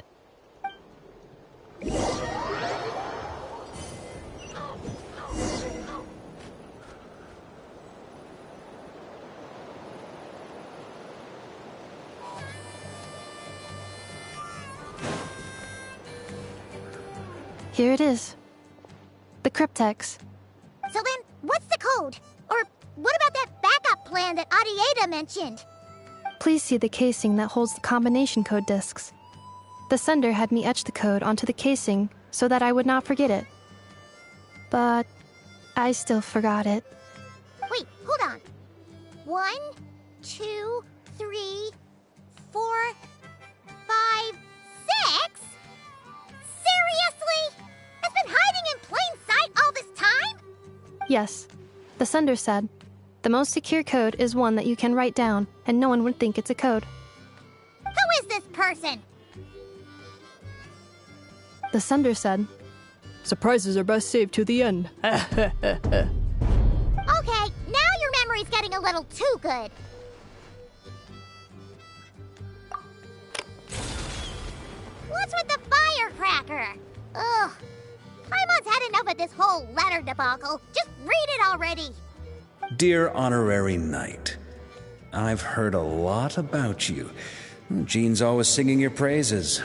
B: Here it is. The cryptex.
A: So then, what's the code? Or what about that backup plan that Arieta mentioned?
B: Please see the casing that holds the combination code discs. The sender had me etch the code onto the casing so that I would not forget it. But I still forgot it.
A: Wait, hold on. 1, 2, 3, 4, 5, 6? Seriously? It's been hiding in plain sight all this time?
B: Yes, the sender said. The most secure code is one that you can write down, and no one would think it's a code.
A: Who is this person?
B: The sender said,
H: surprises are best saved to the end.
A: Okay, now your memory's getting a little too good. What's with the firecracker? Ugh. Paimon's had enough of this whole letter debacle. Just read it already.
K: Dear Honorary Knight, I've heard a lot about you. Jean's always singing your praises.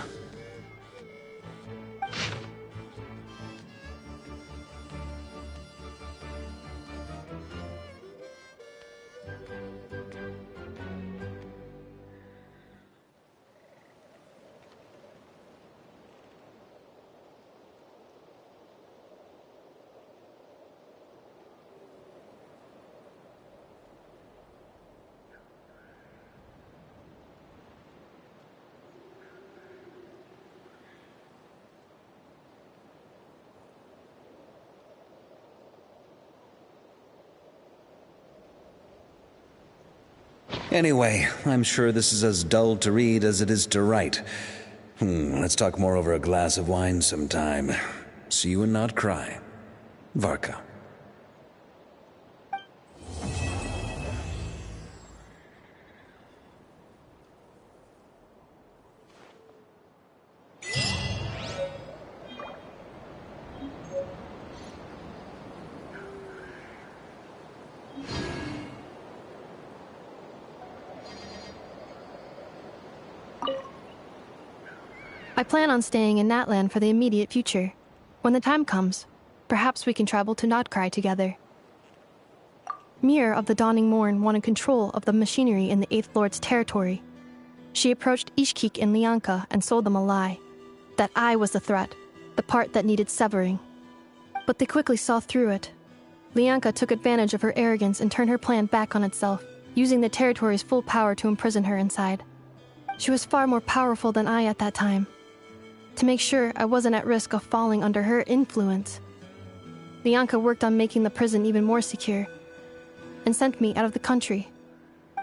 K: Anyway, I'm sure this is as dull to read as it is to write. Let's talk more over a glass of wine sometime. See you and not cry. Varka.
B: I plan on staying in Natlan for the immediate future. When the time comes, perhaps we can travel to Notcry together. Mir of the Dawning Morn wanted control of the machinery in the Eighth Lord's territory. She approached Ishkik and Lianka and sold them a lie. That I was the threat, the part that needed severing. But they quickly saw through it. Lianka took advantage of her arrogance and turned her plan back on itself, using the territory's full power to imprison her inside. She was far more powerful than I at that time. To make sure I wasn't at risk of falling under her influence, Lianka worked on making the prison even more secure, and sent me out of the country.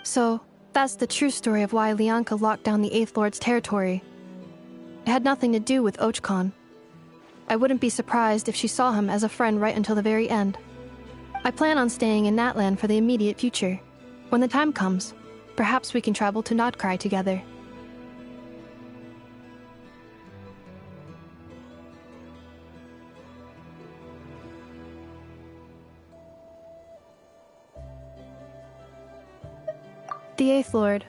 B: So, that's the true story of why Lianka locked down the Eighth Lord's territory. It had nothing to do with Ochkon. I wouldn't be surprised if she saw him as a friend right until the very end. I plan on staying in Natlan for the immediate future. When the time comes, perhaps we can travel to Notcry together. The Eighth Lord.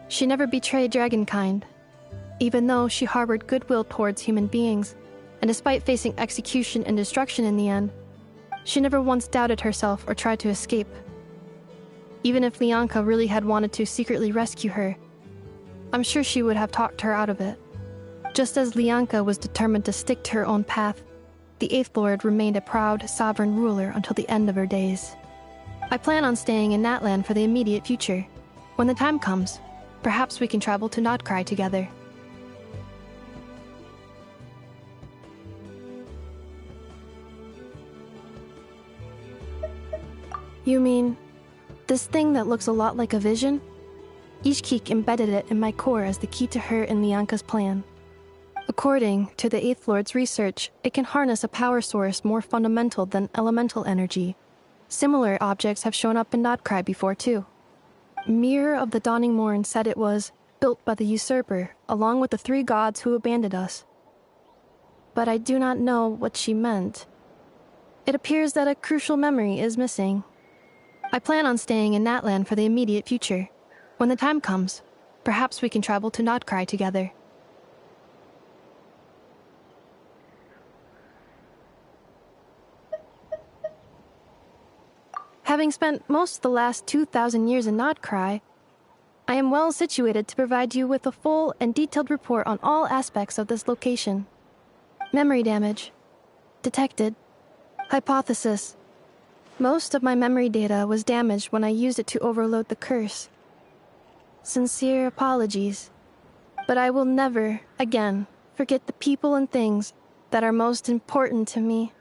B: She never betrayed Dragonkind, even though she harbored goodwill towards human beings, and despite facing execution and destruction in the end, she never once doubted herself or tried to escape. Even if Lianka really had wanted to secretly rescue her, I'm sure she would have talked her out of it. Just as Lianka was determined to stick to her own path, the Eighth Lord remained a proud, sovereign ruler until the end of her days. I plan on staying in Natlan for the immediate future. When the time comes, perhaps we can travel to Notcry together. You mean, this thing that looks a lot like a vision? Ishkik embedded it in my core as the key to her and Lianka's plan. According to the Eighth Lord's research, it can harness a power source more fundamental than elemental energy. Similar objects have shown up in Notcry before too. Mir of the Dawning Morn said it was built by the usurper, along with the 3 gods who abandoned us. But I do not know what she meant. It appears that a crucial memory is missing. I plan on staying in Natlan for the immediate future. When the time comes, perhaps we can travel to Notcry together. Having spent most of the last 2,000 years in Notcry, I am well situated to provide you with a full and detailed report on all aspects of this location. Memory damage. Detected. Hypothesis. Most of my memory data was damaged when I used it to overload the curse. Sincere apologies. But I will never, again, forget the people and things that are most important to me.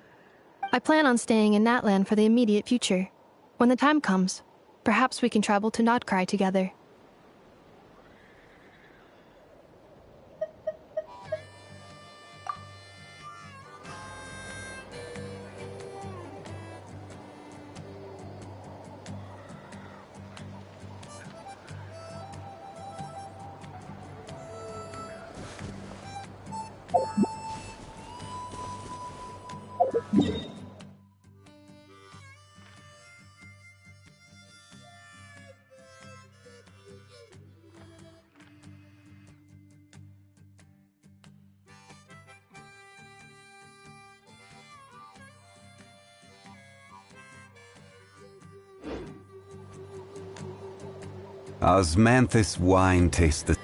B: I plan on staying in Natlan for the immediate future. When the time comes, perhaps we can travel to Notcry together.
Q: Osmanthus wine tastes the...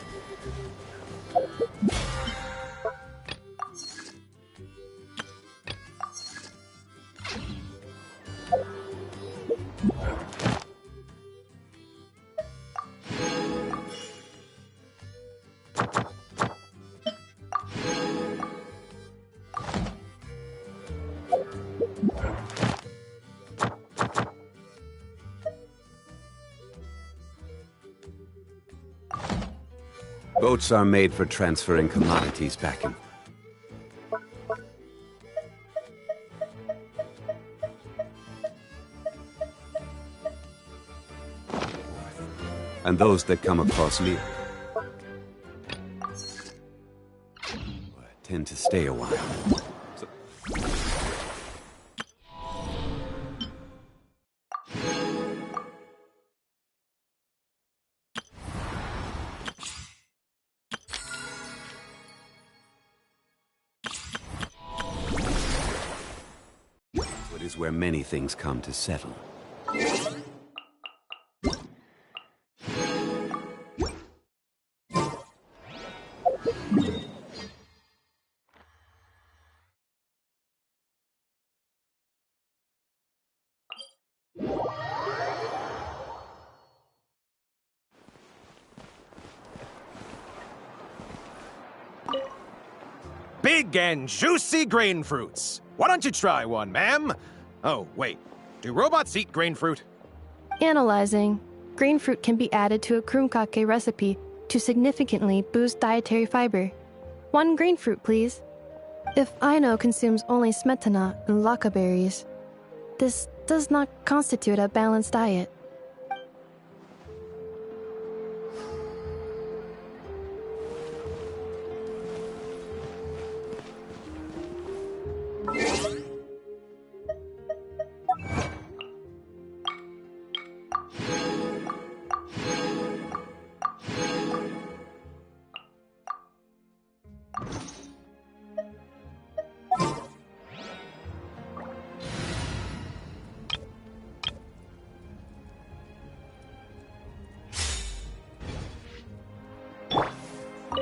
Q: Boats are made for transferring commodities back and... and those that come across me tend to stay a while. It is where many things come to settle.
T: Big and juicy grain fruits. Why don't you try one, ma'am? Oh, wait. Do robots eat grain fruit?
B: Analyzing. Green fruit can be added to a krumkake recipe to significantly boost dietary fiber. 1 green fruit, please. If Aino consumes only smetana and laka berries, this does not constitute a balanced diet.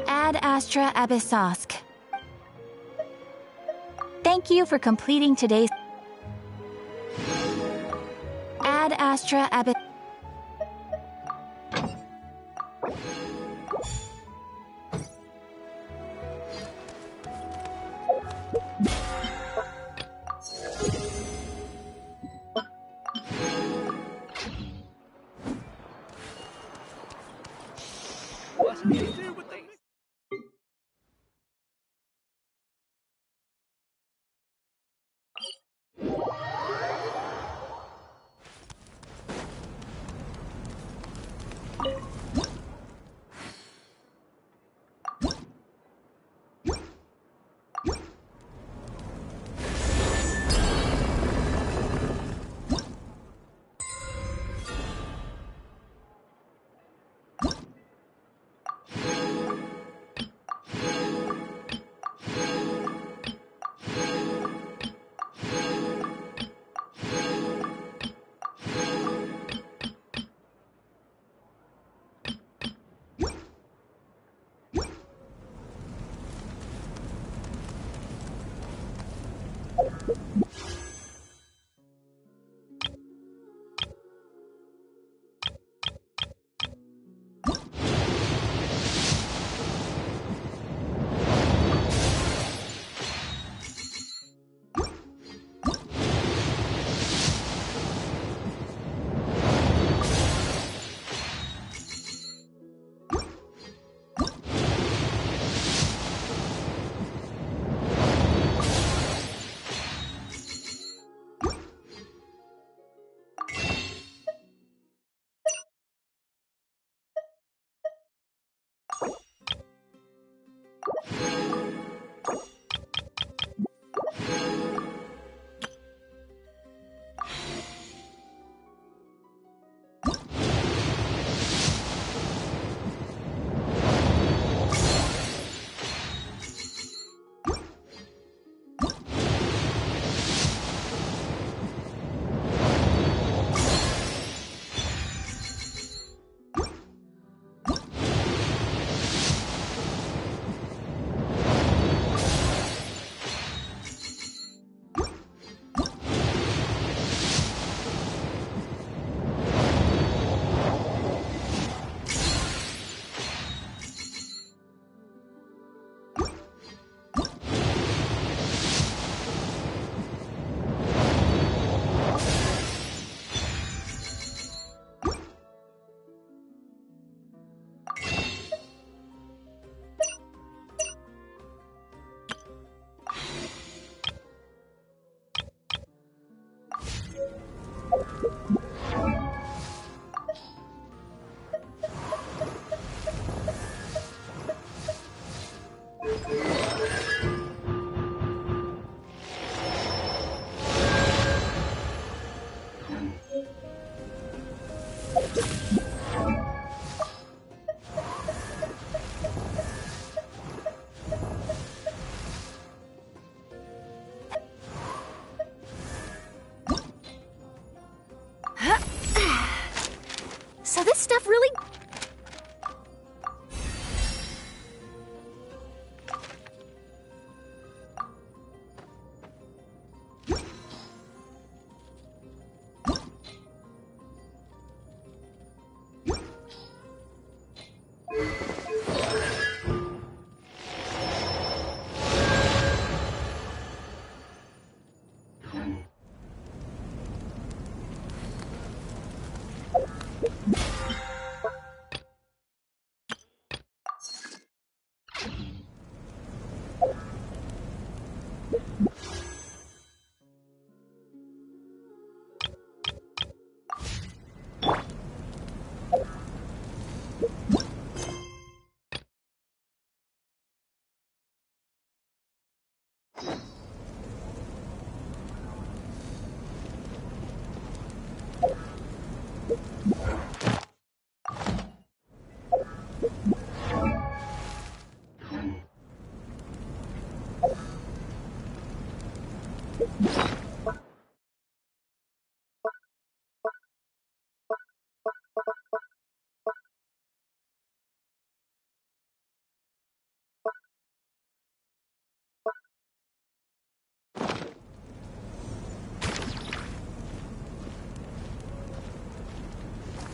V: Ad Astra Abyssosk. Thank you for completing today's Ad Astra Abyss.
M: So this stuff really...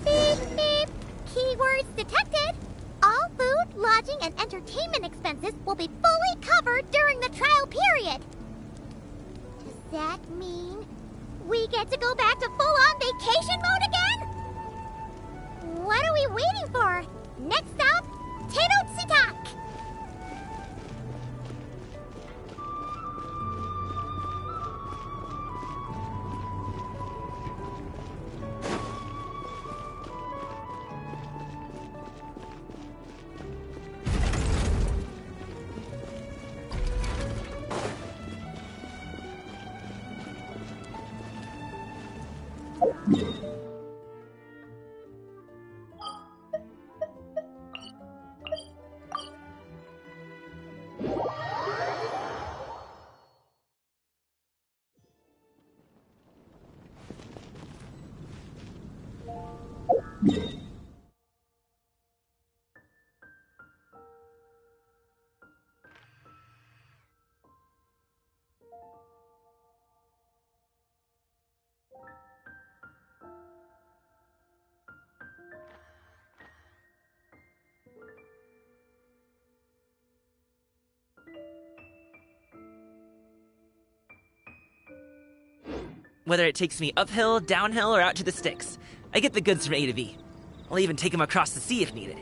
A: Beep, beep. Keywords detected. All food, lodging, and entertainment expenses will be fully covered during the trial period. Does that mean we get to go back to full-on vacation mode again? What are we waiting for? Next stop, Tenochtitlan.
O: Whether it takes me uphill, downhill, or out to the sticks, I get the goods from A to B. I'll even take them across the sea if needed.